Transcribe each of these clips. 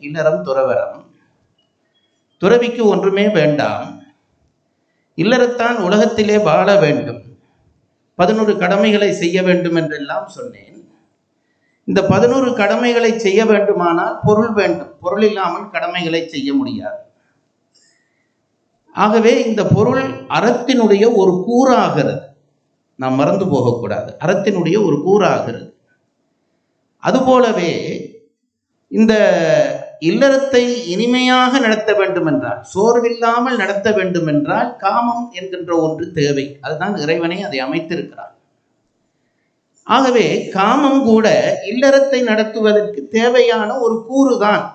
இல்லறம் துறவரம். துறவிக்கு ஒன்றுமே வேண்டாம், இல்லறத்தான் உலகத்திலே வாழ வேண்டும், 11 கடமைகளை செய்ய வேண்டும் என்றெல்லாம் சொன்னேன். இந்த 11 கடமைகளை செய்ய வேண்டுமானால் பொருள் வேண்டும். பொருள் இல்லாமல் கடமைகளை செய்ய முடியாது. ஆகவே இந்த பொருள் அறத்தினுடைய ஒரு கூறாகிறது. நாம் மறந்து போகக்கூடாது, அறத்தினுடைய ஒரு கூறாகிறது. அதுபோலவே இந்த இல்லறத்தை இனிமையாக நடத்த வேண்டும் என்றால், சோர்வில்லாமல் நடத்த வேண்டும் என்றால் காமம் என்கின்ற ஒன்று தேவை. அதுதான் இறைவனை அதை அமைத்திருக்கிறார். ஆகவே காமம் கூட இல்லறத்தை நடத்துவதற்கு தேவையான ஒரு கூறுதான்.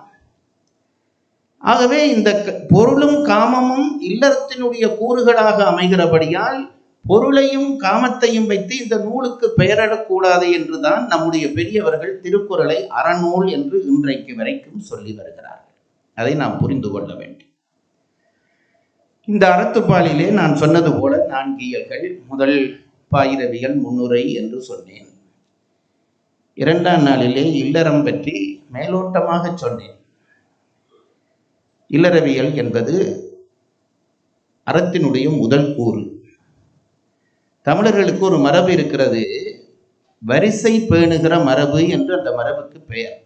ஆகவே இந்த பொருளும் காமமும் இல்லறத்தினுடைய கூறுகளாக அமைகிறபடியால் பொருளையும் காமத்தையும் வைத்து இந்த நூலுக்கு பெயரிடக்கூடாது என்றுதான் நம்முடைய பெரியவர்கள் திருக்குறளை அறநூல் என்று இன்றைக்கு வரைக்கும் சொல்லி வருகிறார்கள். அதை நாம் புரிந்து கொள்ள வேண்டும். இந்த அறத்துப்பாலிலே நான் சொன்னது போல 4 இயல்கள். முதல் பாயிரவியல் முன்னுரை என்று சொன்னேன். 2ஆம் நாளிலே இல்லறம் பற்றி மேலோட்டமாக சொன்னேன். இல்லறவியல் என்பது அறத்தினுடைய முதல் கூறு. தமிழர்களுக்கு ஒரு மரபு இருக்கிறது, வரிசை பேணுகிற மரபு என்று அந்த மரபுக்கு பெயர்.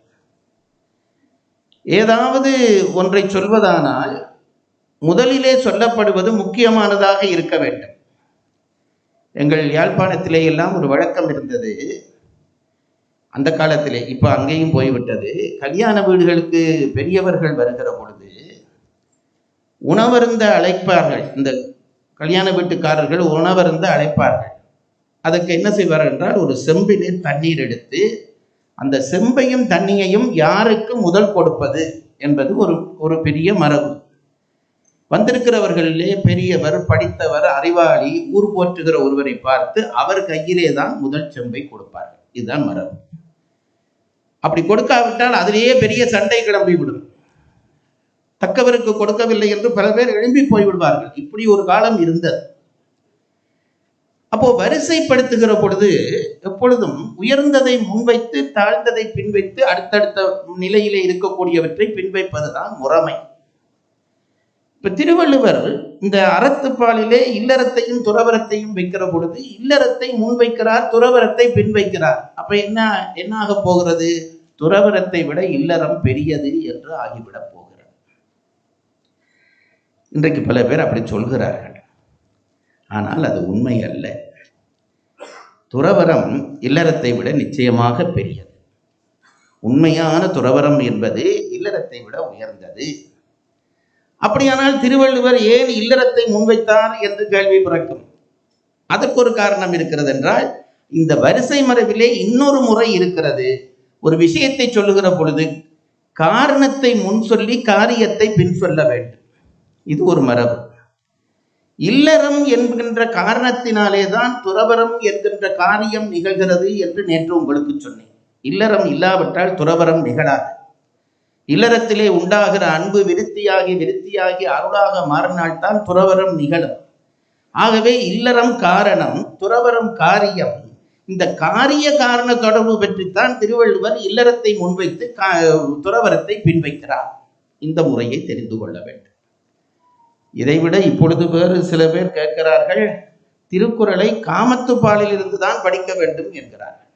ஏதாவது ஒன்றை சொல்வதானால் முதலிலே சொல்லப்படுவது முக்கியமானதாக இருக்க வேண்டும். எங்கள் யாழ்ப்பாணத்திலே எல்லாம் ஒரு வழக்கம் இருந்தது அந்த காலத்திலே, இப்ப அங்கேயும் போய்விட்டது. கல்யாண வீடுகளுக்கு பெரியவர்கள் வருகிற பொழுது உணவருந்த அழைப்பார்கள். இந்த கல்யாண வீட்டுக்காரர்கள் உணவருந்த அழைப்பார்கள். அதுக்கு என்ன செய்வார்கள் என்றால், ஒரு செம்பிலே தண்ணீர் எடுத்து அந்த செம்பையும் தண்ணியையும் யாருக்கு முதல் கொடுப்பது என்பது ஒரு பெரிய மரபு. வந்திருக்கிறவர்களிலே பெரியவர், படித்தவர், அறிவாளி, ஊர் போற்றுகிற ஒருவரை பார்த்து அவர் கையிலே தான் முதல் செம்பை கொடுப்பார்கள். இதுதான் மரபு. அப்படி கொடுக்காவிட்டால் அதிலேயே பெரிய சண்டை கிளம்பிவிடும். தக்கவருக்கு கொடுக்கவில்லை என்று பல பேர் எழும்பி போய்விடுவார்கள். இப்படி ஒரு காலம் இருந்தது. அப்போ வரிசைப்படுத்துகிற பொழுது எப்பொழுதும் உயர்ந்ததை முன்வைத்து தாழ்ந்ததை பின்வைத்து அடுத்தடுத்த நிலையிலே இருக்கக்கூடியவற்றை பின்வைப்பதுதான் முறைமை. இப்ப திருவள்ளுவர் இந்த அறத்துப்பாலிலே இல்லறத்தையும் துறவரத்தையும் வைக்கிற பொழுது இல்லறத்தை முன்வைக்கிறார், துறவரத்தை பின்வைக்கிறார். அப்ப என்ன ஆக போகிறது? துறவரத்தை விட இல்லறம் பெரியது என்று ஆகிவிடப் போகிறது. இன்றைக்கு பல பேர் அப்படி சொல்கிறார்கள். ஆனால் அது உண்மை அல்ல. துறவரம் இல்லறத்தை விட நிச்சயமாக பெரியது. உண்மையான துறவரம் என்பது இல்லறத்தை விட உயர்ந்தது. அப்படியானால் திருவள்ளுவர் ஏன் இல்லறத்தை முன்வைத்தார் என்று கேள்வி பிறக்கும். அதற்கு ஒரு காரணம் இருக்கிறது என்றால், இந்த வரிசை மரபிலே இன்னொரு முறை இருக்கிறது. ஒரு விஷயத்தை சொல்லுகிற பொழுது காரணத்தை முன் சொல்லி காரியத்தை பின் சொல்ல வேண்டும். இது ஒரு மரபு. இல்லறம் என்கின்ற காரணத்தினாலே தான் துறவரம் என்கின்ற காரியம் நிகழ்கிறது என்று நேற்று உங்களுக்கு சொன்னேன். இல்லறம் இல்லாவிட்டால் துறவரம் நிகழாது. இல்லறத்திலே உண்டாகிற அன்பு விருத்தியாகி அருளாக மாறினால்தான் துறவரம் நிகழும். ஆகவே இல்லறம் காரணம், துறவரம் காரியம். இந்த காரிய காரண தொடர்பு பற்றித்தான் திருவள்ளுவர் இல்லறத்தை முன்வைத்து துறவரத்தை பின்வைக்கிறார். இந்த முறையை தெரிந்து கொள்ள வேண்டும். இதைவிட இப்பொழுது வேறு சில பேர் கேட்கிறார்கள், திருக்குறளை காமத்துப்பாலில் இருந்து தான் படிக்க வேண்டும் என்கிறார்கள்.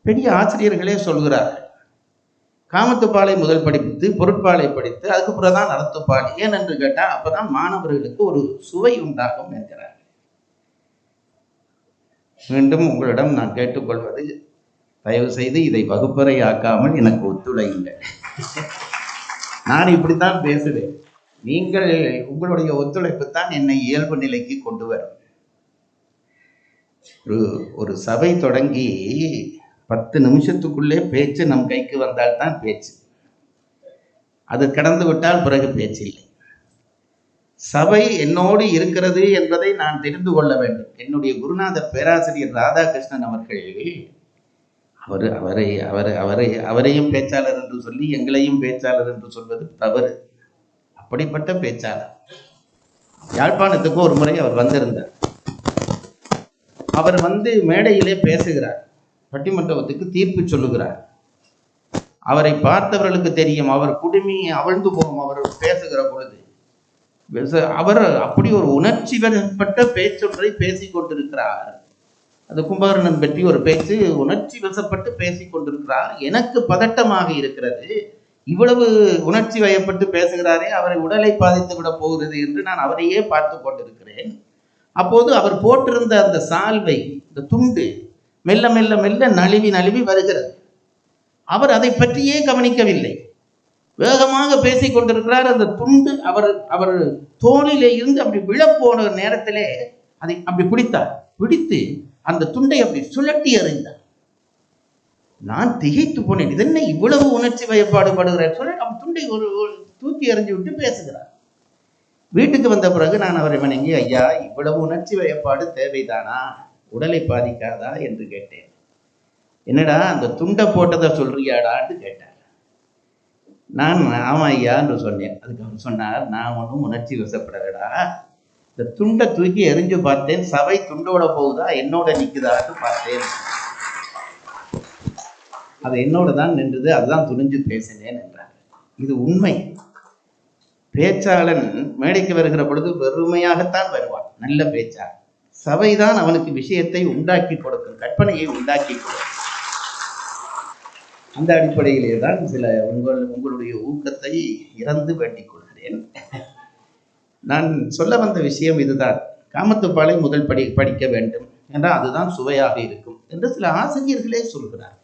பெரிய ஆசிரியர்களே சொல்கிறார்கள், காமத்துப்பாலை முதல் படித்து பொருட்பாலை படித்து அதுக்கு பிறகுதான் அறத்துப்பால். ஏன் என்று கேட்டால் அப்பதான் மாணவர்களுக்கு ஒரு சுவை உண்டாகும் என்கிறார்கள். மீண்டும் உங்களிடம் நான் கேட்டுக்கொள்வது, தயவு செய்து இதை வகுப்பறை ஆக்காமல் எனக்கு ஒத்துழையுங்கள். நான் இப்படித்தான் பேசுவேன். நீங்கள் உங்களுடைய ஒத்துழைப்பு தான் என்னை இயல்பு நிலைக்கு கொண்டு வரும். ஒரு சபை தொடங்கி 10 நிமிஷத்துக்குள்ளே பேச்சு நம் கைக்கு வந்தால்தான் பேச்சு. அது கடந்து விட்டால் பிறகு பேச்சு இல்லை. சபை என்னோடு இருக்கிறது என்பதை நான் தெரிந்து கொள்ள வேண்டும். என்னுடைய குருநாதர் பேராசிரியர் ராதாகிருஷ்ணன் அவர்கள் அவரையும் பேச்சாளர் என்று சொல்லி எங்களையும் பேச்சாளர் என்று சொல்வது தவறு. அப்படிப்பட்ட பேச்சாளர். யாழ்ப்பாணத்துக்கு ஒரு முறை அவர் வந்திருந்தார். அவர் மேடையிலே பேசுகிறார், பட்டிமன்றத்துக்கு தீர்ப்பு சொல்லுகிறார். அவரை பார்த்தவர்களுக்கு தெரியும், அவர் குடுமி அவிழ்ந்து போகும் அவர் பேசுகிற பொழுது. அவர் அப்படி ஒரு உணர்ச்சி வசப்பட்ட பேச்சொன்றை பேசிக் கொண்டிருக்கிறார். அது கும்பகர்ணன் பற்றி ஒரு பேச்சு, உணர்ச்சி வசப்பட்டு பேசிக் கொண்டிருக்கிறார். எனக்கு பதட்டமாக இருக்கிறது, இவ்வளவு உணர்ச்சி வயப்பட்டு பேசுகிறாரே, அவரை உடலை பாதித்து விட போகிறது என்று நான் அவரையே பார்த்து கொண்டிருக்கிறேன். அப்போது அவர் போட்டிருந்த அந்த சால்வை, இந்த துண்டு மெல்ல மெல்ல மெல்ல நழுவி நழுவி வருகிறது. அவர் அதை பற்றியே கவனிக்கவில்லை, வேகமாக பேசிக் கொண்டிருக்கிறார். அந்த துண்டு அவர் தோளிலே இருந்து அப்படி விழப்போன நேரத்திலே அதை அப்படி பிடித்தார். பிடித்து அந்த துண்டை அப்படி சுழட்டி எறிந்தார். நான் திகைத்து போனேன், இதென்ன இவ்வளவு உணர்ச்சி வயப்பாடு படுகிறார் சொல்ல அவன் துண்டை ஒரு தூக்கி எறிஞ்சு விட்டு பேசுகிறார். வீட்டுக்கு வந்த பிறகு நான் அவரை வணங்கி, ஐயா, இவ்வளவு உணர்ச்சி வயப்பாடு தேவைதானா, உடலை பாதிக்காதா என்று கேட்டேன். என்னடா அந்த துண்டை போட்டதை சொல்றியாடான்னு கேட்டார். நான் ஆமா ஐயா என்று சொன்னேன். அதுக்கு அவர் சொன்னார், நான் ஒன்றும் உணர்ச்சி வசப்படலடா, இந்த துண்டை தூக்கி எரிஞ்சு பார்த்தேன், சபை துண்டோட போகுதா என்னோட நிற்குதான்னு பார்த்தேன், அது என்னோட தான் நின்றது, அதுதான் துணிஞ்சு பேசினேன் என்றார். இது உண்மை. பேச்சாளன் மேடைக்கு வருகிற பொழுது வெறுமையாகத்தான் வருவான், நல்ல பேச்சாளன். சபைதான் அவனுக்கு விஷயத்தை உண்டாக்கி கொடுக்கும், கற்பனையை உண்டாக்கி கொடுக்கும். அந்த அடிப்படையிலே தான் சில உங்களுடைய ஊக்கத்தை இறந்து வேண்டிக் கொள்கிறேன். நான் சொல்ல வந்த விஷயம் இதுதான். காமத்துப்பாலை முதல் படிக்க வேண்டும் என்றால் அதுதான் சுவையாக இருக்கும் என்று சில ஆசிரியர்களே சொல்கிறார்.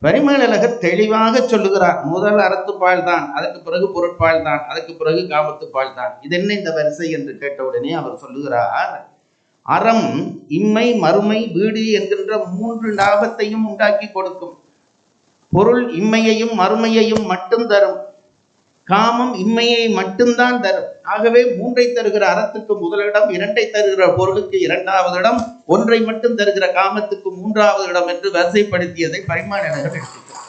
பரிமேலழகர் தெளிவாக சொல்லுகிறார், முதல் அறத்துப்பால் தான், அதற்கு பிறகு பொருட்பால் தான், அதற்கு பிறகு காமத்துப்பால் தான். இது என்ன இந்த வரிசை என்று கேட்டவுடனே அவர் சொல்லுகிறார், அறம் இம்மை மறுமை வீடு என்கின்ற 3 லாபத்தையும் உண்டாக்கி கொடுக்கும். பொருள் இம்மையையும் மறுமையையும் மட்டும் தரும், காமம் இம்மையை மட்டும்தான் தரும். ஆகவே 3ஐ தருகிற அறத்துக்கு முதலிடம், 2ஐ தருகிற பொருளுக்கு 2வது இடம், 1ஐ மட்டும் தருகிற காமத்துக்கு 3வது இடம் என்று வரிசைப்படுத்தியதை பரிமேலழகர் எடுத்துக்கிறார்.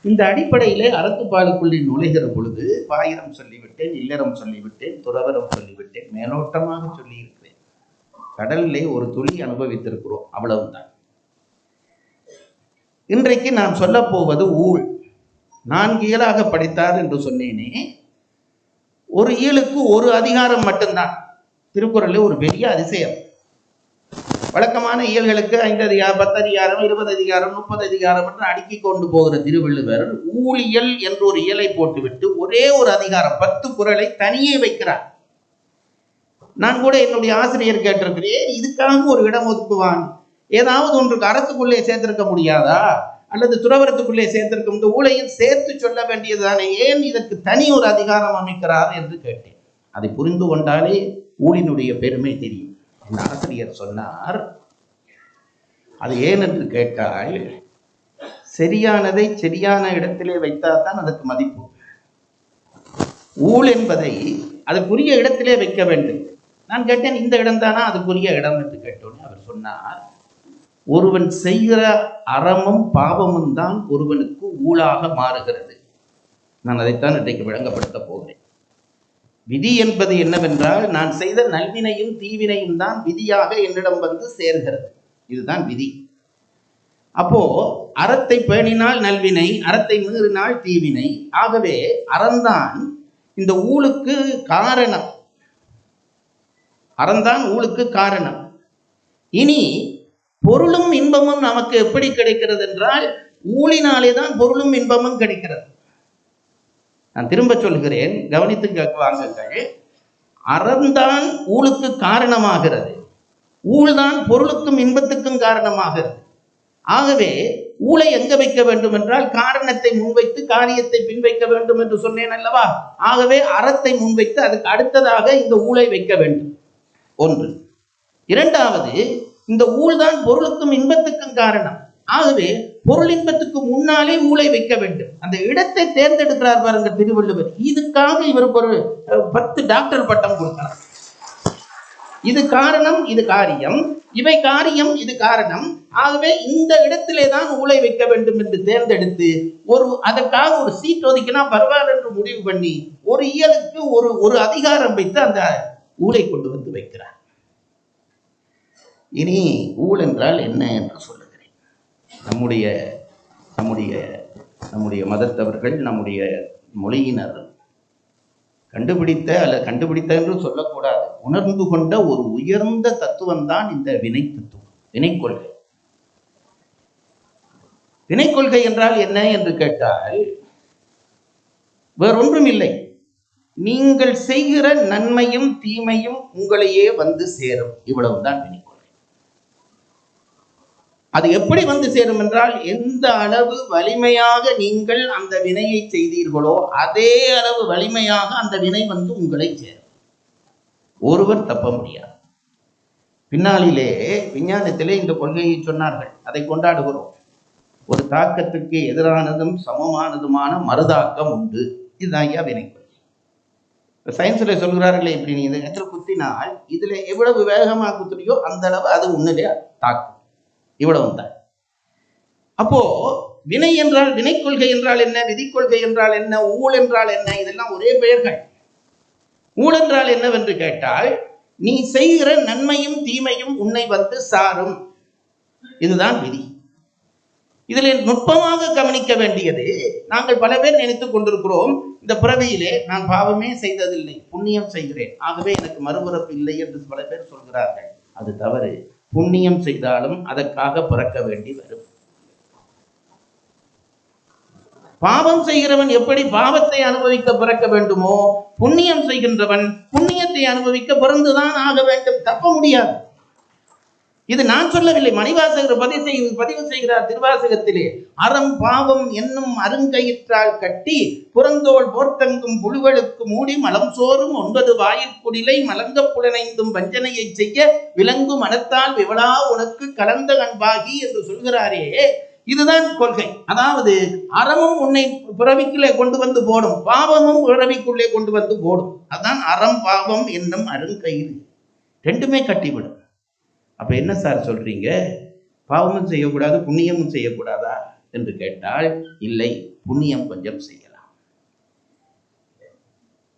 இந்த அடிப்படையிலே அறத்துப்பாலுக்குள்ளே நுழைகிற பொழுது பாயிரம் சொல்லிவிட்டேன், இல்லறம் சொல்லிவிட்டேன், துறவரம் சொல்லிவிட்டேன், மேலோட்டமாக சொல்லியிருக்கிறேன். கடலிலே ஒரு துளி அனுபவித்திருக்கிறோம், அவ்வளவுதான். இன்றைக்கு நாம் சொல்ல போவது ஊழ். 4 இயலாக படித்தார் என்று சொன்னேனே, ஒரு இயலுக்கு ஒரு அதிகாரம் மட்டும்தான். திருக்குறளில் ஒரு பெரிய அதிசயம். வழக்கமான இயல்களுக்கு 5 அதிகாரம், 10 அதிகாரம், 20 அதிகாரம், 30 அதிகாரம் என்று அடுக்கி கொண்டு போகிற திருவள்ளுவர் ஊழியல் என்று ஒரு இயலை போட்டுவிட்டு ஒரே ஒரு அதிகாரம் 10 குறளை தனியே வைக்கிறார். நான் கூட என்னுடைய ஆசிரியர் கேட்டிருக்கிறேன், இதுக்காக ஒரு இடம் ஒதுக்குவான், ஏதாவது ஒன்றுக்கு அறத்துக்குள்ளே சேர்த்திருக்க முடியாதா, அல்லது துறவரத்துக்குள்ளே சேர்த்திருக்கும், இந்த ஊழையில் சேர்த்து சொல்ல வேண்டியதுதானே, ஏன் இதற்கு தனி ஒரு அதிகாரம் அமைக்கிறார் என்று கேட்டேன். அதை புரிந்து கொண்டாலே ஊழினுடைய பெருமை தெரியும். என் ஆசிரியர் சொன்னார், அது ஏன் என்று கேட்டால், சரியானதை சரியான இடத்திலே வைத்தால்தான் அதற்கு மதிப்பு. ஊழ் என்பதை அதற்குரிய இடத்திலே வைக்க வேண்டும். நான் கேட்டேன், இந்த இடம் தானா அதுக்குரிய இடம் என்று கேட்டோன்னே அவர் சொன்னார், ஒருவன் செய்கிற அறமும் பாவமும் தான் ஒருவனுக்கு ஊழாக மாறுகிறது. நான் அதைத்தான் இன்றைக்கு விளங்கப்படுத்த போகிறேன். விதி என்பது என்னவென்றால், நான் செய்த நல்வினையும் தீவினையும் தான் விதியாக என்னிடம் வந்து சேர்கிறது. இதுதான் விதி. அப்போ அறத்தை பேணினால் நல்வினை, அறத்தை மீறினால் தீவினை. ஆகவே அறந்தான் இந்த ஊழுக்கு காரணம், அறந்தான் ஊழுக்கு காரணம். இனி பொருளும் இன்பமும் நமக்கு எப்படி கிடைக்கிறது என்றால், ஊழினாலே தான் பொருளும் இன்பமும் கிடைக்கிறது. நான் திரும்ப சொல்கிறேன், கவனித்து வாங்குங்கள். அறம்தான் ஊழுக்கு காரணமாகிறது, ஊழ்தான் பொருளுக்கும் இன்பத்துக்கும் காரணமாகிறது. ஆகவே ஊழை எங்க வைக்க வேண்டும் என்றால், காரணத்தை முன்வைத்து காரியத்தை பின்வைக்க வேண்டும் என்று சொன்னேன் அல்லவா. ஆகவே அறத்தை முன்வைத்து அதுக்கு அடுத்ததாக இந்த ஊழை வைக்க வேண்டும். ஒன்று. இரண்டாவது, இந்த ஊழ்தான் பொருளுக்கும் இன்பத்துக்கும் காரணம். ஆகவே பொருள் இன்பத்துக்கு முன்னாலே ஊழை வைக்க வேண்டும். அந்த இடத்தை தேர்ந்தெடுக்கிறார் பாருங்க திருவள்ளுவர். இதுக்காக இவருக்கு ஒரு 10 டாக்டர் பட்டம் கொடுக்கிறார். இது காரணம், இது காரியம், இவை காரியம், இது காரணம். ஆகவே இந்த இடத்திலே தான் ஊழை வைக்க வேண்டும் என்று தேர்ந்தெடுத்து அதற்காக ஒரு சீட் ஒதுக்கினா பரவாயில்ல என்று முடிவு பண்ணி ஒரு இயலுக்கு ஒரு அதிகாரம் வைத்து அந்த ஊழை கொண்டு வந்து வைக்கிறார். இனி ஊழ் என்றால் என்ன என்று சொல்லுகிறேன். நம்முடைய நம்முடைய நம்முடைய மதத்தவர்கள், நம்முடைய மொழியினர் கண்டுபிடித்த என்று சொல்லக்கூடாது, உணர்ந்து கொண்ட ஒரு உயர்ந்த தத்துவம் தான் இந்த வினை தத்துவம், வினைக்கொள்கை. வினைக்கொள்கை என்றால் என்ன என்று கேட்டால் வேறொன்றும் இல்லை, நீங்கள் செய்கிற நன்மையும் தீமையும் உங்களையே வந்து சேரும், இவ்வளவுதான் வினைக்கொள்கை. அது எப்படி வந்து சேரும் என்றால், எந்த அளவு வலிமையாக நீங்கள் அந்த வினையை செய்தீர்களோ அதே அளவு வலிமையாக அந்த வினை வந்து உங்களை சேரும். ஒருவர் தப்ப முடியாது. பின்னாளிலே விஞ்ஞானத்திலே இந்த கொள்கையை சொன்னார்கள், அதை கொண்டாடுகிறோம். ஒரு தாக்கத்துக்கு எதிரானதும் சமமானதுமான மறுதாக்கம் உண்டு. இதுதான் ஐயா வினைக்கொள்கை. சயின்ஸ்ல சொல்கிறார்களே, இப்படி நீ இந்த இடத்துல குத்தினால் இதுல எவ்வளவு வேகமாக குத்துறியோ அந்த அளவு அது உன்னிலே தாக்கும், இவ்வளவு தான். அப்போ வினை என்றால், வினைக்கொள்கை என்றால் என்ன, விதிக்கொள்கை என்றால் என்ன, ஊழ் என்றால் என்ன, இதெல்லாம் ஒரே பெயர்கள். ஊழ் என்றால் என்னவென்று கேட்டால், நீ செய்கிற நன்மையும் தீமையும் உன்னை வந்து சாரும், இதுதான் விதி. இதில் நுட்பமாக கவனிக்க வேண்டியது, நாங்கள் பல பேர் நினைத்துக் கொண்டிருக்கிறோம், இந்த பிறவியிலே நான் பாவமே செய்ததில்லை, புண்ணியம் செய்கிறேன், ஆகவே எனக்கு மறுபிறப்பு இல்லை என்று பல பேர் சொல்கிறார்கள். அது தவறு. புண்ணியம் செய்தாலும் அதற்காக பிறக்க வேண்டி வரும். பாவம் செய்கிறவன் எப்படி பாவத்தை அனுபவிக்க பிறக்க வேண்டுமோ, புண்ணியம் செய்கின்றவன் புண்ணியத்தை அனுபவிக்க பிறந்துதான் ஆக வேண்டும், தப்ப முடியாது. இது நான் சொல்லவில்லை, மணிவாசகர் பதிவு செய்கிறார் திருவாசகத்திலே. அறம் பாவம் என்னும் அருங்கயிற்றால் கட்டி புறந்தோள் போர்த்தங்கும் புழுவலுக்கு மூடி மலம் சோறும் 9 வாயிற்குடிலை மலங்க புலனைந்தும் வஞ்சனையை செய்ய விலங்கு மனத்தால் விவளா உனக்கு கலந்த கண்பாகி என்று சொல்கிறாரே, இதுதான் கொள்கை. அதாவது அறமும் உன்னை பிறவிக்குள்ளே கொண்டு வந்து போடும், பாவமும் பிறவிக்குள்ளே கொண்டு வந்து போடும். அதான் அறம் பாவம் என்னும் அருங்கயிறு, ரெண்டுமே கட்டிவிடும். அப்ப என்ன சார் சொல்றீங்க, பாவமும் செய்யக்கூடாது புண்ணியமும் செய்யக்கூடாதா என்று கேட்டால், இல்லை, புண்ணியம் கொஞ்சம் செய்யலாம்.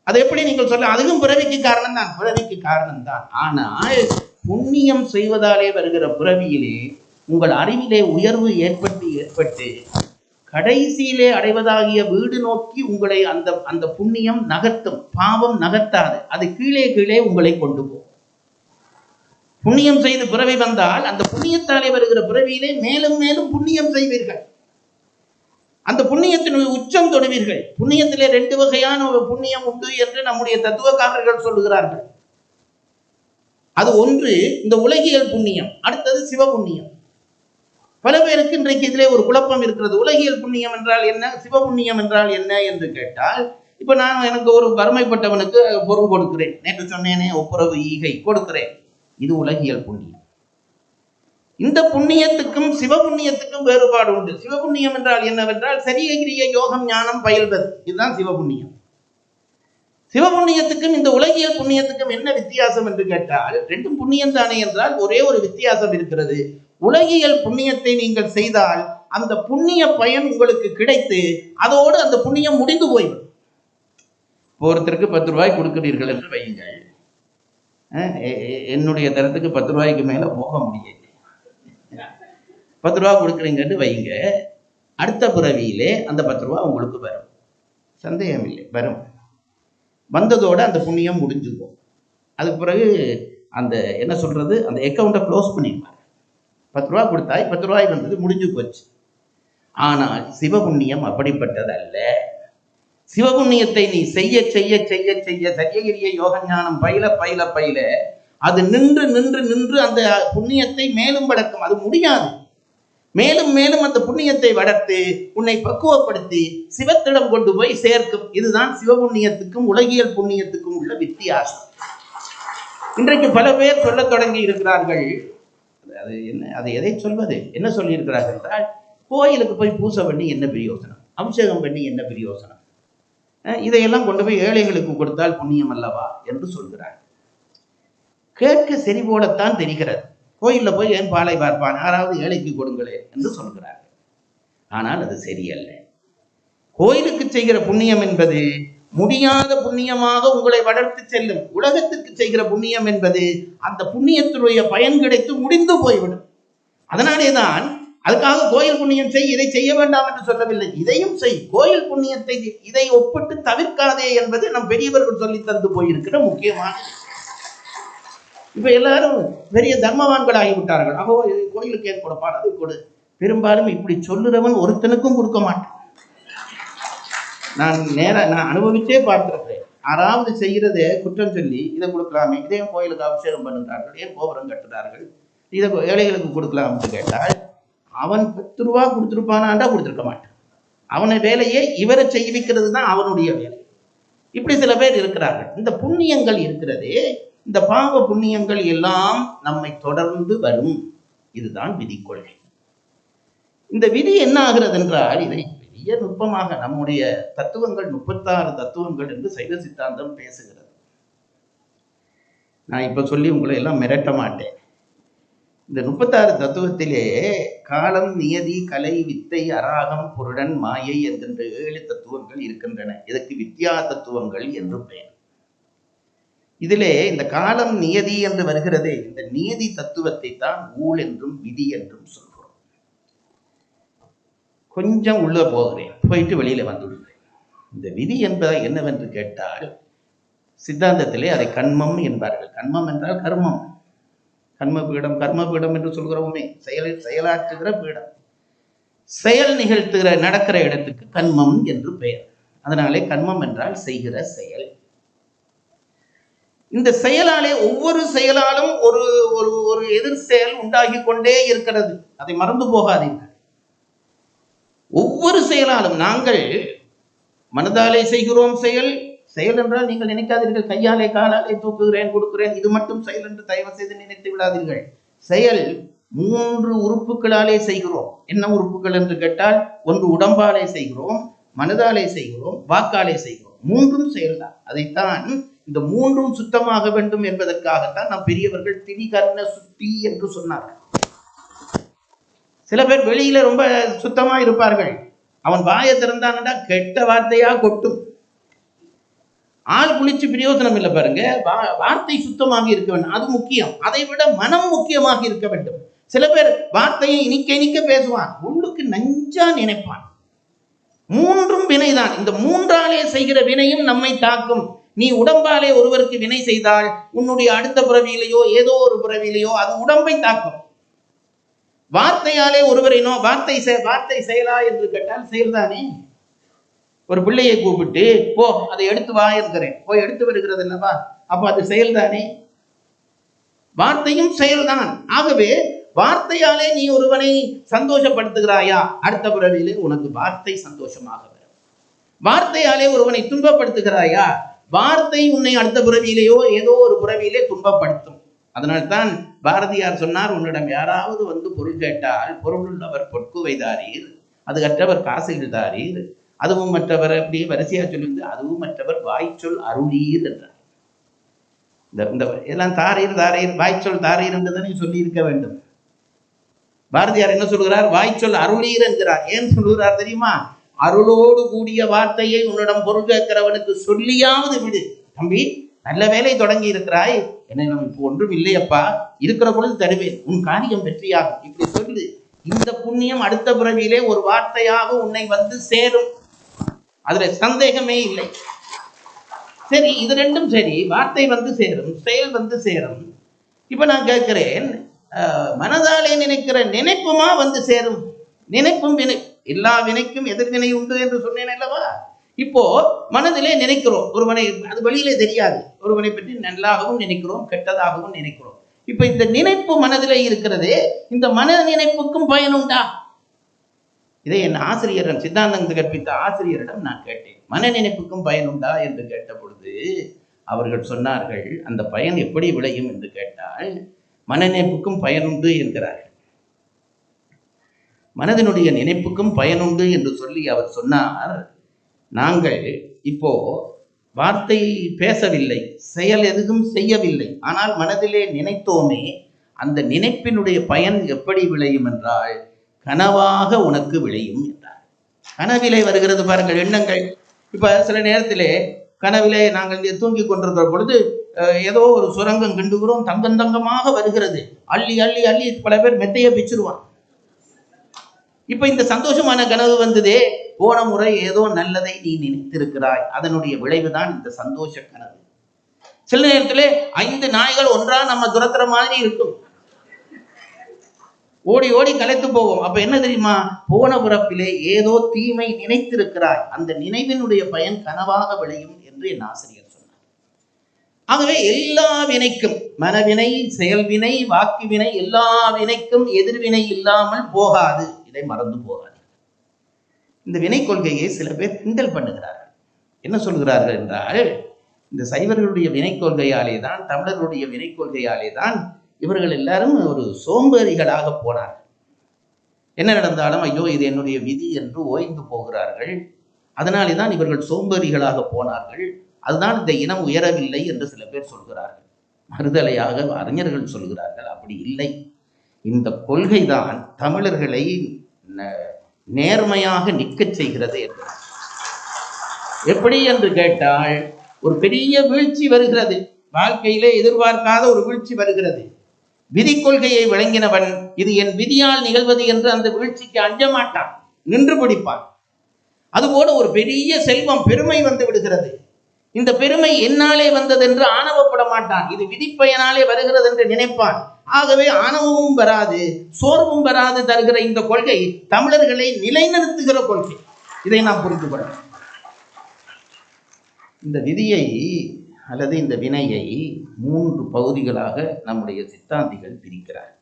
அது எப்படி நீங்கள் சொல்ல, அதுவும் பிறவிக்கு காரணம் தான், பிறவிக்கு காரணம் தான். ஆனால் புண்ணியம் செய்வதாலே வருகிற பிறவியிலே உங்கள் அறிவிலே உயர்வு ஏற்பட்டு கடைசியிலே அடைவதாகிய வீடு நோக்கி உங்களை அந்த புண்ணியம் நகர்த்தும், பாவம் நகர்த்தாது, அது கீழே கீழே உங்களை கொண்டு போகும். புண்ணியம் செய்து பிறவி வந்தால் அந்த புண்ணியத்தாலே வருகிற பிறவியிலே மேலும் மேலும் புண்ணியம் செய்வீர்கள், அந்த புண்ணியத்தினுடைய உச்சம் தொடுவீர்கள். புண்ணியத்திலே 2 வகையான ஒரு புண்ணியம் உண்டு என்று நம்முடைய தத்துவக்காரர்கள் சொல்லுகிறார்கள். அது ஒன்று இந்த உலகியல் புண்ணியம், அடுத்தது சிவபுண்ணியம். பல பேருக்கு இன்றைக்கு இதிலே ஒரு குழப்பம் இருக்கிறது. உலகியல் புண்ணியம் என்றால் என்ன, சிவபுண்ணியம் என்றால் என்ன என்று கேட்டால், இப்ப நான் எனக்கு ஒரு வறுமைப்பட்டவனுக்கு பொருள் கொடுக்கிறேன், நேற்று சொன்னேனே ஒப்புரவு ஈகை கொடுக்கிறேன், இது உலகியல் புண்ணியம். இந்த புண்ணியத்துக்கும் சிவபுண்ணியத்துக்கும் வேறுபாடு உண்டு. சிவபுண்ணியம் என்றால் என்னவென்றால் சரியகிரிய யோகம் ஞானம் பயில்வது, இதுதான் சிவபுண்ணியம். சிவபுண்ணியத்துக்கும் இந்த உலகியல் புண்ணியத்துக்கும் என்ன வித்தியாசம் என்று கேட்டால், ரெண்டும் புண்ணியம் தானே என்றால் ஒரே ஒரு வித்தியாசம் இருக்கிறது. உலகியல் புண்ணியத்தை நீங்கள் செய்தால் அந்த புண்ணிய பயன் உங்களுக்கு கிடைத்து அதோடு அந்த புண்ணியம் முடிந்து போய்விடும். ஒருத்தருக்கு 10 ரூபாய் கொடுக்கிறீர்கள் என்று வையுங்கள், என்னுடைய தரத்துக்கு 10 ரூபாய்க்கு மேல போக முடியாது. 10 ரூபா கொடுக்குறீங்கன்னு வைங்க, அடுத்த பிறவியிலே அந்த 10 ரூபா உங்களுக்கு வரும், சந்தேகம் இல்லை, வரும். வந்ததோடு அந்த புண்ணியம் முடிஞ்சுக்கும். அதுக்கு பிறகு அந்த என்ன சொல்றது, அந்த அக்கௌண்ட்டை க்ளோஸ் பண்ணிடுவாங்க. 10 ரூபா கொடுத்தாய், 10 ரூபாய் வந்தது, முடிஞ்சு போச்சு. ஆனால் சிவபுண்ணியம் அப்படிப்பட்டது அல்ல. சிவபுண்ணியத்தை நீ செய்ய செய்ய செய்ய செய்ய சரியகிரிய யோக ஞானம் பயில பயில பயில அது நின்று நின்று நின்று அந்த புண்ணியத்தை மேலும் வளர்க்கும். அது முடியாது, மேலும் மேலும் அந்த புண்ணியத்தை வளர்த்து உன்னை பக்குவப்படுத்தி சிவத்திடம் கொண்டு போய் சேர்க்கும். இதுதான் சிவபுண்ணியத்துக்கும் உலகியல் புண்ணியத்துக்கும் உள்ள வித்தியாசம். இன்றைக்கு பல பேர் சொல்ல தொடங்கி இருக்கிறார்கள். அது என்ன, அது எதை சொல்வது, என்ன சொல்லி இருக்கிறார்கள் என்றால், கோயிலுக்கு போய் பூசை பண்ணி என்ன பிரயோசனம், அபிஷேகம் பண்ணி என்ன பிரயோசனம், இதையெல்லாம் கொண்டு போய் ஏழைகளுக்கு கொடுத்தால் புண்ணியம் அல்லவா என்று சொல்கிறார். கேட்க சரி போலத்தான் தெரிகிறது. கோயிலில் போய் ஏன் பாலை பார்ப்பான், யாராவது ஏழைக்கு கொடுங்களே என்று சொல்கிறார்கள். ஆனால் அது சரியல்ல. கோயிலுக்கு செய்கிற புண்ணியம் என்பது முடியாத புண்ணியமாக உங்களை வளர்த்து செல்லும். உலகத்துக்கு செய்கிற புண்ணியம் என்பது அந்த புண்ணியத்தினுடைய பயன் கிடைத்து முடிந்து போய்விடும். அதனாலேதான் அதுக்காக கோயில் புண்ணியம் செய், இதை செய்ய வேண்டாம் என்று சொல்லவில்லை. இதையும் செய், கோயில் புண்ணியத்தை இதை ஒப்பிட்டு தவிர்க்காதே என்பது நம் பெரியவர்கள் சொல்லி தந்து போயிருக்கிற முக்கியமான. இப்ப எல்லாரும் பெரிய தர்மவான்கள் ஆகிவிட்டார்கள். அப்போ கோயிலுக்கு ஏன் கொடுப்பான், அதை கொடு. பெரும்பாலும் இப்படி சொல்லுறவன் ஒருத்தனுக்கும் கொடுக்க மாட்டான். நான் அனுபவிச்சே பார்த்திருக்கிறேன். யாராவது செய்யறதே குற்றம் சொல்லி இதை கொடுக்கலாமே, இதையும் கோயிலுக்கு அபிஷேகம் பண்ணுகிறார்கள், ஏன் கோபுரம் கட்டுறார்கள், இதை ஏழைகளுக்கு கொடுக்கலாம்னு கேட்டால் அவன் 10 ரூபா கொடுத்துருப்பானாண்டா கொடுத்துருக்க மாட்டான். அவனை வேலையே இவரை செய்விக்கிறது தான் அவனுடைய வேலை. இப்படி சில பேர் இருக்கிறார்கள். இந்த புண்ணியங்கள் இருக்கிறதே, இந்த பாவ புண்ணியங்கள் எல்லாம் நம்மை தொடர்ந்து வரும். இதுதான் விதி கொள்கை. இந்த விதி என்ன ஆகிறது என்றால், இதை பெரிய நுட்பமாக நம்முடைய தத்துவங்கள் 36 தத்துவங்கள் என்று சைவ சித்தாந்தம் பேசுகிறது. நான் இப்ப சொல்லி உங்களை எல்லாம் மிரட்ட மாட்டேன். இந்த 36 தத்துவத்திலே காலம், நியதி, கலை, வித்தை, அராகம், புருடன், மாயை என்கின்ற 7 தத்துவங்கள் இருக்கின்றன. இதற்கு வித்யா தத்துவங்கள் என்று பெயர். இதிலே இந்த காலம், நியதி என்று வருகிறதே, இந்த நியதி தத்துவத்தை தான் ஊழ் என்றும் விதி என்றும் சொல்கிறோம். கொஞ்சம் உள்ள போகிறேன், போயிட்டு வெளியில வந்துவிடுகிறேன். இந்த விதி என்பது என்னவென்று கேட்டால், சித்தாந்தத்திலே அதை கண்மம் என்பார்கள். கண்மம் என்றால் கர்மம், கர்மபீடம், கர்மபீடம் என்று சொல்கிறோமே, செயலாற்றுகிற பீடம், செயல் நிகழ்த்துகிற நடக்கிற இடத்துக்கு கண்மம் என்று பெயர். அதனாலே கண்மம் என்றால் செய்கிற செயல். இந்த செயலாலே ஒவ்வொரு செயலாலும் ஒரு ஒரு ஒரு எதிர் செயல் உண்டாகி கொண்டே இருக்கிறது. அதை மறந்து போகாதீர்கள். ஒவ்வொரு செயலாலும் நாங்கள் மனதாலே செய்கிறோம் செயல். செயல் என்றால் நீங்கள் நினைக்காதீர்கள் கையாலே காலாலே தூக்குகிறேன் கொடுக்கிறேன், இது மட்டும் செயல் என்று தயவு செய்து நினைத்து விடாதீர்கள். செயல் 3 உறுப்புகளாலே செய்கிறோம். என்ன உறுப்புகள் என்று கேட்டால், ஒன்று உடம்பாலே செய்கிறோம், மனதாலே செய்கிறோம், வாக்காலே செய்கிறோம். 3ம் செயல்தான். அதைத்தான் இந்த 3ம் சுத்தமாக வேண்டும் என்பதற்காகத்தான் நம் பெரியவர்கள் திரிகர்ண சுத்தி என்று சொன்னார்கள். சில பேர் வெளியில ரொம்ப சுத்தமா இருப்பார்கள், அவன் வாயை திறந்தான்டா கெட்ட வார்த்தையா கொட்டும். ஆள் குளிச்சு பிரயோஜனம் இல்லை பாருங்க. வார்த்தை சுத்தமாக இருக்க வேண்டும், அது முக்கியம். அதை விட மனம் முக்கியமாக இருக்க வேண்டும். சில பேர் வார்த்தையை இனிக்க இனிக்க பேசுவான், உள்ளுக்கு நஞ்சா நினைப்பான். 3ம் வினைதான். இந்த 3ஆலே செய்கிற வினையும் நம்மை தாக்கும். நீ உடம்பாலே ஒருவருக்கு வினை செய்தால் உன்னுடைய அடுத்த பிறவியிலேயோ ஏதோ ஒரு பிறவியிலேயோ அது உடம்பை தாக்கும். வார்த்தையாலே ஒருவரைனோ வார்த்தை செயலா என்று கேட்டால் செயல்தானே. ஒரு பிள்ளையை கூப்பிட்டு போ அதை எடுத்து வா என்கிறேன், போய் எடுத்து வருகிறது அல்லவா, அப்ப அது செயல்தானே. வார்த்தையும் செயல்தான். ஆகவே வார்த்தையாலே நீ ஒருவனை சந்தோஷப்படுத்துகிறாயா, அடுத்த பிறவியிலே உனக்கு வார்த்தை சந்தோஷமாக வரும். வார்த்தையாலே ஒருவனை துன்பப்படுத்துகிறாயா, வார்த்தை உன்னை அடுத்த பிறவியிலேயோ ஏதோ ஒரு பிறவியிலே துன்பப்படுத்தும். அதனால்தான் பாரதியார் சொன்னார், உன்னிடம் யாராவது வந்து பொருள் கேட்டால் பொருளுள்ளவர் பொற்குவைதாரீர், அது கற்றவர் காசுகள் தாரீர், அதுவும் மற்றவர் அப்படி வரிசையா சொல்லிருந்து அதுவும் மற்றவர் வாய்ச்சொல் அருளீர் என்றார். இந்த எல்லாம் தாரீர் தாரீர் வாய்ச்சொல் தாரீர் என்றுதானே சொல்லி இருக்க வேண்டும். பாரதியார் என்ன சொல்கிறார், வாய்ச்சொல் அருளீர் என்கிறார். ஏன் சொல்கிறார் தெரியுமா? அருளோடு கூடிய வார்த்தையை உன்னிடம் பொருள் கேட்கிறவனுக்கு சொல்லியாவது விடு. தம்பி நல்ல வேலை தொடங்கி இருக்கிறாய், என்ன இப்போ ஒன்றும் இல்லையப்பா, இருக்கிற பொழுது தருவேன், உன் காரியம் வெற்றியாகும், இப்படி சொல்லு. இந்த புண்ணியம் அடுத்த பிறவியிலே ஒரு வார்த்தையாக உன்னை வந்து சேரும், அதுல சந்தேகமே இல்லை. சரி, இது ரெண்டும் சரி, வார்த்தை வந்து சேரும், செயல் வந்து சேரும். இப்ப நான் கேட்கிறேன், மனதாலே நினைக்கிற நினைப்புமா வந்து சேரும்? நினைப்பும் வினை, எல்லா வினைக்கும் எதிர்வினை உண்டு என்று சொன்னேன் அல்லவா. இப்போ மனதிலே நினைக்கிறோம் ஒருவனை, அது வெளியிலே தெரியாது, ஒருவனை பற்றி நல்லாகவும் நினைக்கிறோம் கெட்டதாகவும் நினைக்கிறோம். இப்ப இந்த நினைப்பு மனதிலே இருக்கிறதே, இந்த மன நினைப்புக்கும் பயனுண்டா? இதை என் ஆசிரியரிடம், சித்தாந்தத்தை கற்பித்த ஆசிரியரிடம் நான் கேட்டேன், மன நினைப்புக்கும் பயனுண்டா என்று கேட்ட பொழுது அவர்கள் சொன்னார்கள், அந்த பயன் எப்படி விளையும் என்று கேட்டால் மன நினைப்புக்கும் பயனுண்டு என்கிறார்கள். மனதினுடைய நினைப்புக்கும் பயனுண்டு என்று சொல்லி அவர் சொன்னார், நாங்கள் இப்போ வார்த்தை பேசவில்லை, செயல் எதுவும் செய்யவில்லை, ஆனால் மனதிலே நினைத்தோமே, அந்த நினைப்பினுடைய பயன் எப்படி விளையும் என்றால் கனவாக உனக்கு விளையும் என்றார். கனவிலே வருகிறது பாருங்கள் எண்ணங்கள். இப்ப சில நேரத்திலே கனவிலே நாங்கள் தூங்கி கொண்டிருக்கிற பொழுது ஏதோ ஒரு சுரங்கம் கிண்டுகிறோம், தங்கம் தங்கமாக வருகிறது, அள்ளி அள்ளி அள்ளி பல பேர் மெத்தையை பிச்சிருவான். இப்ப இந்த சந்தோஷமான கனவு வந்ததே, போன முறை ஏதோ நல்லதை நீ நினைத்திருக்கிறாய், அதனுடைய விளைவுதான் இந்த சந்தோஷ கனவு. சில நேரத்திலே 5 நாய்கள் ஒன்றா நம்ம துரத்துற மாதிரி இருக்கும், ஓடி ஓடி கலைத்து போவோம். அப்ப என்ன தெரியுமா, போன பிறப்பிலே ஏதோ தீமை நினைத்திருக்கிறாய், அந்த நினைவினுடைய பயன் கனவாக விளையும் என்று என் ஆசிரியர் சொன்னார். ஆகவே எல்லா வினைக்கும், மனவினை, செயல்வினை, வாக்கு வினை, எல்லா வினைக்கும் எதிர்வினை இல்லாமல் போகாது. இதை மறந்து போகாது. இந்த வினை கொள்கையை சில பேர் கிண்டல் பண்ணுகிறார்கள். என்ன சொல்கிறார்கள் என்றால், இந்த சைவர்களுடைய வினை கொள்கையாலே தான், தமிழர்களுடைய வினை கொள்கையாலே தான் இவர்கள் எல்லாரும் ஒரு சோம்பேறிகளாக போனார்கள். என்ன நடந்தாலும் ஐயோ இது என்னுடைய விதி என்று ஓய்ந்து போகிறார்கள். அதனாலே தான் இவர்கள் சோம்பேறிகளாக போனார்கள். அதுதான் இந்த இனம் உயரவில்லை என்று சில பேர் சொல்கிறார்கள். மறுதலையாக அறிஞர்கள் சொல்கிறார்கள், அப்படி இல்லை. இந்த கொள்கைதான் தமிழர்களை நேர்மையாக நிற்கச் செய்கிறது என்றார். எப்படி என்று கேட்டால், ஒரு பெரிய வீழ்ச்சி வருகிறது, வாழ்க்கையிலே எதிர்பார்க்காத ஒரு வீழ்ச்சி வருகிறது. விதி கொள்கையை விளங்கினவன் இது என் விதியால் நிகழ்வது என்று அந்த வீழ்ச்சிக்கு அஞ்ச மாட்டான், நின்று பிடிப்பான். அதுபோல ஒரு பெரிய செல்வம், பெருமை வந்து விடுகிறது, இந்த பெருமை என்னாலே வந்தது என்று ஆணவப்பட மாட்டான், இது விதிப்பயனாலே வருகிறது என்று நினைப்பான். ஆகவே ஆணவமும் வராது, சோர்வும் வராது தருகிற இந்த கொள்கை தமிழர்களை நிலைநிறுத்துகிற கொள்கை. இதை நாம் புரிந்து கொள்ளலாம். இந்த விதியை அல்லது இந்த வினையை 3 பகுதிகளாக நம்முடைய சித்தாந்திகள் பிரிக்கிறார்.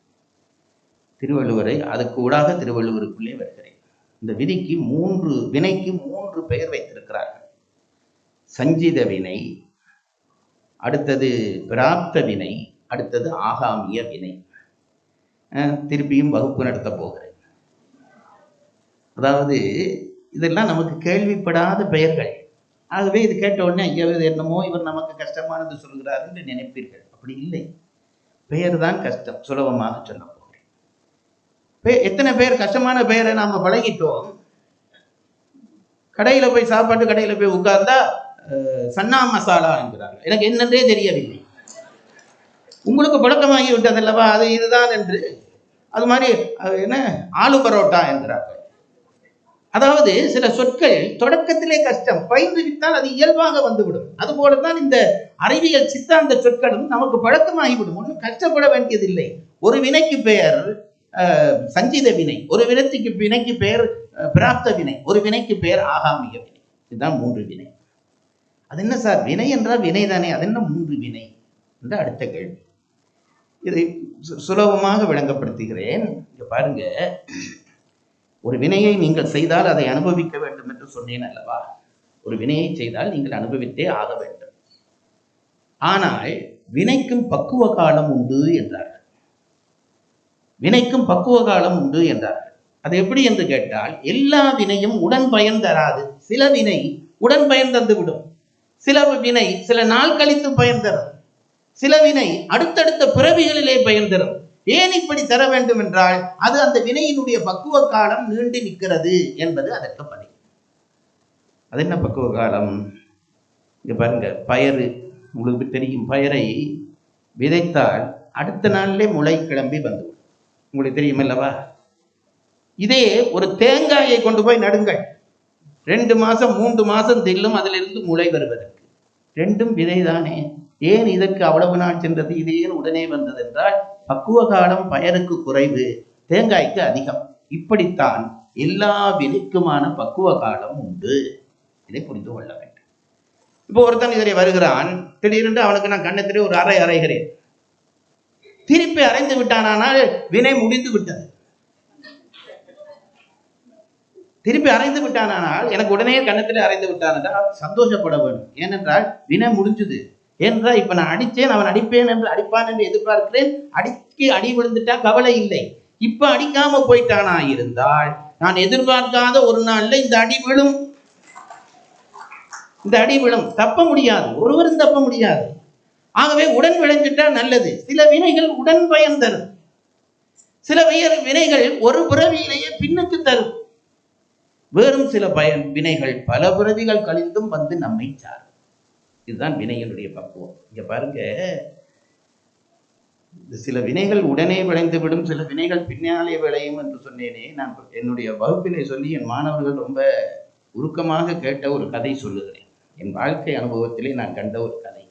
திருவள்ளுவரை அதுக்கு ஊடாக திருவள்ளுவருக்குள்ளே வருகிறேன். இந்த வினைக்கு 3 பெயர் வைத்திருக்கிறார்கள். சஞ்சித வினை, அடுத்தது பிராப்த வினை, அடுத்தது ஆகாமிய வினை. திருப்பியும் வகுப்பு நடத்த போகிறேன். அதாவது இதெல்லாம் நமக்கு கேள்விப்படாத பெயர்கள். ஆகவே இது கேட்ட உடனே ஐயோ இது என்னமோ இவர் நமக்கு கஷ்டமானது சொல்கிறார் என்று நினைப்பீர்கள். அப்படி இல்லை, பெயர் தான் கஷ்டம். சுலபமாக சொல்ல போகிறேன். எத்தனை பேர் கஷ்டமான பெயரை நாம பழகிட்டோம். கடையில போய் சாப்பாட்டு கடையில போய் உட்கார்ந்தா சன்னா மசாலா என்கிறார்கள், எனக்கு என்னன்றே தெரியவில்லை. உங்களுக்கு பழக்கமாகி விட்டதல்லவா அது இதுதான் என்று. அது மாதிரி என்ன ஆலு பரோட்டா என்கிறார்கள். அதாவது சில சொற்கள் தொடக்கத்திலே கஷ்டம், பயின்று விட்டால் அது இயல்பாக வந்துவிடும். அதுபோலதான் இந்த அறிவியல் சித்தாந்த சொற்களும் நமக்கு பழக்கமாகிவிடும், ஒன்றும் கஷ்டப்பட வேண்டியதில்லை. ஒரு வினைக்கு பெயர் சஞ்சித வினை, ஒரு வினைக்கு பெயர் பிராப்த வினை, ஒரு வினைக்கு பெயர் ஆகாமிய வினை. இதுதான் 3 வினை. அது என்ன சார் வினை என்றால் வினை தானே, அது என்ன 3 வினை என்ற அடுத்த கேள்வி. இதை சுலபமாக விளங்கப்படுத்துகிறேன். இங்க பாருங்க, ஒரு வினையை நீங்கள் செய்தால் அதை அனுபவிக்க வேண்டும் என்று சொன்னேன் அல்லவா. ஒரு வினையை செய்தால் நீங்கள் அனுபவித்தே ஆக வேண்டும். ஆனால் வினைக்கும் பக்குவ காலம் உண்டு என்றார்கள். வினைக்கும் பக்குவ காலம் உண்டு என்றார்கள். அது எப்படி என்று கேட்டால், எல்லா வினையும் உடன் பயன் தராது. சில வினை உடன் பயன் தந்து விடும், சில வினை சில நாள் கழித்து பயன் தரும், சில வினை அடுத்தடுத்த பிறவிகளிலே பயன் தரும். ஏன் இப்படி தர வேண்டும் என்றால், அது அந்த வினையினுடைய பக்குவ காலம் நீண்டு நிற்கிறது என்பது அதற்கு பணி. அது என்ன பக்குவ காலம்? இங்க பாருங்க, பயறு உங்களுக்கு தெரியும், பயரை விதைத்தால் அடுத்த நாளிலே முளை கிளம்பி வந்துவிடும், உங்களுக்கு தெரியும் அல்லவா. இதே ஒரு தேங்காயை கொண்டு போய் நடுங்கள், 2 மாசம் 3 மாசம் தெல்லும் அதிலிருந்து முளை வருவதற்கு. 2ம் விதைதானே, ஏன் இதற்கு அவ்வளவு நாள் சென்றது, இது ஏன் உடனே வந்தது என்றால், பக்குவ காலம் பயருக்கு குறைவு, தேங்காய்க்கு அதிகம். இப்படித்தான் எல்லா வினைக்குமான பக்குவ காலம் உண்டு. இதை புரிந்து கொள்ள வேண்டும். இப்போ ஒருத்தன் இதிலே வருகிறான், திடீரென்று அவனுக்கு நான் கண்ணத்திலே ஒரு அறை அறைகிறேன், திருப்பி அறைந்து விட்டானால் வினை முடிந்து விட்டது. திருப்பி அறைந்து விட்டானால் எனக்கு உடனே கண்ணத்திலே அறைந்து விட்டான் என்றால் சந்தோஷப்பட வேண்டும். ஏனென்றால் வினை முடிஞ்சது. ஏனென்றால் இப்ப நான் அடித்தேன், அவன் அடிப்பேன் என்று அடிப்பான் என்று எதிர்பார்க்கிறேன், அடி விழுந்துட்டா கவலை இல்லை. இப்ப அடிக்காம போயிட்டானா இருந்தால் நான் எதிர்பார்க்காத ஒரு நாள்ல இந்த அடி விழும், தப்ப முடியாது, ஒருவரும் தப்ப முடியாது. ஆகவே உடன் விளைஞ்சிட்டா நல்லது. சில வினைகள் உடன் பயன் தரும், சில வினைகள் ஒரு பிறவியிலேயே பின்னுக்கு தரும். வேறும் சில வினைகள் பல பிறவிகள் கழிந்தும் வந்து நம்மை சாரும். இதுதான் வினையினுடைய பக்குவம். இங்க பாருங்க, சில வினைகள் உடனே விளைந்துவிடும், சில வினைகள் பின்னாலே விளையும் என்று சொன்னேனே. நான் என்னுடைய வகுப்பிலே சொல்லி என் மாணவர்கள் ரொம்ப உருக்கமாக கேட்ட ஒரு கதை சொல்லுகிறேன். என் வாழ்க்கை அனுபவத்திலே நான் கண்ட ஒரு கதை.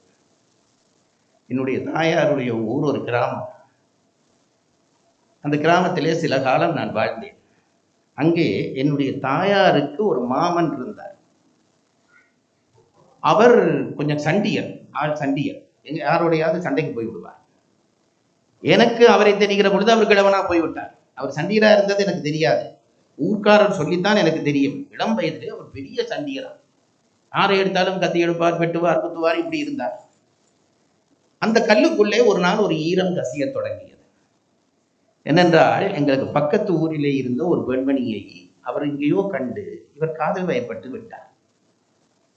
என்னுடைய தாயாருடைய ஊர் ஒரு கிராமம். அந்த கிராமத்திலே சில காலம் நான் வாழ்ந்தேன். அங்கே என்னுடைய தாயாருக்கு ஒரு மாமன் இருந்தார். அவர் கொஞ்சம் சண்டியர், சண்டியர். யாரோடையாவது சண்டைக்கு போய் விடுவார். எனக்கு அவரை தெரிகிற பொழுது அவர் கிழவனா போய்விட்டார். அவர் சண்டியரா இருந்தது எனக்கு தெரியாது, ஊர்க்காரர் சொல்லித்தான் எனக்கு தெரியும். இளம் வயதிலே அவர் பெரிய சண்டியரா, யாரை எடுத்தாலும் கத்தி எடுப்பார், வெட்டுவார், குத்துவார், இப்படி இருந்தார். அந்த கல்லுக்குள்ளே ஒரு நாள் ஒரு ஈரம் கசிய தொடங்கியது. என்னென்றால், எங்களுக்கு பக்கத்து ஊரிலே இருந்த ஒரு பெண்மணியை அவர் எங்கேயோ கண்டு இவர் காதல் வயப்பட்டு விட்டார்.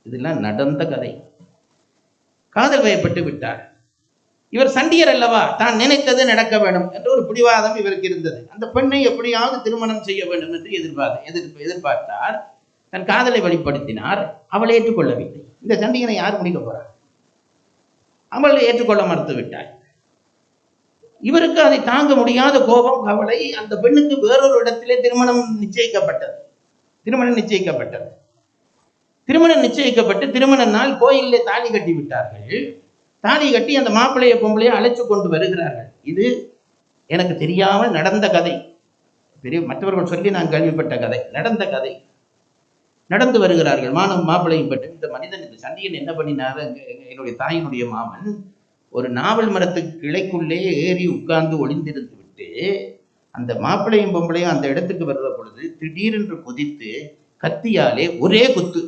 இதெல்லாம் நடந்த கதை. காதல் வயப்பட்டு விட்டார். இவர் சண்டியர் அல்லவா, தான் நினைத்தது நடக்க வேண்டும் என்ற ஒரு பிடிவாதம் இவருக்கு இருந்தது. அந்த பெண்ணை எப்படியாவது திருமணம் செய்ய வேண்டும் என்று எதிர்பார்த்தார். தன் காதலை வெளிப்படுத்தினார். அவள் ஏற்றுக்கொள்ளவில்லை. இந்த சண்டியனை யார் முடிக்க போறார்? அவள் ஏற்றுக்கொள்ள மறுத்து விட்டார். இவருக்கு அதை தாங்க முடியாத கோபம், கவலை. அந்த பெண்ணுக்கு வேறொரு இடத்திலே திருமணம் நிச்சயிக்கப்பட்டது. திருமணம் நிச்சயிக்கப்பட்டு திருமண நாள் கோயிலே தாலி கட்டி விட்டார்கள். தாலி கட்டி அந்த மாப்பிள்ளைய பொம்பளையை அழைச்சு கொண்டு வருகிறார்கள். இது எனக்கு தெரியாமல் நடந்த கதை, மற்றவர்கள் சொல்லி நான் கேள்விப்பட்ட கதை, நடந்த கதை. நடந்து வருகிறார்கள் மாப்பிள்ளையும் பட்டு. இந்த மனிதனுக்கு சண்டியன் என்ன பண்ணினார், என்னுடைய தாயினுடைய மாமன் ஒரு நாவல் மரத்துக்கு கிளைக்குள்ளே ஏறி உட்கார்ந்து ஒளிந்திருந்து விட்டு அந்த மாப்பிள்ளையும் பொம்பளையும் அந்த இடத்துக்கு வருகிற பொழுது திடீரென்று குதித்து கத்தியாலே ஒரே குத்து.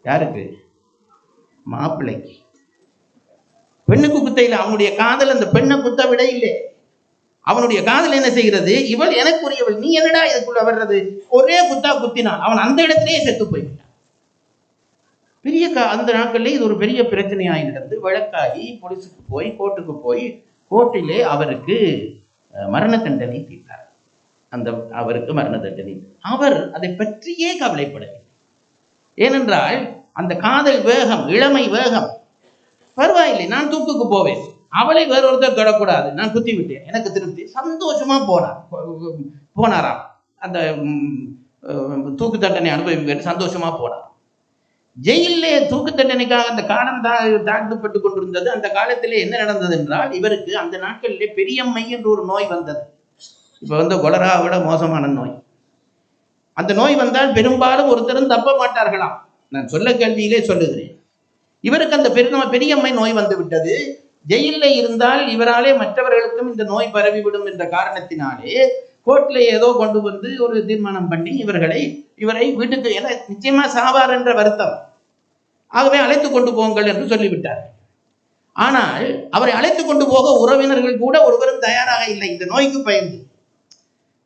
யாருக்கு? மாப்பிள்ளைக்கு. பெண்ணுக்கு குத்தையில் அவனுடைய காதல் அந்த பெண்ணை குத்த விட இல்லை. அவனுடைய காதல் என்ன செய்கிறது, இவள் எனக்குரியவள், நீ என்னடா இதுக்குள்ள வர்றது, ஒரே குத்தா குத்தினான். அவன் அந்த இடத்திலேயே செத்து போய்விட்டான். பெரிய அந்த நாட்களில் இது ஒரு பெரிய பிரச்சனையாகி நடந்து வழக்காகி போலீஸுக்கு போய் கோர்ட்டுக்கு போய் கோர்ட்டிலே அவருக்கு மரண தண்டனை தீர்த்தார். அவருக்கு மரண தண்டனை. அவர் அதை பற்றியே கவலைப்படவில்லை. ஏனென்றால் அந்த காதல் வேகம், இளமை வேகம், பரவாயில்லை, நான் தூக்குக்கு போவேன், அவளை வேறொருத்தர் தொடக்கூடாது, நான் குத்தி விட்டேன், எனக்கு திருப்தி, சந்தோஷமா போனாராம். அந்த தூக்கு தண்டனை அனுபவிக்க சந்தோஷமா போனார். ஜெயிலே தூக்கு தண்டனைக்காக அந்த காலம் தாழ்த்தப்பட்டு கொண்டிருந்தது. அந்த காலத்திலே என்ன நடந்தது என்றால், இவருக்கு அந்த நாட்களிலே பெரியம்மை என்று ஒரு நோய் வந்தது. இப்ப கொலராவை விட மோசமான நோய். அந்த நோய் வந்தால் பெரும்பாலும் ஒருத்தரும் தப்ப மாட்டார்களாம். நான் சொல்ல கேள்வியிலே சொல்லுகிறேன். இவருக்கு அந்த பெரியம்மை நோய் வந்து விட்டது. ஜெயிலில் இருந்தால் இவராலே மற்றவர்களுக்கும் இந்த நோய் பரவிவிடும் என்ற காரணத்தினாலே கோர்ட்ல ஏதோ கொண்டு வந்து ஒரு தீர்மானம் பண்ணி இவரை வீட்டுக்கு, என நிச்சயமா சாவார் என்ற வருத்தம், ஆகவே அழைத்து கொண்டு போங்கள் என்று சொல்லிவிட்டார். ஆனால் அவரை அழைத்து கொண்டு போக உறவினர்கள் கூட ஒருவரும் தயாராக இல்லை, இந்த நோய்க்கு பயந்து.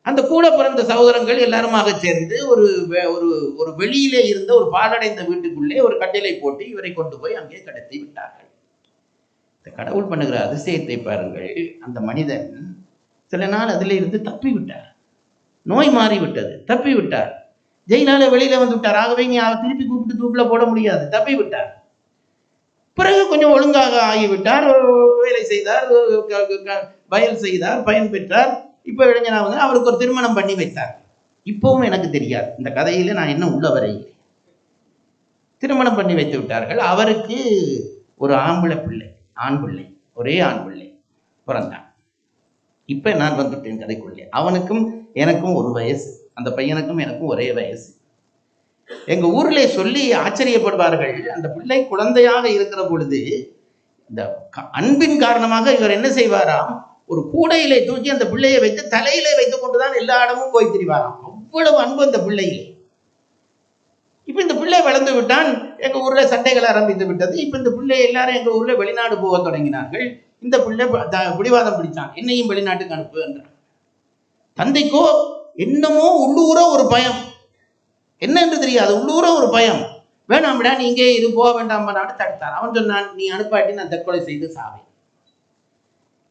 அந்த கூட பிறந்த சகோதரங்கள் எல்லாருமாக சேர்ந்து ஒரு வெளியிலே இருந்த ஒரு பாழடைந்த வீட்டுக்குள்ளே ஒரு கட்டிலை போட்டு இவரை கொண்டு போய் அங்கே கடத்தி விட்டார்கள். இந்த கடவுள் பண்ணுகிற அதிசயத்தை பாருங்கள். அந்த மனிதன் சில நாள் அதில் இருந்து தப்பி விட்டார். நோய் மாறிவிட்டது, தப்பி விட்டார். ஜெயிலால வெளியில வந்து விட்டார். ஆகவே திருப்பி கூப்பிட்டு தூக்குல போட முடியாது, தப்பி விட்டார். பிறகு கொஞ்சம் ஒழுங்காக ஆகிவிட்டார். வேலை செய்தார், வயல் செய்தார், பயன் பெற்றார். இப்ப இளைஞனாக அவருக்கு ஒரு திருமணம் பண்ணி வைத்தார். இப்பவும் எனக்கு தெரியாது, இந்த கதையில நான் என்ன உள்ள வரையிலே. திருமணம் பண்ணி வைத்து விட்டார்கள். அவருக்கு ஒரு ஆம்பளை பிள்ளை, ஆண் பிள்ளை, ஒரே ஆண் பிள்ளை பிறந்தான். இப்ப நான் வந்துட்டேன் கதைக்குள்ளே. அவனுக்கும் எனக்கும் ஒரு வயசு, அந்த பையனுக்கும் எனக்கும் ஒரே வயசு. எங்க ஊர்ல சொல்லி ஆச்சரியப்படுவார்கள். அந்த பிள்ளை குழந்தையாக இருக்கிற பொழுது இந்த அன்பின் காரணமாக இவர் என்ன செய்வாராம், ஒரு கூடையிலே தூக்கி அந்த பிள்ளையை வைத்து தலையிலே வைத்துக் கொண்டுதான் எல்லா இடமும் போய் திரிவாராம். அவ்வளவு அன்பு அந்த பிள்ளையிலே. இப்ப இந்த பிள்ளை வளர்ந்து விட்டான். எங்க ஊர்ல சண்டைகள் ஆரம்பித்து விட்டது. இப்ப இந்த பிள்ளை எல்லாரும் எங்க ஊர்ல வெளிநாடு போக தொடங்கினார்கள். இந்த பிள்ளை பிடிவாதம் பிடிச்சான், என்னையும் வெளிநாட்டுக்கு அனுப்பு என்றான். தந்தைக்கோ என்னமோ உள்ளூர ஒரு பயம், என்ன என்று தெரியாது, உள்ளூர ஒரு பயம். வேணாம் விடா, நீ இங்கே இது போக வேண்டாம் தடுத்தார். அவன் சொன்னான், நீ அனுப்பாட்டி நான் தற்கொலை செய்து சாவேன்.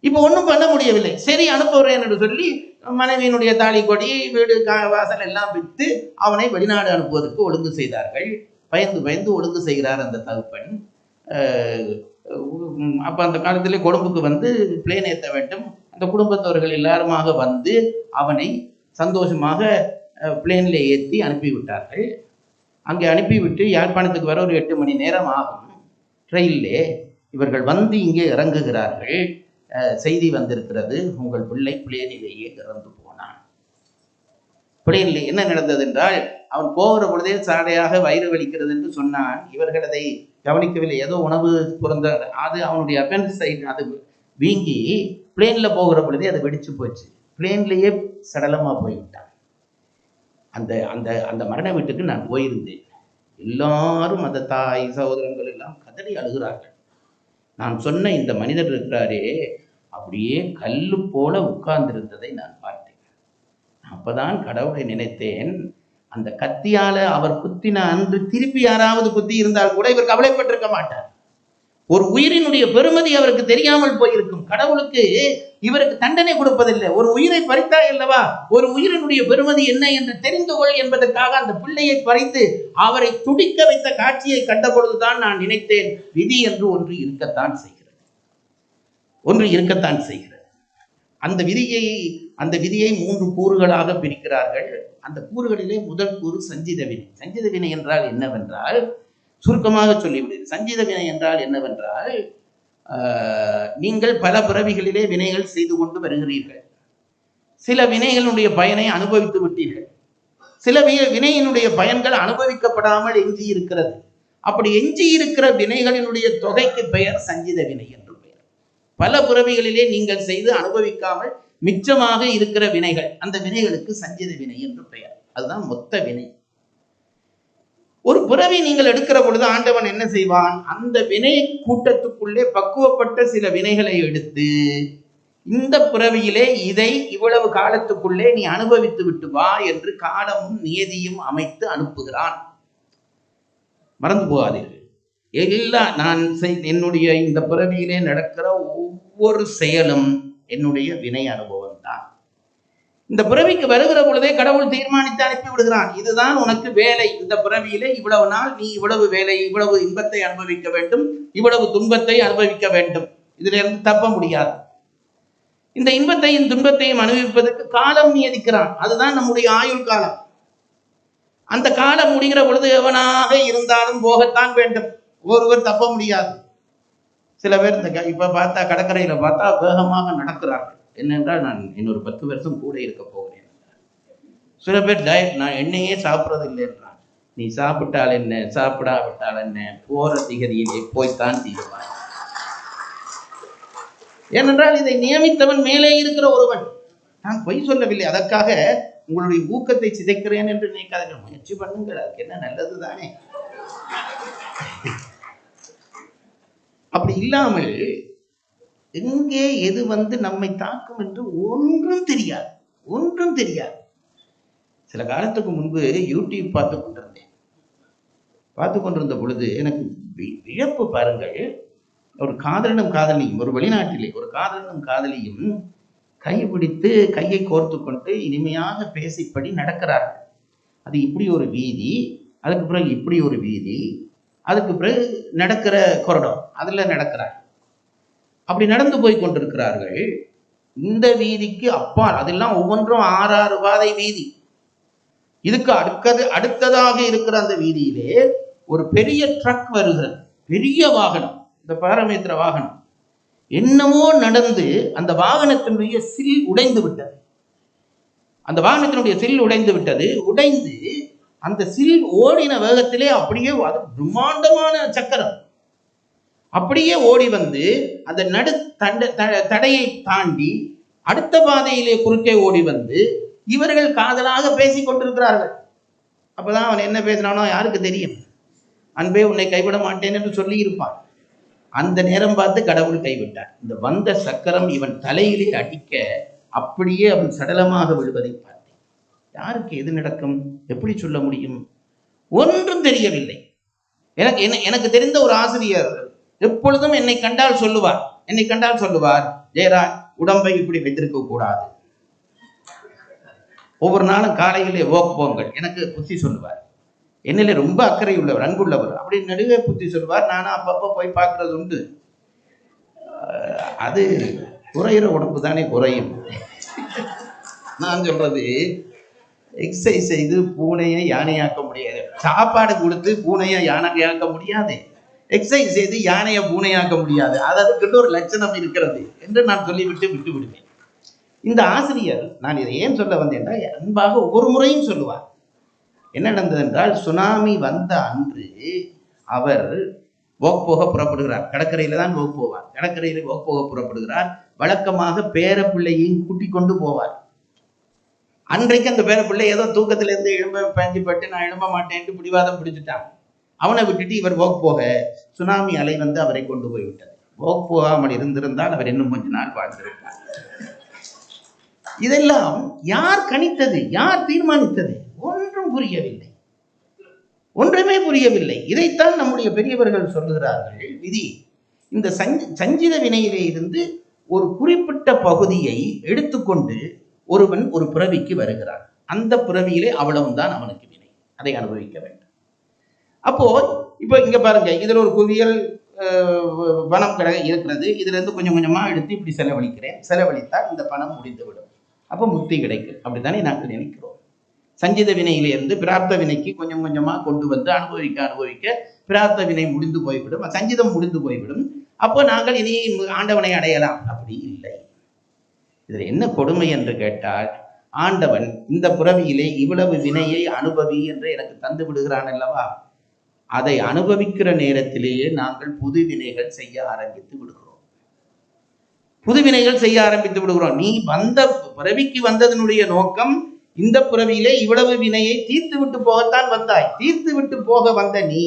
இப்ப ஒன்றும் பண்ண முடியவில்லை. சரி அனுப்புகிறேன் என்று சொல்லி மனைவியினுடைய தாலி கொடி, வீடு வாசல் எல்லாம் விற்று அவனை வெளிநாடு அனுப்புவதற்கு ஒழுங்கு செய்தார்கள். பயந்து ஒழுங்கு செய்கிறார் அந்த தகப்பன். அப்போ அந்த காலத்திலே கொழும்புக்கு வந்து பிளேன் ஏற்ற வேண்டும். அந்த குடும்பத்தவர்கள் எல்லாருமாக வந்து அவனை சந்தோஷமாக பிளேனில் ஏற்றி அனுப்பிவிட்டார்கள். அங்கே அனுப்பிவிட்டு யாழ்ப்பாணத்துக்கு வர ஒரு 8 மணி நேரம் ஆகும். ட்ரெயினிலே இவர்கள் வந்து இங்கே இறங்குகிறார்கள். செய்தி வந்திருக்கிறது, உங்கள் பிள்ளை பிளேனிலேயே இறந்து போனான். பிளேனில் என்ன நடந்தது என்றால், அவன் போகிற பொழுதே சாடையாக வயிறு வலிக்கிறது என்று சொன்னான். இவர்கள் அதை கவனிக்கவில்லை. ஏதோ உணவு புறந்த அது அவனுடைய அப்பெண்டிசைட் அது வீங்கி பிளேனில் போகிற பொழுதே அது வெடிச்சு போச்சு. பிளேன்லேயே சடலமாக போய்விட்டான். அந்த அந்த அந்த மரண வீட்டுக்கு நான் போயிருந்தேன். எல்லாரும் அந்த தாய் சகோதரங்கள் எல்லாம் கதறி அழுகிறார்கள். நான் சொன்ன இந்த மனிதர் இருக்கிறாரே, அப்படியே கல்லு போல உட்கார்ந்திருந்ததை நான் பார்த்தேன். அப்பதான் கடவுளை நினைத்தேன், அந்த கத்தியால அவர் குத்தின அன்று திருப்பி யாராவது குத்தி இருந்தால் கூட இவர் கவலைப்பட்டிருக்க மாட்டார். ஒரு உயிரினுடைய பெருமதி அவருக்கு தெரியாமல் போயிருக்கும். கடவுளுக்கு இவருக்கு தண்டனை கொடுப்பதில்லை. ஒரு உயிரை பறித்தாய் அல்லவா, ஒரு உயிரினுடைய பெருமதி என்ன என்று தெரிந்து கொள் என்பதற்காக அந்த பிள்ளையை பறித்து அவரை துடிக்க வைத்த காட்சியை கண்ட பொழுதுதான் நான் நினைத்தேன், விதி என்று ஒன்று இருக்கத்தான் செய்கிறது. அந்த விதியை 3 கூறுகளாக பிரிக்கிறார்கள். அந்த கூறுகளிலே முதல் கூறு சஞ்சித வினை. சஞ்சித வினை என்றால் என்னவென்றால், சுருக்கமாக சொல்லிவிடுது. சஞ்சித வினை என்றால் என்னவென்றால், நீங்கள் பல பிறவிகளிலே வினைகள் செய்து கொண்டு வருகிறீர்கள். சில வினைகளுடைய பயனை அனுபவித்து விட்டீர்கள். சில வினையினுடைய பயன்கள் அனுபவிக்கப்படாமல் எஞ்சி இருக்கிறது. அப்படி எஞ்சி இருக்கிற வினைகளினுடைய தொகைக்கு பெயர் சஞ்சித வினை என்று பெயர். பல பிறவிகளிலே நீங்கள் செய்து அனுபவிக்காமல் மிச்சமாக இருக்கிற வினைகள், அந்த வினைகளுக்கு சஞ்சித வினை என்று பெயர். அதுதான் மொத்த வினை. ஒரு பிறவி நீங்கள் எடுக்கிற பொழுது ஆண்டவன் என்ன செய்வான், அந்த வினை கூட்டத்துக்குள்ளே பக்குவப்பட்ட சில வினைகளை எடுத்து, இந்த பிறவியிலே இதை இவ்வளவு காலத்துக்குள்ளே நீ அனுபவித்து விட்டு வா என்று காலமும் நியதியும் அமைத்து அனுப்புகிறான். மறந்து போகாதீர்கள். எல்லாம் என்னுடைய இந்த பிறவியிலே நடக்கிற ஒவ்வொரு செயலும் என்னுடைய வினை அனுபவம் தான். இந்த பிறவிக்கு வருகிற பொழுதே கடவுள் தீர்மானித்து அனுப்பி விடுகிறான். இதுதான் உனக்கு வேலை. இந்த பிறவியிலே இவ்வளவு நாள் நீ இவ்வளவு வேலை, இவ்வளவு இன்பத்தை அனுபவிக்க வேண்டும், இவ்வளவு துன்பத்தை அனுபவிக்க வேண்டும். இதுல இருந்து தப்ப முடியாது. இந்த இன்பத்தையும் துன்பத்தையும் அனுபவிப்பதற்கு காலம் நியதிக்கிறான். அதுதான் நம்முடைய ஆயுள் காலம். அந்த காலம் முடிகிற பொழுது எவனாக இருந்தாலும் போகத்தான் வேண்டும். ஒருவர் தப்ப முடியாது. சில பேர் இப்ப பார்த்தா கடற்கரையில பார்த்தா வேகமாக நடக்கிறார்கள். என்னென்றால், நான் இன்னொரு 10 வருஷம் கூட இருக்க போகிறேன். சில பேர் டயட், நான் எண்ணெயே சாப்பிட்றது இல்லை என்றான். நீ சாப்பிட்டால் என்ன, சாப்பிடாவிட்டால் என்ன, போற திகதியிலே போய்த்தான் தீருவான். ஏனென்றால் இதை நியமித்தவன் மேலே இருக்கிற ஒருவன். நான் பொய் சொல்லவில்லை. அதற்காக உங்களுடைய ஊக்கத்தை சிதைக்கிறேன் என்று நினைக்காதீர்கள். முயற்சி பண்ணுங்கள், அதுக்கு என்ன நல்லது தானே. அப்படி இல்லாமல் எங்கே எது நம்மை தாக்கும் என்று ஒன்றும் தெரியாது. சில காலத்துக்கு முன்பு யூடியூப் பார்த்து கொண்டிருந்த பொழுது எனக்கு வியப்பு பாருங்கள். ஒரு காதலனும் காதலியும், ஒரு வெளிநாட்டிலே ஒரு காதலனும் காதலியும் கைப்பிடித்து கையை கோர்த்து கொண்டு இனிமையாக பேசிப்படி நடக்கிறார்கள். அது இப்படி ஒரு வீதி, அதுக்கு பிறகு இப்படி ஒரு வீதி, அதுக்கு பிறகு நடக்கிற கொரடம், அதுல நடக்கிறார்கள். அப்படி நடந்து போய் கொண்டிருக்கிறார்கள். இந்த வீதிக்கு அப்பால், அதெல்லாம் ஒவ்வொன்றும் 6 பாதை வீதி. இதுக்கு அடுத்ததாக இருக்கிற அந்த வீதியிலே ஒரு பெரிய ட்ரக் வருகிறது. பெரிய வாகனம், இந்த பாரமேத்திர வாகனம். என்னமோ நடந்து அந்த வாகனத்தினுடைய சில் உடைந்து விட்டது. உடைந்து அந்த சில் ஓடின வேகத்திலே அப்படியே, அது பிரம்மாண்டமான சக்கரம், அப்படியே ஓடி வந்து அந்த தடையை தாண்டி அடுத்த பாதையிலே குறுக்கே ஓடி வந்து இவர்கள் காதலாக பேசிக் கொண்டிருக்கிறார்கள். அப்பதான் அவன் என்ன பேசுறானோ யாருக்கு தெரியும். அன்பே உன்னை கைவிட மாட்டேன் என்று சொல்லி இருப்பான். அந்த நேரம் பார்த்து கடவுள் கைவிட்டார். இந்த வந்த சக்கரம் இவன் தலையிலே அடிக்க அப்படியே அவன் சடலமாக விழுவதை பார்த்தேன். யாருக்கு எது நடக்கும், எப்படி சொல்ல முடியும்? ஒன்றும் தெரியவில்லை. எனக்கு தெரிந்த ஒரு ஆசிரியர் எப்பொழுதும் என்னை கண்டால் சொல்லுவார், ஜெயராஜ், உடம்பை இப்படி வைத்திருக்க கூடாது. ஒவ்வொரு நாளும் காலையிலே போங்கள் எனக்கு புத்தி சொல்லுவார். என்னிலே ரொம்ப அக்கறை உள்ளவர், அன்புள்ளவர். அப்படி நடுவே புத்தி சொல்லுவார். நானும் அப்பப்போ போய் பார்க்கறது உண்டு. அது குறையிற உடம்பு தானே குறையும். நான் சொல்றது, எக்ஸசைஸ் செய்து பூனையை யானையாக்க முடியாது, சாப்பாடு கொடுத்து பூனையை யானையாக்க முடியாது, எக்ஸசைஸ் செய்து யானையை பூனையாக்க முடியாது. அதற்கிட்ட ஒரு லட்சணம் இருக்கிறது என்று நான் சொல்லிவிட்டு விட்டு விடுவேன். இந்த ஆசிரியர், நான் இதை ஏன் சொல்ல வந்தேன், அன்பாக ஒவ்வொரு முறையும் சொல்லுவார். என்ன நடந்தது என்றால், சுனாமி வந்த அன்று அவர் ஓக் போக புறப்படுகிறார். கடற்கரையில தான் ஓக் போவார். கடற்கரையில ஓக் போக புறப்படுகிறார். வழக்கமாக பேர பிள்ளையையும் கூட்டிக் கொண்டு போவார். அன்றைக்கு அந்த பேர பிள்ளை ஏதோ தூக்கத்திலிருந்து எழும்ப பயந்துபட்டு நான் எழும்ப மாட்டேன்ட்டு பிடிவாதம் பிடிச்சிட்டான். அவனை விட்டுட்டு இவர் ஓக் போக, சுனாமி அலை வந்து அவரை கொண்டு போய்விட்டது. ஓக் போகாமல் இருந்திருந்தால் அவர் இன்னும் கொஞ்ச நாள் வாழ்ந்திருப்பார். இதெல்லாம் யார் கணித்தது, யார் தீர்மானித்தது? ஒன்றும் புரியவில்லை, ஒன்றுமே புரியவில்லை. இதைத்தான் நம்முடைய பெரியவர்கள் சொல்லுகிறார்கள், விதி. இந்த சஞ்சித வினையிலே இருந்து ஒரு குறிப்பிட்ட பகுதியை எடுத்துக்கொண்டு ஒருவன் ஒரு பிறவிக்கு வருகிறான். அந்த பிறவியிலே அவ்வளவுதான் அவனுக்கு வினை, அதை அனுபவிக்க வேண்டும். அப்போ இப்ப இங்க பாருங்க, இதுல ஒரு குவியல் பணம் இருக்கிறது. இதுல இருந்து கொஞ்சம் கொஞ்சமா எடுத்து இப்படி செலவழிக்கிறேன். செலவழித்தால் இந்த பணம் முடிந்துவிடும், அப்போ முக்தி கிடைக்கும். அப்படித்தானே நாங்கள் நினைக்கிறோம். சஞ்சித வினையிலிருந்து பிரார்த்த வினைக்கு கொஞ்சம் கொஞ்சமா கொண்டு வந்து அனுபவிக்க அனுபவிக்க பிரார்த்த வினை முடிந்து போய்விடும், சஞ்சிதம் முடிந்து போய்விடும். அப்போ நாங்கள் இனி ஆண்டவனை அடையலாம். அப்படி இல்லை. இதில் என்ன கொடுமை என்று கேட்டால், ஆண்டவன் இந்த புறவியிலே இவ்வளவு வினையை அனுபவி என்று எனக்கு தந்து விடுகிறான் அல்லவா, அதை அனுபவிக்கிற நேரத்திலேயே நாங்கள் புது வினைகள் செய்ய ஆரம்பித்து விடுகிறோம். புது வினைகள் செய்ய ஆரம்பித்து விடுகிறோம். நீ வந்த பிறவிக்கு வந்ததனுடைய நோக்கம் இந்த பிறவியிலே இவ்வளவு வினையை தீர்த்து விட்டு போகத்தான் வந்தாய். தீர்த்து விட்டு போக வந்த நீ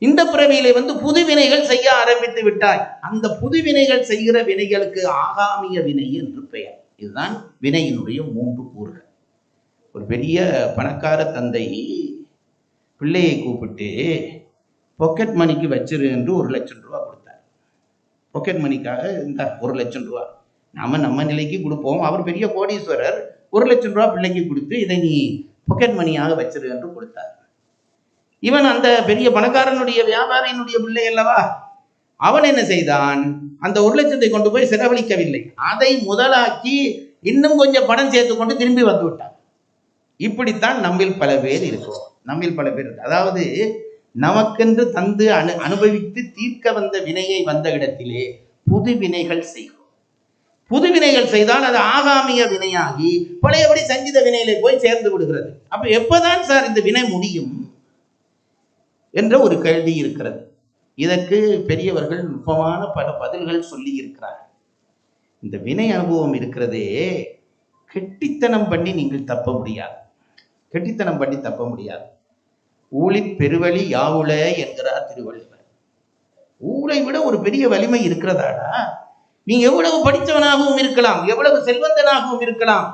இந்த பிறவியிலே வந்து புது வினைகள் செய்ய ஆரம்பித்து விட்டாய். அந்த புது வினைகள் செய்கிற வினைகளுக்கு ஆகாமிய வினை என்று பெயர். இதுதான் வினையினுடைய 3 கூறுகள். ஒரு பெரிய பணக்கார தந்தை பிள்ளையை கூப்பிட்டு பாக்கெட் மணிக்கு வச்சிரு என்று 1 லட்சம் ரூபா கொடுத்தார். பாக்கெட் மணிக்காக இந்த 1 லட்சம் ரூபா நம்ம நிலைக்கு கொடுப்போம். அவர் பெரிய கோடீஸ்வரர். 1 லட்சம் ரூபா பிள்ளைக்கு கொடுத்து இதை நீ பாக்கெட் மணியாக வச்சிரு என்று கொடுத்தார். இவன் அந்த பெரிய பணக்காரனுடைய வியாபாரியினுடைய பிள்ளை அல்லவா, அவன் என்ன செய்தான், அந்த 1 லட்சத்தை கொண்டு போய் செலவழிக்கவில்லை, அதை முதலாக்கி இன்னும் கொஞ்சம் பணம் சேர்த்து கொண்டு திரும்பி வந்து விட்டான். இப்படித்தான் நம்மில் பல பேர் இருக்கிறோம். நம்மில் பல பேர், அதாவது நமக்கென்று தந்து அனுபவித்து தீர்க்க வந்த வினையை வந்த இடத்திலே புது வினைகள் செய்கிறோம். புது வினைகள் செய்தால் அது ஆகாமிய வினையாகி பழையபடி சஞ்சித வினையிலே போய் சேர்ந்து விடுகிறது. அப்ப எப்பதான் சார் இந்த வினை முடியும் என்ற ஒரு கேள்வி இருக்கிறது. இதற்கு பெரியவர்கள் நுட்பமான பல பதில்கள் சொல்லி இருக்கிறார்கள். இந்த வினை அனுபவம் இருக்கிறதே, கெட்டித்தனம் பண்ணி நீங்கள் தப்ப முடியாது. கெட்டித்தனம் பண்ணி தப்ப முடியாது. ஊழி பெருவழி யாவுல என்கிறார் திருவள்ளுவர். ஊழை விட ஒரு பெரிய வலிமை இருக்கிறதாடா. நீ எவ்வளவு படித்தவனாகவும் இருக்கலாம், எவ்வளவு செல்வந்தனாகவும் இருக்கலாம்,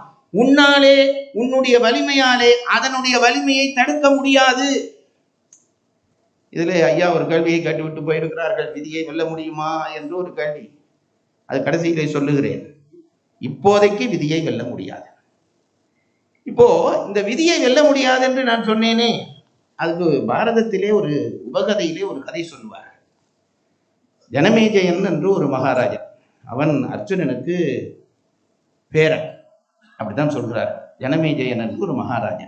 உன்னாலே உன்னுடைய வலிமையாலே அதனுடைய வலிமையை தடுக்க முடியாது. இதுல ஐயா ஒரு கேள்வியை கேட்டுவிட்டு போயிருக்கிறார்கள், விதியை வெல்ல முடியுமா என்று ஒரு கேள்வி. அது கடைசியிலே சொல்லுகிறேன். இப்போதைக்கு விதியை வெல்ல முடியாது. இப்போ இந்த விதியை வெல்ல முடியாது என்று நான் சொன்னேனே, அதுக்கு பாரதத்திலே ஒரு உபகதையிலே ஒரு கதை சொல்லுவார். ஜனமேஜயன் என்று ஒரு மகாராஜா, அவன் அர்ஜுனனுக்கு பேரன், அப்படித்தான் சொல்கிறார். ஜனமேஜயன் என்று ஒரு மகாராஜா.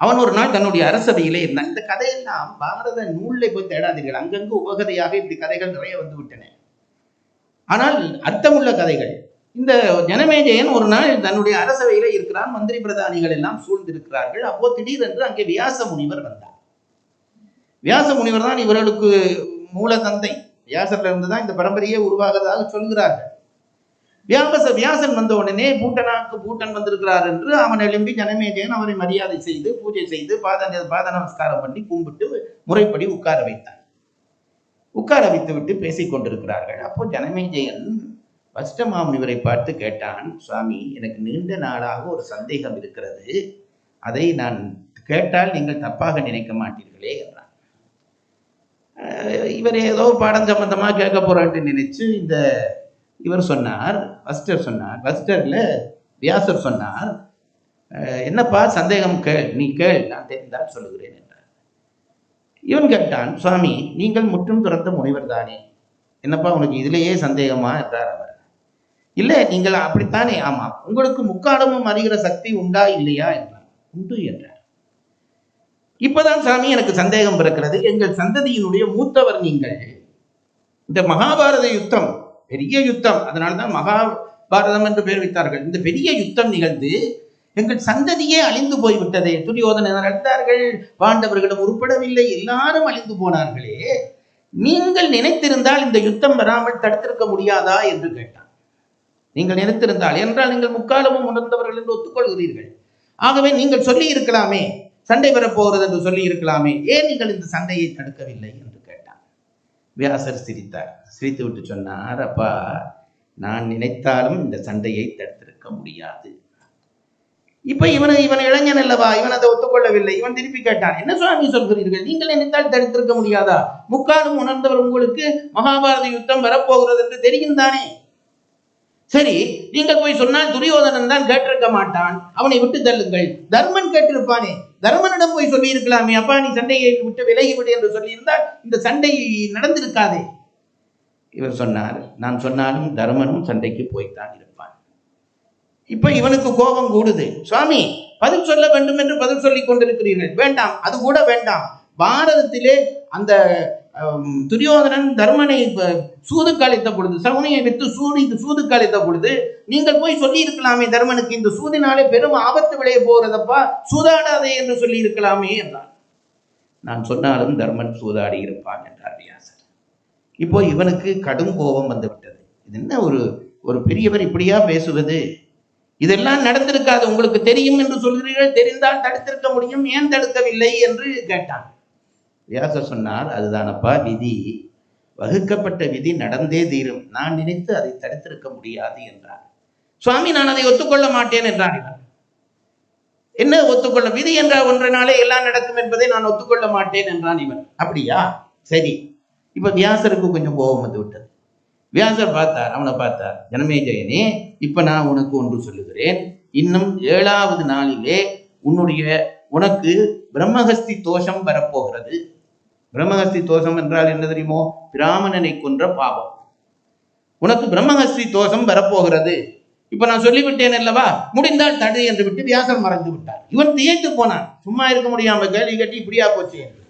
அவன் ஒரு நாள் தன்னுடைய அரசவையிலே இருந்தான். இந்த கதையெல்லாம் பாரத நூலில் போய் தேடாதீர்கள், அங்கங்கு உபகதையாக இப்படி கதைகள் நிறைய வந்து விட்டன. ஆனால் அர்த்தமுள்ள கதைகள். இந்த ஜனமேஜயன் ஒரு நாள் தன்னுடைய அரசவையிலே இருக்கிறான். மந்திரி பிரதானிகள் எல்லாம் சூழ்ந்திருக்கிறார்கள். அப்போ திடீரென்று அங்கே வியாச முனிவர் வந்தார். வியாச முனிவர் தான் இவர்களுக்கு மூல தந்தை. வியாசர்ல இருந்து தான் இந்த பரம்பரையே உருவாகிறதாக சொல்கிறார்கள். வியாசன் வந்த உடனே பூட்டன் வந்திருக்கிறார் என்று அவன் எழும்பி ஜனமேஜயன் அவரை மரியாதை செய்து பூஜை செய்து பாத நமஸ்காரம் பண்ணி கும்பிட்டு முறைப்படி உட்கார வைத்தார். உட்கார வைத்து விட்டு பேசிக் கொண்டிருக்கிறார்கள். அப்போ ஜனமேஜயன் வசிஷ்ட மாமுனிவரை பார்த்து கேட்டான், சுவாமி, எனக்கு நீண்ட நாளாக ஒரு சந்தேகம் இருக்கிறது, அதை நான் கேட்டால் நீங்கள் தப்பாக நினைக்க மாட்டீர்களே என்றான். இவர் ஏதோ பாடம் சம்பந்தமா கேட்க போறான்ட்டு நினைச்சு இவர் சொன்னார், வசிஷ்டர்ல வியாசர் சொன்னார், என்னப்பா சந்தேகம் கேள், நீ கேள், நான் தெரிந்தால் சொல்லுகிறேன் என்றார். இவன் கேட்டான், சுவாமி, நீங்கள் முற்றும் துறந்த முனிவர் தானே என்னப்பா உனக்கு இதுலேயே சந்தேகமா என்றார் அவர். இல்லை, நீங்கள் அப்படித்தானே? ஆமா. உங்களுக்கு முக்காலமும் அறிகிற சக்தி உண்டா இல்லையா என்றார். உண்டு என்றார். இப்பதான் சாமி எனக்கு சந்தேகம் பிறக்கிறது. எங்கள் சந்ததியினுடைய மூத்தவர் நீங்கள். இந்த மகாபாரத யுத்தம் பெரிய யுத்தம், அதனால்தான் மகாபாரதம் என்று பெயர் வைத்தார்கள். இந்த பெரிய யுத்தம் நிகழ்ந்து எங்கள் சந்ததியே அழிந்து போய்விட்டதே. துரியோதனர் அழித்தார்கள், பாண்டவர்களும் உருப்படவில்லை, எல்லாரும் அழிந்து போனார்களே. நீங்கள் நினைத்திருந்தால் இந்த யுத்தம் வராமல் தடுத்திருக்க முடியாதா என்று கேட்டான். நீங்கள் நினைத்திருந்தால் என்றால் நீங்கள் முக்காலமும் உணர்ந்தவர்கள் என்று ஒத்துக்கொள்கிறீர்கள். ஆகவே நீங்கள் சொல்லி இருக்கலாமே, சண்டை வரப்போகிறது என்று சொல்லி இருக்கலாமே, ஏன் நீங்கள் இந்த சண்டையை தடுக்கவில்லை என்று கேட்டான். வியாசர் சிரித்தார். சிரித்து விட்டு சொன்னார், அப்பா, நான் நினைத்தாலும் இந்த சண்டையை தடுத்திருக்க முடியாது. இப்ப இவன் இளைஞன் அல்லவா, இவன் அதை ஒத்துக்கொள்ளவில்லை. இவன் திருப்பி கேட்டான், என்ன சுவாமி சொல்கிறீர்கள்? நீங்கள் நினைத்தால் தடுத்திருக்க முடியாதா? முக்காலும் உணர்ந்தவர் உங்களுக்கு மகாபாரத யுத்தம் வரப்போகிறது என்று தெரியும் தானே? சரி, நீங்கள் போய் சொன்னால் துரியோதனன் தான் கேட்டிருக்க மாட்டான், அவனை விட்டு தள்ளுங்கள். தர்மன் கேட்டிருப்பானே, தர்மனிடம் போய் சொல்லி இருக்கலாமே, அப்பா நீ சண்டையை விட்டு விலகிவிடு என்று சொல்லியிருந்தால் இந்த சண்டை நடந்திருக்காதே. இவர் சொன்னார், நான் சொன்னாலும் தர்மனும் சண்டைக்கு போய்த்தான் இருப்பான். இப்ப இவனுக்கு கோபம் கூடுது. சுவாமி, பதில் சொல்ல வேண்டும் என்று பதில் சொல்லிக் கொண்டிருக்கிறீர்கள். வேண்டாம், அது கூட வேண்டாம். பாரதத்திலே அந்த துரியோதனன் தர்மனை சூது கலைத்த பொழுது, சகுனியை வைத்து சூது கலைத்த பொழுது நீங்கள் போய் சொல்லி இருக்கலாமே, தர்மனுக்கு இந்த சூதினாலே பெரும் ஆபத்து விளைய போகிறதப்பா, சூதாடாதே என்று சொல்லி இருக்கலாமே என்றான். நான் சொன்னாலும் தர்மன் சூதாடி இருப்பான் என்றார் வியாசர். இப்போ இவனுக்கு கடும் கோபம் வந்து விட்டது. இது என்ன ஒரு பெரியவர் இப்படியா பேசுவது? இதெல்லாம் நடந்திருக்காது, உங்களுக்கு தெரியும் என்று சொல்கிறீர்கள், தெரிந்தால் தடுத்திருக்க முடியும், ஏன் தடுக்கவில்லை என்று கேட்டான். வியாசர் சொன்னார், அதுதானப்பா விதி, வகுக்கப்பட்ட விதி நடந்தே தீரும், நான் நினைத்து அதை தடுத்திருக்க முடியாது என்றார். சுவாமி, நான் அதை ஒத்துக்கொள்ள மாட்டேன் என்றான். இவன் என்ன ஒத்துக்கொள்ள? விதி என்ற ஒன்றினாலே எல்லாம் நடக்கும் என்பதை நான் ஒத்துக்கொள்ள மாட்டேன் என்றான் இவன். அப்படியா, சரி. இப்ப வியாசருக்கு கொஞ்சம் கோபம் வந்து விட்டது. வியாசர் பார்த்தார், அவனை பார்த்தார். ஜனமேஜயனே, இப்ப நான் உனக்கு ஒன்று சொல்லுகிறேன். இன்னும் 7வது நாளிலே உனக்கு பிரம்மஹஸ்தி தோஷம் வரப்போகிறது. பிரம்மஹஸ்தி தோஷம் என்றால் என்ன தெரியுமோ? பிராமணனை கொன்ற பாவம். உனக்கு பிரம்மஹஸ்தி தோஷம் வரப்போகிறது. இப்ப நான் சொல்லிவிட்டேன் அல்லவா, முடிந்தால் தடு என்று விட்டு வியாசர் மறைந்து விட்டார். இவன் திகைத்து போனான். சும்மா இருக்க முடியாம கேள்வி கட்டி இப்படியா போச்சு என்று.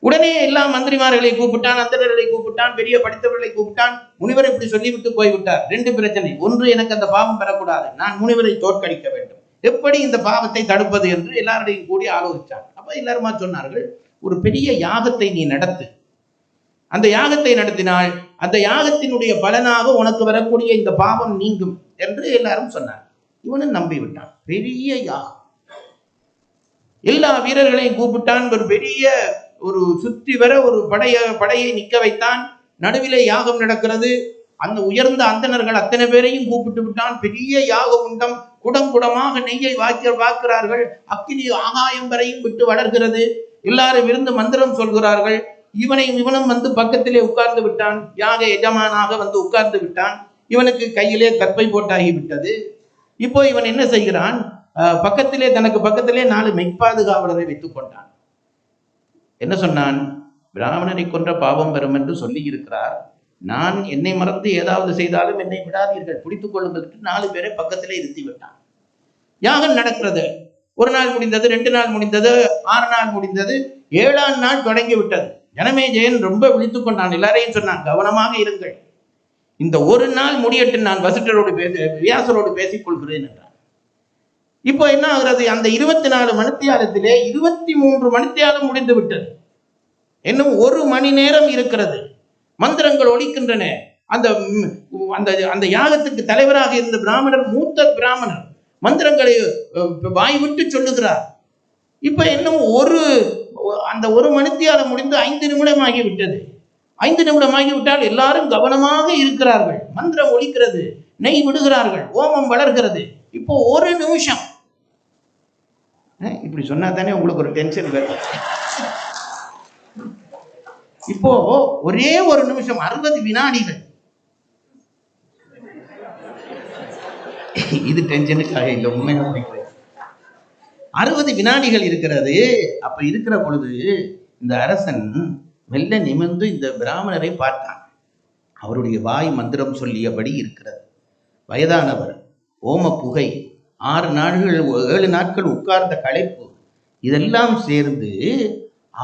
உடனே எல்லா மந்திரிமார்களை கூப்பிட்டான், அந்தணர்களை கூப்பிட்டான், பெரிய படித்தவர்களை கூப்பிட்டான். முனிவர் இப்படி சொல்லிவிட்டு போய்விட்டார். 2 பிரச்சனை. ஒன்று, எனக்கு அந்த பாவம் பெறக்கூடாது, நான் முனிவரை தோற்கடிக்க வேண்டும். எப்படி இந்த பாவத்தை தடுப்பது என்று எல்லாரையும் கூடி ஆலோசித்தார். அப்ப எல்லாருமா சொன்னார்கள், ஒரு பெரிய யாகத்தை நீ நடத்து. அந்த யாகத்தை நடத்தினால் அந்த யாகத்தினுடைய பலனாக உனக்கு வரக்கூடிய இந்த பாவம் நீங்கும் என்று எல்லாரும் சொன்னார். இவனும் நம்பி விட்டான். பெரிய யாகம், எல்லா வீரர்களையும் கூப்பிட்டான். ஒரு பெரிய சுற்றி வர ஒரு படையை நிற்க வைத்தான். நடுவிலே யாகம் நடக்கிறது. அந்த உயர்ந்த அந்தணர்கள் அத்தனை பேரையும் கூப்பிட்டு விட்டான். பெரிய யாக உண்டம், குடமாக நெய்யை வாக்கிறார்கள். அக்கினி ஆகாயம் வரையும் விட்டு வளர்கிறது. எல்லாரும் விருந்து மந்திரம் சொல்கிறார்கள். இவனும் வந்து பக்கத்திலே உட்கார்ந்து விட்டான். யாக எஜமானாக வந்து உட்கார்ந்து விட்டான். இவனுக்கு கையிலே கற்பை போட்டாகி விட்டது. இப்போ இவன் என்ன செய்கிறான்? தனக்கு பக்கத்திலே 4 மெய்ப்பாதுகாவலரை வைத்துக் கொண்டான். என்ன சொன்னான்? பிராமணனை கொன்ற பாவம் வரும் என்று சொல்லி இருக்கிறார். நான் என்னை மறந்து ஏதாவது செய்தாலும் என்னை விடாதீர்கள், பிடித்துக் கொள்ளுங்கள் என்று 4 பேரை பக்கத்திலே இருத்தி விட்டான். யாகம் நடக்கிறது. 1 நாள் முடிந்தது, 2 நாள் முடிந்தது, 6 நாள் முடிந்தது, 7ஆம் நாள் தொடங்கி விட்டது. ஜனமேஜயன் ரொம்ப விழித்துக் கொண்டான். எல்லாரையும் சொன்னான், கவனமாக இருங்கள், இந்த 1 நாள் முடியட்டு, நான் வியாசரோடு பேசிக் கொள்கிறேன் என்றான். இப்போ என்ன ஆகிறது? அந்த 24 மணித்தியாலத்திலே 23 மணித்தியாலம் முடிந்து விட்டது. இன்னும் 1 மணி நேரம் இருக்கிறது. மந்திரங்கள் ஒலிக்கின்றன. அந்த யாகத்துக்கு தலைவராக இருந்த பிராமணர், மூத்த பிராமணர், மந்திரங்களை வாய் விட்டு சொல்லுகிறார். இப்ப இன்னும் அந்த 1 மணித்தியாலம் முடிந்து 5 நிமிடம் ஆகிவிட்டது. 5 நிமிடம் ஆகிவிட்டால் எல்லாரும் கவனமாக இருக்கிறார்கள். மந்திரம் ஒலிக்கிறது, நெய் விடுகிறார்கள், ஓமம் வளர்கிறது. இப்போ 1 நிமிஷம். இப்படி சொன்னா தானே உங்களுக்கு ஒரு டென்ஷன் வரும். இப்போ ஒரே 1 நிமிஷம், 60 வினாடிகள். இது டென்ஷனுக்காக இல்லை, உண்மையாக நினைக்கிறேன். 60 வினாடிகள் இருக்கிறது. அப்ப இருக்கிற பொழுது இந்த அரசன் மெல்ல நிமிர்ந்து இந்த பிராமணரை பார்த்தான். அவருடைய வாய் மந்திரம் சொல்லியபடி இருக்கிறது. வயதானவர், ஓம புகை, 7 நாட்கள் உட்கார்ந்த களைப்பு, இதெல்லாம் சேர்ந்து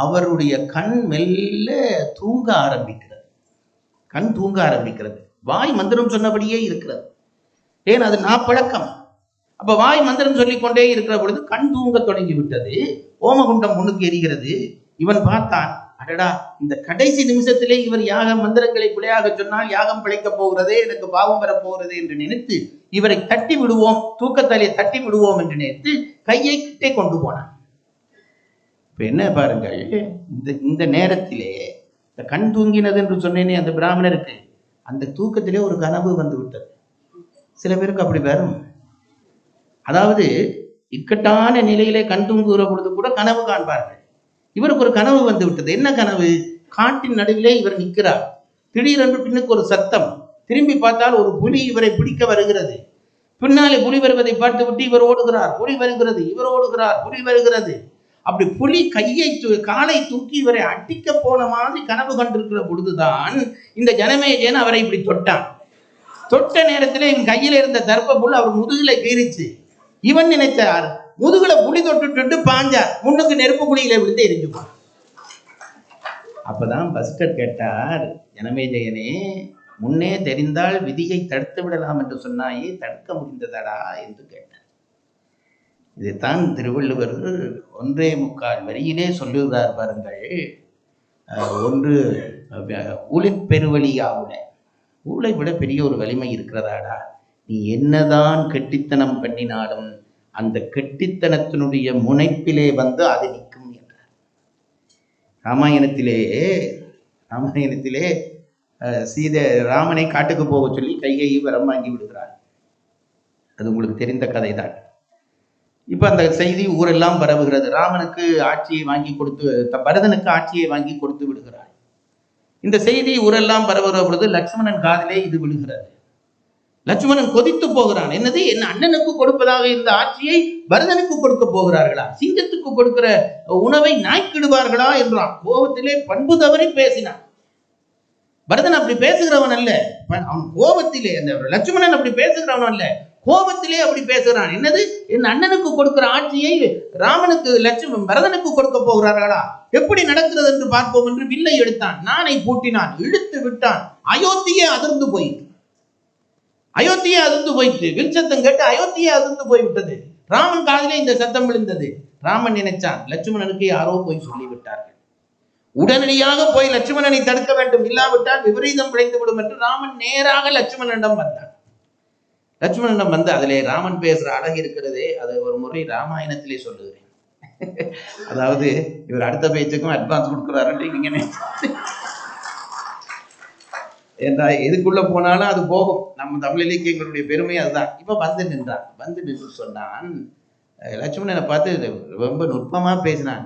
அவருடைய கண் மெல்ல தூங்க ஆரம்பிக்கிறது. கண் தூங்க ஆரம்பிக்கிறது. வாய் மந்திரம் சொன்னபடியே இருக்கிறது. ஏன், அது நாப்பழக்கம். அப்ப வாய் மந்திரம் சொல்லிக்கொண்டே இருக்கிற பொழுது கண் தூங்க தொடங்கி விட்டது. ஓமகுண்டம் முன்னுக்கு எரிகிறது. இவன் பார்த்தான், அடடா, இந்த கடைசி நிமிஷத்திலே இவர் யாக மந்திரங்களை பிழையாக சொன்னால் யாகம் பிழைக்கப் போகிறதே, எனக்கு பாவம் வரப்போகிறது என்று நினைத்து இவரை தட்டி விடுவோம், தூக்கத்தாலே தட்டி விடுவோம் என்று நினைத்து கையை கிட்டே கொண்டு போனான். இப்ப என்ன பாருங்கள், இந்த நேரத்திலே இந்த கண் தூங்கினது என்று சொன்னேனே அந்த பிராமணருக்கு, அந்த தூக்கத்திலே ஒரு கனவு வந்து விட்டது. சில பேருக்கு அப்படி வரும். அதாவது இக்கட்டான நிலையிலே கண் தூங்குகிற பொழுது கூட கனவு காண்பார்கள். இவருக்கு ஒரு கனவு வந்து விட்டது. என்ன கனவு? காட்டின் நடுவிலே இவர் நிற்கிறார். திடீரென்று பின்னுக்கு ஒரு சத்தம். திரும்பி பார்த்தால் ஒரு புலி இவரை பிடிக்க வருகிறது. பின்னாலே புலி வருவதை பார்த்து விட்டு இவர் ஓடுகிறார். புலி வருகிறது, இவர் ஓடுகிறார், புலி வருகிறது. அப்படி புலி காலை தூக்கி இவரை அடிக்க போன மாதிரி கனவு கண்டிருக்கிற பொழுதுதான் இந்த ஜனமேஜயன் அவரை இப்படி தொட்டான். தொட்ட நேரத்தில் என் கையில இருந்த தர்ப்ப புல் அவர் முதுகுல கீறிச்சு. இவன் நினைச்சார், முதுகுல புலி தொட்டு பாஞ்சார், முன்னுக்கு நெருப்பு குழியில விழுந்து எரிஞ்சுப்பான். அப்பதான் பஸ்டர் கேட்டார், ஜனமேஜயனே, முன்னே தெரிந்தால் விதியை தடுத்து விடலாம் என்று சொன்னாயே, தடுக்க முடிந்ததடா என்று கேட்டார். இதைத்தான் திருவள்ளுவர் 1.25 வரியிலே சொல்லுகிறார் பாருங்கள். ஒன்று ஊழிற் பெருவழியாவுல, ஊழை விட பெரிய ஒரு வலிமை இருக்கிறதாடா. நீ என்னதான் கெட்டித்தனம் பண்ணினாலும் அந்த கெட்டித்தனத்தினுடைய முனைப்பிலே வந்து அது நிற்கும் என்றார். ராமாயணத்திலே சீதை ராமனை காட்டுக்கு போக சொல்லி கைகையை வரம் வாங்கி விடுகிறார். அது உங்களுக்கு தெரிந்த கதை தான். இப்ப அந்த செய்தி ஊரெல்லாம் பரவுகிறது. ராமனுக்கு ஆட்சியை வாங்கி கொடுத்து, பரதனுக்கு ஆட்சியை வாங்கி கொடுத்து விடுகிறார். இந்த செய்தி ஊரெல்லாம் பரவுகிற பொழுது லட்சுமணன் காதிலே இது விழுகிறது. லட்சுமணன் கொதித்து போகிறான். என்னது, என் அண்ணனுக்கு கொடுப்பதாக இருந்த ஆட்சியை பரதனுக்கு கொடுக்க போகிறார்களா? சிங்கத்துக்கு கொடுக்கிற உணவை நாய்க்கிடுவார்களா என்றான். கோபத்திலே பண்பு தவறி பேசினான். பரதன் அப்படி பேசுகிறவன் அல்ல. அவன் கோபத்திலே, அந்த லட்சுமணன் அப்படி பேசுகிறவன் அல்ல, கோபத்திலே அப்படி பேசுகிறான். என்னது, என் அண்ணனுக்கு கொடுக்கிற ஆட்சியை பரதனுக்கு கொடுக்க போகிறார்களா? எப்படி நடக்கிறது என்று பார்ப்போம் என்று வில்லை எடுத்தான். நானை பூட்டினான், இழுத்து விட்டான். அயோத்தியே அதிர்ந்து போயிற்று. வில் சத்தம் கேட்டு அயோத்தியே அதிர்ந்து போய்விட்டது. ராமன் காதிலே இந்த சத்தம் விழுந்தது. ராமன் நினைச்சான், லட்சுமணனுக்கு யாரோ போய் சொல்லிவிட்டார்கள், உடனடியாக போய் லட்சுமணனை தடுக்க வேண்டும், இல்லாவிட்டால் விபரீதம் விளைந்து விடும் என்று ராமன் நேராக லட்சுமணனிடம் வந்தான். லட்சுமணனிடம் வந்து, அதிலே ராமன் பேசுற அழகு இருக்கிறதே, அது ஒரு முறை ராமாயணத்திலே சொல்லுகிறேன். அதாவது இவர் அடுத்த பேச்சுக்கும் அட்வான்ஸ் கொடுக்குறாரு நீங்க ஏன்னா எதுக்குள்ள போனாலும் அது போகும். நம்ம தமிழ் இலக்கியங்களுடைய பெருமை அதுதான். இப்ப வந்து நின்று சொன்னான். லட்சுமணனை பார்த்து ரொம்ப நுட்பமா பேசினான்.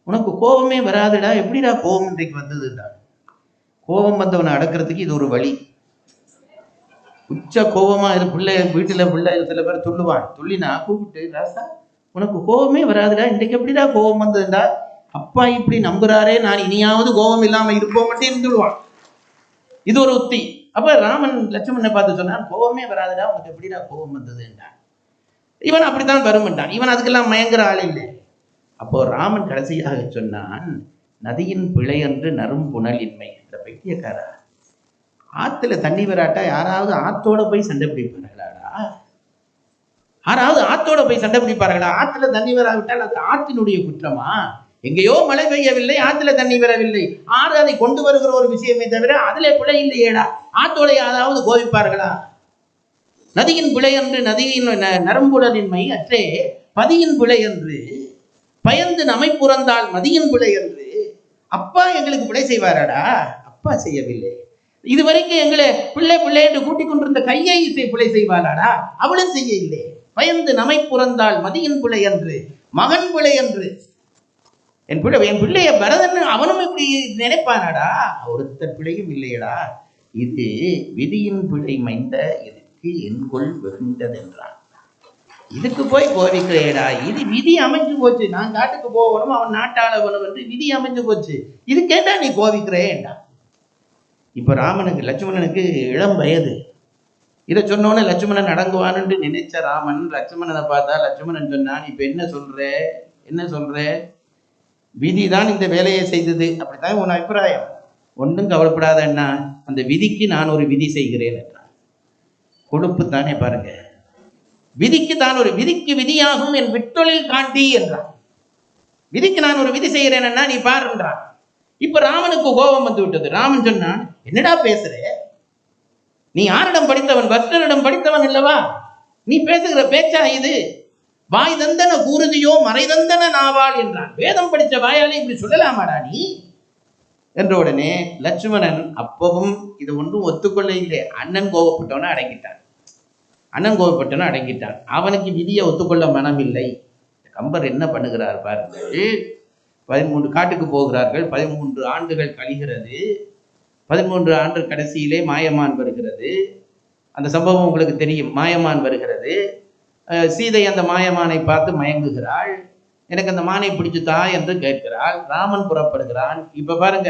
உனக்கு கோபமே வராதுடா, எப்படிடா கோபம் இன்றைக்கு வந்ததுடா? கோபம் வந்தவனை அடக்கிறதுக்கு இது ஒரு வழி. உச்ச கோபமா வீட்டுல பிள்ளை சில பேர் துள்ளினா கூப்பிட்டு, ராசா உனக்கு கோபமே வராதுடா, இன்றைக்கு எப்படிடா கோபம் வந்ததுடா? அப்பா இப்படி நம்புறாரே, நான் இனியாவது கோபம் இல்லாம இருப்போம் மட்டும் இருந்துடுவான். இது ஒரு உத்தி. அப்ப ராமன் லட்சுமணனை பார்த்து சொன்னான், கோபமே வராதுடா, உனக்கு எப்படிடா கோபம் வந்தது என்றான். இவன் அப்படித்தான் வரும்ட்டான். இவன் அதுக்கெல்லாம் மயங்குற ஆள் இல்லை. அப்போ ராமன் கடைசியாக சொன்னான், நதியின் பிழை என்று நறும்புணலின்மை. இந்த பைத்தியக்காரா, ஆத்துல தண்ணி வராட்டா யாராவது ஆத்தோட போய் சண்டை பிடிப்பார்களாடா? ஆத்துல தண்ணி வராவிட்டால் அது ஆற்றினுடைய குற்றமா? எங்கேயோ மழை பெய்யவில்லை, ஆத்துல தண்ணி வரவில்லை, ஆறு அதை கொண்டு வருகிற ஒரு விஷயமே தவிர அதுல பிழை இல்லையேடா. ஆத்தோட யாராவது கோபிப்பார்களா? நதியின் பிழை என்று, நதியின் நரம்புடலின்மை அற்றே பதியின் பிழை என்று, பயந்து நம்மை புறந்தால் மதியின் பிழை என்று. அப்பா எங்களுக்கு பிழை செய்வாராடா? அப்பா செய்யவில்லை. இதுவரைக்கும் எங்களை பிள்ளை என்று கூட்டிக் கொண்டிருந்த கையை பிழை செய்வாராடா? அவளும் செய்ய இல்லை. பயந்து நம்மை புறந்தால் மதியின் பிழை என்று, மகன் பிழை என்று. என் பிள்ளைய பரதன் அவனும் இப்படி நினைப்பானாடா? ஒருத்தர் பிழையும் இல்லையடா. இது விதியின் பிழை மைந்த, இதுக்கு என்கொள் வெகுண்டது என்றான். இதுக்கு போய் கோபிக்கிறேடா, இது விதி அமைஞ்சு போச்சு, நான் காட்டுக்கு போகணும், அவன் நாட்டாள வேணும் என்று விதி அமைஞ்சு போச்சு, இது கேட்டா நீ கோபிக்கிறேன்டா. இப்ப ராமனுக்கு லட்சுமணனுக்கு இளம் வயது. இதை சொன்னோன்னே லட்சுமணன் அடங்குவான்னு நினைச்ச ராமன் லட்சுமணனை பார்த்தா லட்சுமணன் சொன்னான், இப்ப என்ன சொல்ற, விதிதான் இந்த வேலையை செய்தது, அப்படித்தான் உன் அபிப்பிராயம், ஒன்றும் கவலைப்படாத அண்ணா, அந்த விதிக்கு நான் ஒரு விதி செய்கிறேன் என்றான். கொழுப்பு தானே பாருங்க, விதிக்கு தான் ஒரு விதிக்கு விதியாகும் என் விட்டொழில் காண்டி என்றான். விதிக்கு நான் ஒரு விதி செய்கிறேன்னா நீ பாருன்றான். இப்ப ராமனுக்கு கோபம் வந்து விட்டது. ராமன் சொன்னான், என்னடா பேசுற, நீ யாரிடம் படித்தவன், வஸ்டரிடம் படித்தவன் இல்லவா, நீ பேசுகிற பேச்சா இது, வாய் தந்தன கூறுதியோ மறை தந்தன நாவாள் என்றான். வேதம் படித்த வாயாலே இப்படி சொல்லலாமாடா நீ என்ற உடனே லட்சுமணன் அப்பவும் இது ஒன்றும் ஒத்துக்கொள்ள இல்லை. அண்ணன் கோபப்பட்டவன அடங்கிட்டான். அவனுக்கு விதியை ஒத்துக்கொள்ள மனம் இல்லை. கம்பர் என்ன பண்ணுகிறார் பாருங்கள், 13 காட்டுக்கு போகிறார்கள், 13 ஆண்டுகள் கழிகிறது, 13 ஆண்டு கடைசியிலே மாயமான் வருகிறது. அந்த சம்பவம் உங்களுக்கு தெரியும். மாயமான் வருகிறது, சீதை அந்த மாயமானை பார்த்து மயங்குகிறாள், எனக்கு அந்த மானை பிடிச்சுதா என்று கேட்கிறாள். ராமன் புறப்படுகிறான். இப்ப பாருங்க,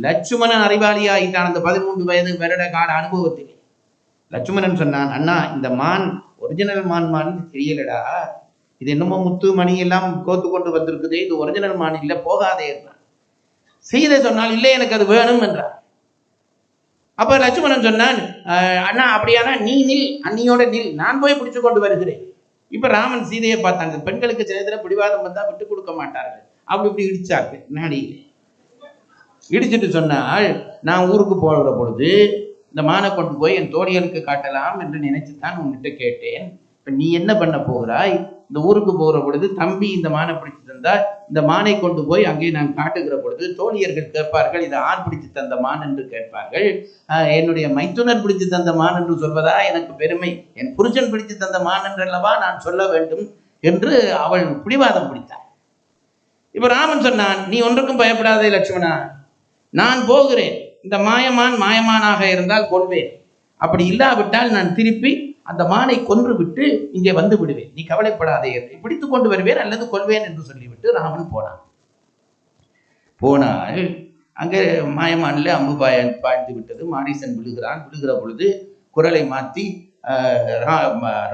லட்சுமணன் அறிவாளி ஆகிட்டான் அந்த 13 வயது வருட கால அனுபவத்தில். லட்சுமணன் சொன்னான், அண்ணா இந்த மான் ஒரிஜினல் மான் தெரியலடா, இது என்னமோ முத்து மணி எல்லாம் கோத்து கொண்டு வந்திருக்குது, இது ஒரிஜினல் மான் இல்லை, போகாதே என்றான். சீதை சொன்னால் இல்லை எனக்கு அது வேணும் என்றார். அப்ப லட்சுமணன் சொன்னான், அண்ணா அப்படியானா நீ நில், அண்ணியோட நில், நான் போய் பிடிச்சு கொண்டு வருகிறேன். இப்ப ராமன் சீதையை பார்த்தாங்க. பெண்களுக்கு சில நேரத்தில் பிடிவாதம் வந்தா விட்டு கொடுக்க மாட்டார்கள். அப்படி இப்படி இடிச்சார்கள் நாடியிலே. இடிச்சுட்டு சொன்னால், நான் ஊருக்கு போகிற பொழுது இந்த மானை கொண்டு போய் என் தோழிகளுக்கு காட்டலாம் என்று நினைச்சுத்தான் உன்கிட்ட கேட்டேன். இப்ப நீ என்ன பண்ண போகிறாய், இந்த ஊருக்கு போகிற பொழுது தம்பி இந்த மானை பிடிச்சு தந்தால் இந்த மானை கொண்டு போய் அங்கே நான் காட்டுகிற பொழுது தோழியர்கள் கேட்பார்கள், இதை ஆண் பிடிச்சு தந்த மான் என்று கேட்பார்கள். என்னுடைய மைத்துனர் பிடிச்சு தந்த மான் என்று சொல்வதா எனக்கு பெருமை, என் புருஷன் பிடிச்சு தந்த மான் என்றல்லவா நான் சொல்ல வேண்டும் என்று அவள் பிடிவாதம் பிடித்தாள். இப்ப ராமன் சொன்னான், நீ ஒன்றுக்கும் பயப்படாதே லட்சுமணா, நான் போகிறேன், இந்த மாயமானாக இருந்தால் கொள்வேன், அப்படி இல்லாவிட்டால் நான் திருப்பி அந்த மானை கொன்று விட்டு இங்கே வந்து விடுவேன், நீ கவலைப்படாதே, பிடித்து கொண்டு வருவேன் அல்லது கொள்வேன் என்று சொல்லிவிட்டு ராமன் போனால் அங்கே மாயமானில் அம்பு பாய்ந்து விட்டது. மாரீசன் விழுகிற பொழுது குரலை மாற்றி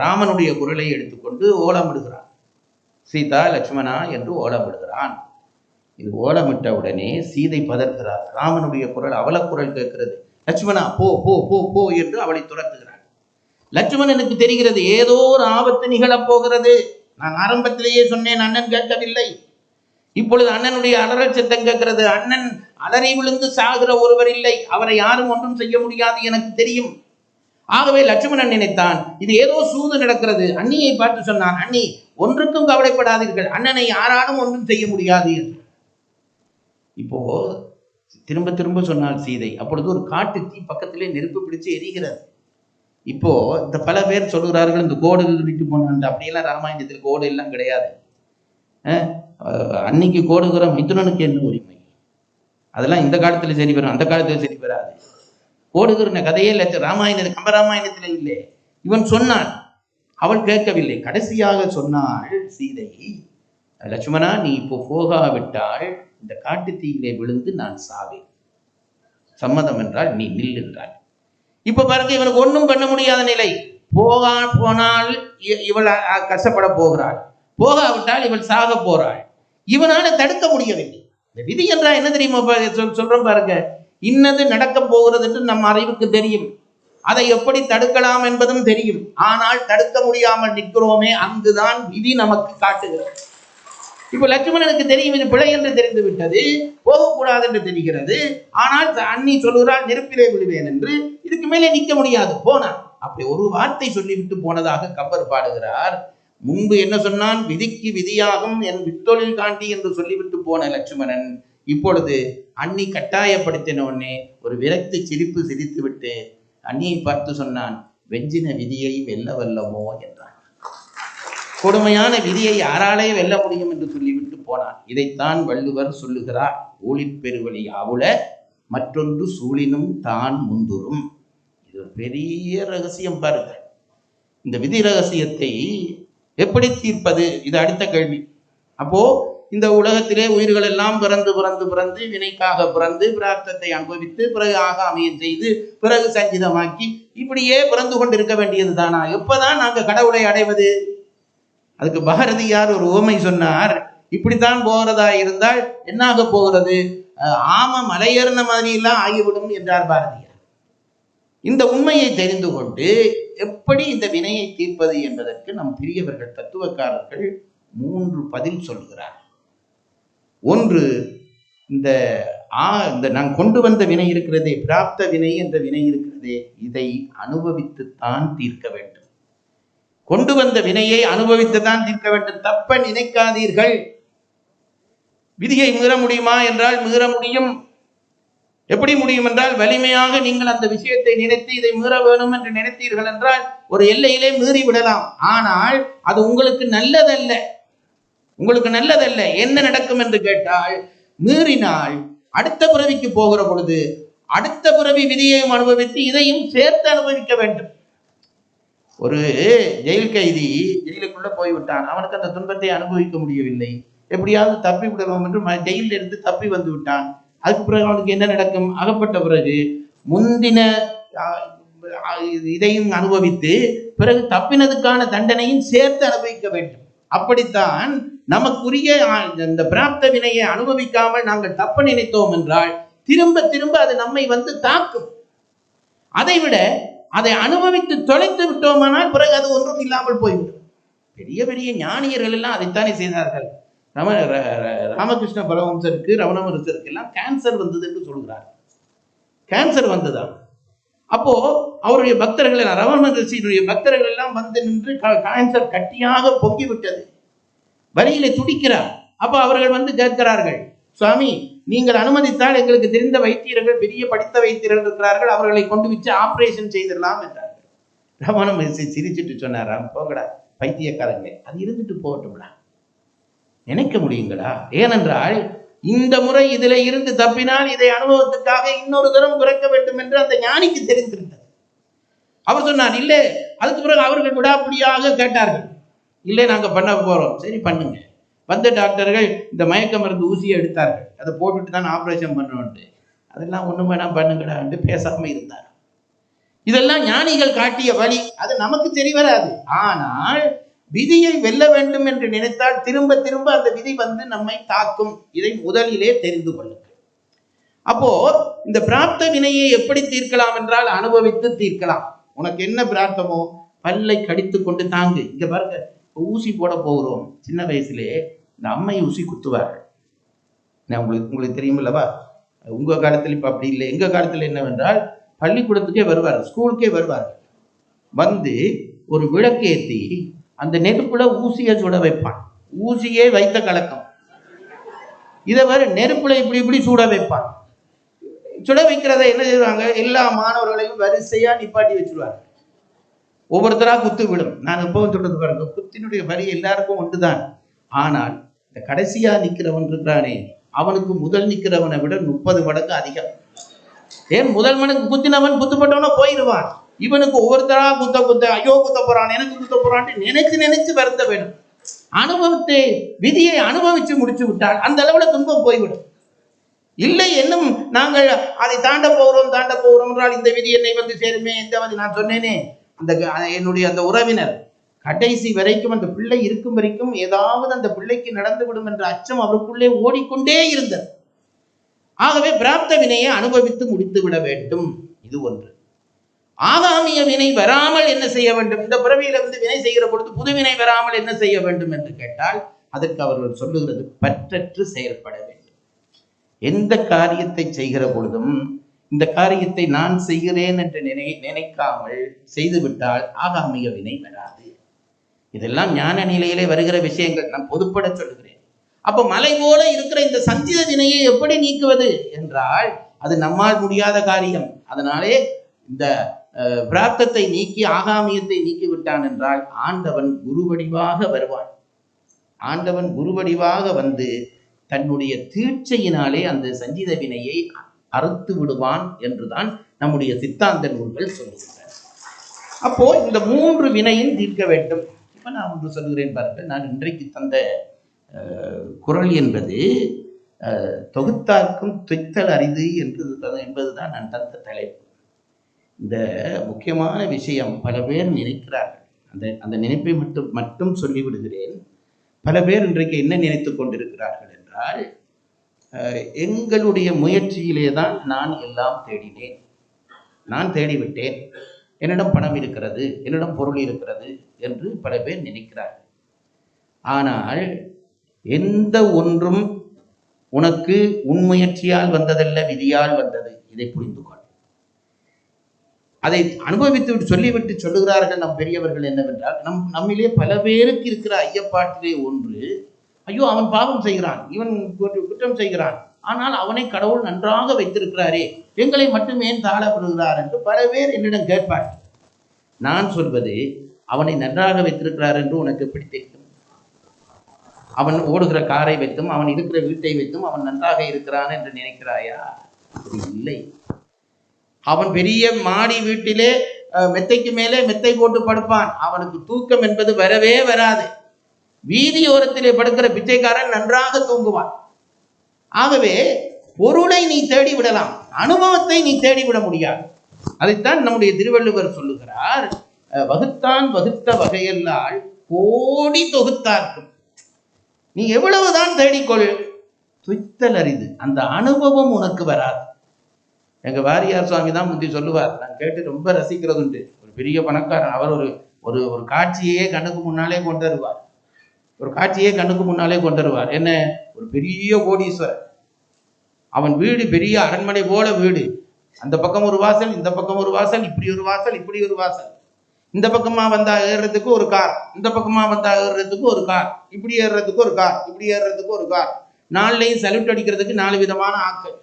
ராமனுடைய குரலை எடுத்துக்கொண்டு ஓலமிடுகிறான். சீதா லட்சுமணா என்று ஓலமிடுகிறான். இது ஓலமிட்ட உடனே சீதை பதறுகிறார். ராமனுடைய குரல் அவல குரல் கேட்கிறது. லட்சுமணா போ போ போ போ என்று அவளை துரத்துகிறார். லட்சுமணனுக்கு தெரிகிறது ஏதோ ஒரு ஆபத்து நிகழப் போகிறது. நான் ஆரம்பத்திலேயே சொன்னேன், அண்ணன் கேட்கவில்லை. இப்பொழுது அண்ணனுடைய அலறல் சத்தம் கேட்கிறது. அண்ணன் அலறி விழுந்து சாகிற ஒருவர் இல்லை, அவரை யாரும் ஒன்றும் செய்ய முடியாது எனக்கு தெரியும். ஆகவே லட்சுமணன் நினைத்தான், இது ஏதோ சூது நடக்கிறது. அண்ணியை பார்த்து சொன்னான், அண்ணி ஒன்றுக்கும் கவலைப்படாதீர்கள், அண்ணனை யாராலும் ஒன்றும் செய்ய முடியாது என்று. இப்போ திரும்ப திரும்ப சொன்னால் சீதை. அப்பொழுது ஒரு காட்டு தீ பக்கத்திலே நெருப்பு பிடிச்சு எரிகிறது. இப்போ இந்த பல பேர் சொல்கிறார்கள், இந்த கோடு விட்டு போனான், அப்படியெல்லாம் ராமாயணத்தில் கோடு எல்லாம் கிடையாது. அன்னைக்கு கோடுகிற மைத்துனனுக்கு என்ன உரிமை, அதெல்லாம் இந்த காலத்துல சரி வரும், அந்த காலத்துல சரி வராது. கோடுகிற கதையே கம்பராமாயணத்துல இல்லை. இவன் சொன்னான், அவள் கேட்கவில்லை. கடைசியாக சொன்னாள் சீதை, லட்சுமணா நீ இப்போ போகாவிட்டால் இந்த காட்டு தீயிலே விழுந்து நான் சாவேன், சம்மதம் என்றால் நீ நில் என்றாள். இப்ப பாருங்க, இவனுக்கு ஒன்றும் பண்ண முடியாத நிலை. போனால் இவள் கஷ்டப்பட போகிறாள், போகாவிட்டால் இவள் சாக போறாள். இவனால தடுக்க முடியவில்லை. இந்த விதி என்றால் என்ன தெரியுமா சொல்றோம் பாருங்க, இன்னது நடக்க போகிறது என்று நம் அறிவுக்கு தெரியும், அதை எப்படி தடுக்கலாம் என்பதும் தெரியும். ஆனால் தடுக்க முடியாமல் நிற்கிறோமே, அங்குதான் விதி நமக்கு காட்டுகிறது. இப்ப லட்சுமணனுக்கு தெரியும் இது பிழை என்று தெரிந்து விட்டது, போகக்கூடாது என்று தெரிகிறது. ஆனால் அண்ணி சொல்லுகிறாள் நெருப்பிலே விடுவேன் என்று, இதுக்கு மேலே நிற்க முடியாது, போனான். அப்படி ஒரு வார்த்தை சொல்லிவிட்டு போனதாக கம்பர் பாடுகிறார். முன்பு என்ன சொன்னான், விதிக்கு விதியாகும் என் வித்தொழில் காண்டி என்று சொல்லிவிட்டு போன லட்சுமணன் இப்பொழுது அண்ணி கட்டாயப்படுத்தின உடனே ஒரு விரக்தி சிரிப்பு சிரித்து விட்டு அண்ணியை பார்த்து சொன்னான், வெஞ்சின விதியை வெல்ல வல்லமோ என்றான். கொடுமையான விதியை யாராலே வெல்ல முடியும் என்று சொல்லிவிட்டு போனான். இதைத்தான் வள்ளுவர் சொல்லுகிறார், ஊழிற் பெருவழி ஆவுல மற்றொன்று சூழினும் தான் முந்துரும். இது ஒரு பெரிய ரகசியம் பாருங்க. இந்த விதி ரகசியத்தை எப்படி தீர்ப்பது? இது அடுத்த கேள்வி. அப்போ இந்த உலகத்திலே உயிர்கள் எல்லாம் பிறந்து பிறந்து பிறந்து வினைக்காக பிறந்து பிராப்தத்தை அனுபவித்து பிறகு ஆகாமியம் செய்து பிறகு சஞ்சிதமாக்கி இப்படியே பிறந்து கொண்டிருக்க வேண்டியது தானா? எப்பதான் நாங்க கடவுளை அடைவது? அதுக்கு பாரதியார் ஒரு உவமை சொன்னார். இப்படித்தான் போகிறதா இருந்தால் என்னாக போகிறது? ஆம மலையேறின மாதிரி எல்லாம் ஆகிவிடும் என்றார் பாரதியார். இந்த உண்மையை தெரிந்து கொண்டு எப்படி இந்த வினையை தீர்ப்பது என்பதற்கு நம் பெரியவர்கள் தத்துவக்காரர்கள் 3 பதில் சொல்கிறார். ஒன்று, இந்த நான் கொண்டு வந்த வினை இருக்கிறதே, பிராப்த வினை என்ற வினை இருக்கிறதே, இதை அனுபவித்துத்தான் தீர்க்க வேண்டும். கொண்டு வந்த வினையை அனுபவித்துத்தான் தீர்க்க வேண்டும். தப்ப நினைக்காதீர்கள். விதியை மீற முடியுமா என்றால் மீற முடியும். எப்படி முடியும் என்றால், வலிமையாக நீங்கள் அந்த விஷயத்தை நினைத்து இதை மீற வேணும் என்று நினைத்தீர்கள் என்றால் ஒரு எல்லையிலே மீறி விடலாம். ஆனால் அது உங்களுக்கு நல்லதல்ல. உங்களுக்கு நல்லதல்ல. என்ன நடக்கும் என்று கேட்டால், மீறினால் அடுத்த பிறவிக்கு போகிற பொழுது அடுத்த பிறவி விதியையும் அனுபவித்து இதையும் சேர்த்து அனுபவிக்க வேண்டும். ஒரு ஜெயில் கைதி ஜெயிலுக்குள்ள போய்விட்டான். அவனுக்கு அந்த துன்பத்தை அனுபவிக்க முடியவில்லை. எப்படியாவது தப்பி விடலாம் என்று ஜெயிலில் இருந்து தப்பி வந்து விட்டான். அதுக்கு பிறகு அவனுக்கு என்ன நடக்கும்? அகப்பட்ட பிறகு முந்தின இதையும் அனுபவித்து பிறகு தப்பினதுக்கான தண்டனையும் சேர்த்து அனுபவிக்க வேண்டும். அப்படித்தான் நமக்குரிய இந்த பிராப்த வினையை அனுபவிக்காமல் நாங்கள் தப்ப நினைத்தோம் என்றால் திரும்ப திரும்ப அது நம்மை வந்து தாக்கும். அதை விட அதை அனுபவித்து தொலைத்து விட்டோமானால் பிறகு அது ஒன்றும் இல்லாமல் போய்விடும். பெரிய பெரிய ஞானியர்கள் எல்லாம் அதைத்தானே செய்தார்கள். ராமகிருஷ்ண பரமஹம்சருக்கு, ரமண மகரிஷிக்கு எல்லாம் கேன்சர் வந்தது என்று சொல்கிறார். கேன்சர் வந்ததா? அப்போ அவருடைய பக்தர்கள், ரமண மகரிஷியுடைய பக்தர்கள் எல்லாம் வந்து நின்று கேன்சர் கட்டியாக பொங்கி விட்டது, வரியிலே துடிக்கிறார். அப்போ அவர்கள் வந்து கேட்கிறார்கள், சுவாமி நீங்கள் அனுமதித்தால் எங்களுக்கு தெரிந்த வைத்தியர்கள், பெரிய படித்த வைத்தியர்கள் இருக்கிறார்கள், அவர்களை கொண்டு வச்சு ஆபரேஷன் செய்திடலாம் என்றார்கள். ரமண மகரிஷி சிரிச்சுட்டு சொன்னாராம், போங்கடா பைத்தியக்காரங்க, அது இருந்துட்டு போகட்டும்டா, நினைக்க முடியுங்களா? ஏனென்றால் இந்த முறை இதில் இருந்து தப்பினால் இதை அனுபவத்துக்காக இன்னொரு தரம் பிறக்க வேண்டும் என்று அந்த ஞானிக்கு தெரிந்திருந்தது. அவர் சொன்னார், இல்லை. அதுக்கு பிறகு அவர்கள் விடாப்பிடியாக கேட்டார்கள், இல்லை நாங்கள் பண்ண போகிறோம். சரி பண்ணுங்க. வந்த டாக்டர்கள் இந்த மயக்க மருந்து ஊசியை எடுத்தார்கள். அதை போட்டுட்டு தான் ஆப்ரேஷன் பண்ணணும்ட்டு. அதெல்லாம் ஒன்றும் வேணாம் பண்ணுங்கடான்ட்டு பேசாமல் இருந்தார். இதெல்லாம் ஞானிகள் காட்டிய வழி. அது நமக்கு தெரிய வராது. ஆனால் விதியை வெல்ல வேண்டும் என்று நினைத்தால் திரும்ப திரும்ப அந்த விதி வந்து நம்மை தாக்கும். இதை முதலிலே தெரிந்து கொள்ளுங்கள். அப்போ இந்த பிராப்த வினையை எப்படி தீர்க்கலாம் என்றால் அனுபவித்து தீர்க்கலாம். உனக்கு என்ன பிராப்தமோ பல்லை கடித்து கொண்டு தாங்கு. இங்க பாருங்க, ஊசி போட போகிறோம். சின்ன வயசுலே இந்த அம்மை ஊசி குத்துவார்கள். உங்களுக்கு தெரியுமில்லவா? உங்க காலத்தில் இப்ப அப்படி இல்லை. எங்க காலத்தில் என்னவென்றால், பள்ளிக்கூடத்துக்கே வருவார்கள், ஸ்கூலுக்கே வருவார்கள். வந்து ஒரு விளக்கேற்றி அந்த நெருப்புல ஊசியை சுட வைப்பான். ஊசியே வைத்த கலக்கம். இதை வர நெருப்புல இப்படி இப்படி சுட வைப்பான். சுட வைக்கிறத என்ன செய்வாங்க? எல்லா மாணவர்களையும் வரிசையா நிப்பாட்டி வச்சிருவாங்க. ஒவ்வொருத்தரா குத்து விடும். நான் எப்பவும் சொல்றது பாருங்க, குத்தினுடைய வரி எல்லாருக்கும் ஒன்றுதான். ஆனால் இந்த கடைசியா நிற்கிறவன் இருக்கிறானே, அவனுக்கு முதல் நிற்கிறவனை விட 30 மடங்கு அதிகம். ஏன்? முதல் மடங்கு குத்தினவன் குத்துப்பட்டவன போயிடுவான். இவனுக்கு ஒவ்வொருத்தரா குத்த குத்த ஐயோ குத்த போறான், எனக்கு குத்த போறான்ட்டு நினைச்சு நினைச்சு வருத்த வேணும். அனுபவத்தை, விதியை அனுபவிச்சு முடிச்சு விட்டால் அந்த அளவுல துன்பம் போய்விடும். இல்லை, இன்னும் நாங்கள் அதை தாண்ட போகிறோம் என்றால் இந்த விதி என்னை வந்து சேருமே. எந்த நான் சொன்னேனே, என்னுடைய அந்த உறவினர் கடைசி வரைக்கும் அந்த பிள்ளை இருக்கும் வரைக்கும் ஏதாவது அந்த பிள்ளைக்கு நடந்து விடும் என்ற அச்சம் அவருக்குள்ளே ஓடிக்கொண்டே இருந்தது. ஆகவே பிராப்த வினையை அனுபவித்து முடித்து விட வேண்டும். இது ஒன்று. ஆகாமிய வினை வராமல் என்ன செய்ய வேண்டும்? இந்த பிறவியில வந்து வினை செய்கிற பொழுது புதுவினை வராமல் என்ன செய்ய வேண்டும் என்று கேட்டால், அதற்கு அவர்கள் சொல்லுகிறது பற்றற்று செயல்பட வேண்டும். எந்த காரியத்தை செய்கிற பொழுதும் இந்த காரியத்தை நான் செய்கிறேன் என்று நினைக்காமல் செய்துவிட்டால் ஆகாமிய வினை வராது. இதெல்லாம் ஞான நிலையிலே வருகிற விஷயங்கள். நான் பொதுப்பட சொல்லுகிறேன். அப்போ மலை போல இருக்கிற இந்த சஞ்சித வினையை எப்படி நீக்குவது என்றால் அது நம்மால் முடியாத காரியம். அதனாலே இந்த பிராப்தத்தை நீக்கி ஆகாமியத்தை நீக்கி விட்டான் என்றால் ஆண்டவன் குருவடிவாக வருவான். ஆண்டவன் குருவடிவாக வந்து தன்னுடைய தீட்சையினாலே அந்த சஞ்சித வினையை அறுத்து விடுவான் என்றுதான் நம்முடைய சித்தாந்த நூல்கள் சொல்லுகின்றன. அப்போ இந்த 3 வினையும் தீர்க்க வேண்டும். இப்ப நான் ஒன்று சொல்கிறேன் பாருங்கள். நான் இன்றைக்கு தந்த குறள் என்பது தொகுத்தார்க்கும் துய்த்தல் அரிது என்பதுதான் நான் தந்த தலைப்பு. இந்த முக்கியமான விஷயம் பல பேர் நினைக்கிறார்கள். அந்த நினைப்பை மட்டும் சொல்லிவிடுகிறேன். பல பேர் இன்றைக்கு என்ன நினைத்து கொண்டிருக்கிறார்கள் என்றால், எங்களுடைய முயற்சியிலே தான் நான் எல்லாம் தேடினேன், நான் தேடிவிட்டேன், என்னிடம் பணம் இருக்கிறது, என்னிடம் பொருள் இருக்கிறது என்று பல பேர் நினைக்கிறார்கள். ஆனால் எந்த ஒன்றும் உனக்கு உன் முயற்சியால் வந்ததல்ல, விதியால் வந்தது. இதை புரிந்து கொள். அதை அனுபவித்து சொல்லிவிட்டு சொல்லுகிறார்கள் நம் பெரியவர்கள் என்னவென்றால், நம்மிலே பல பேருக்கு இருக்கிற ஐயப்பாட்டிலே ஒன்று, ஐயோ அவன் பாவம் செய்கிறான், இவன் குற்றம் செய்கிறான், ஆனால் அவனை கடவுள் நன்றாக வைத்திருக்கிறாரே, எங்களை மட்டும் ஏன் தாழப்படுகிறார் என்று பல பேர் என்னிடம் கேட்பார். நான் சொல்வது, அவனை நன்றாக வைத்திருக்கிறார் என்று உனக்கு எப்படி தெரியும்? அவன் ஓடுகிற காரை வைத்தும் அவன் இருக்கிற வீட்டை வைத்தும் அவன் நன்றாக இருக்கிறான் என்று நினைக்கிறாயா? இல்லை. அவன் பெரிய மாடி வீட்டிலே மெத்தைக்கு மேலே மெத்தை போட்டு படுப்பான். அவனுக்கு தூக்கம் என்பது வரவே வராது. வீதியோரத்திலே படுக்கிற பிச்சைக்காரன் நன்றாக தூங்குவான். ஆகவே பொருளை நீ தேடி விடலாம், அனுபவத்தை நீ தேடிவிட முடியாது. அதைத்தான் நம்முடைய திருவள்ளுவர் சொல்லுகிறார், வகுத்தான் வகுத்த வகையல்லால் கோடி தொகுத்தார்க்கும். நீ எவ்வளவுதான் தேடிக்கொள், துய்த்தல் அரிது. அந்த அனுபவம் உனக்கு வராது. எங்க வாரியார் சுவாமி தான் முந்தி சொல்லுவார், நான் கேட்டு ரொம்ப ரசிக்கிறது உண்டு. ஒரு பெரிய பணக்காரன், அவர் ஒரு ஒரு காட்சியே கண்ணுக்கு முன்னாலே கொண்டு வருவார். ஒரு காட்சியே கண்ணுக்கு முன்னாலே கொண்டு வருவார். என்ன? ஒரு பெரிய கோடீஸ்வரர், அவன் வீடு பெரிய அரண்மனை போல வீடு. அந்த பக்கம் ஒரு வாசல், இந்த பக்கம் ஒரு வாசல், இப்படி ஒரு வாசல், இப்படி ஒரு வாசல். இந்த பக்கமா வந்தா ஏறுறதுக்கு ஒரு கார், இந்த பக்கமா வந்தா ஏறுறதுக்கு ஒரு கார், இப்படி ஏறுறதுக்கு ஒரு கார், இப்படி ஏறுறதுக்கு ஒரு கார். நாலுலையும் சல்யூட் அடிக்கிறதுக்கு 4 விதமான ஆட்கள்.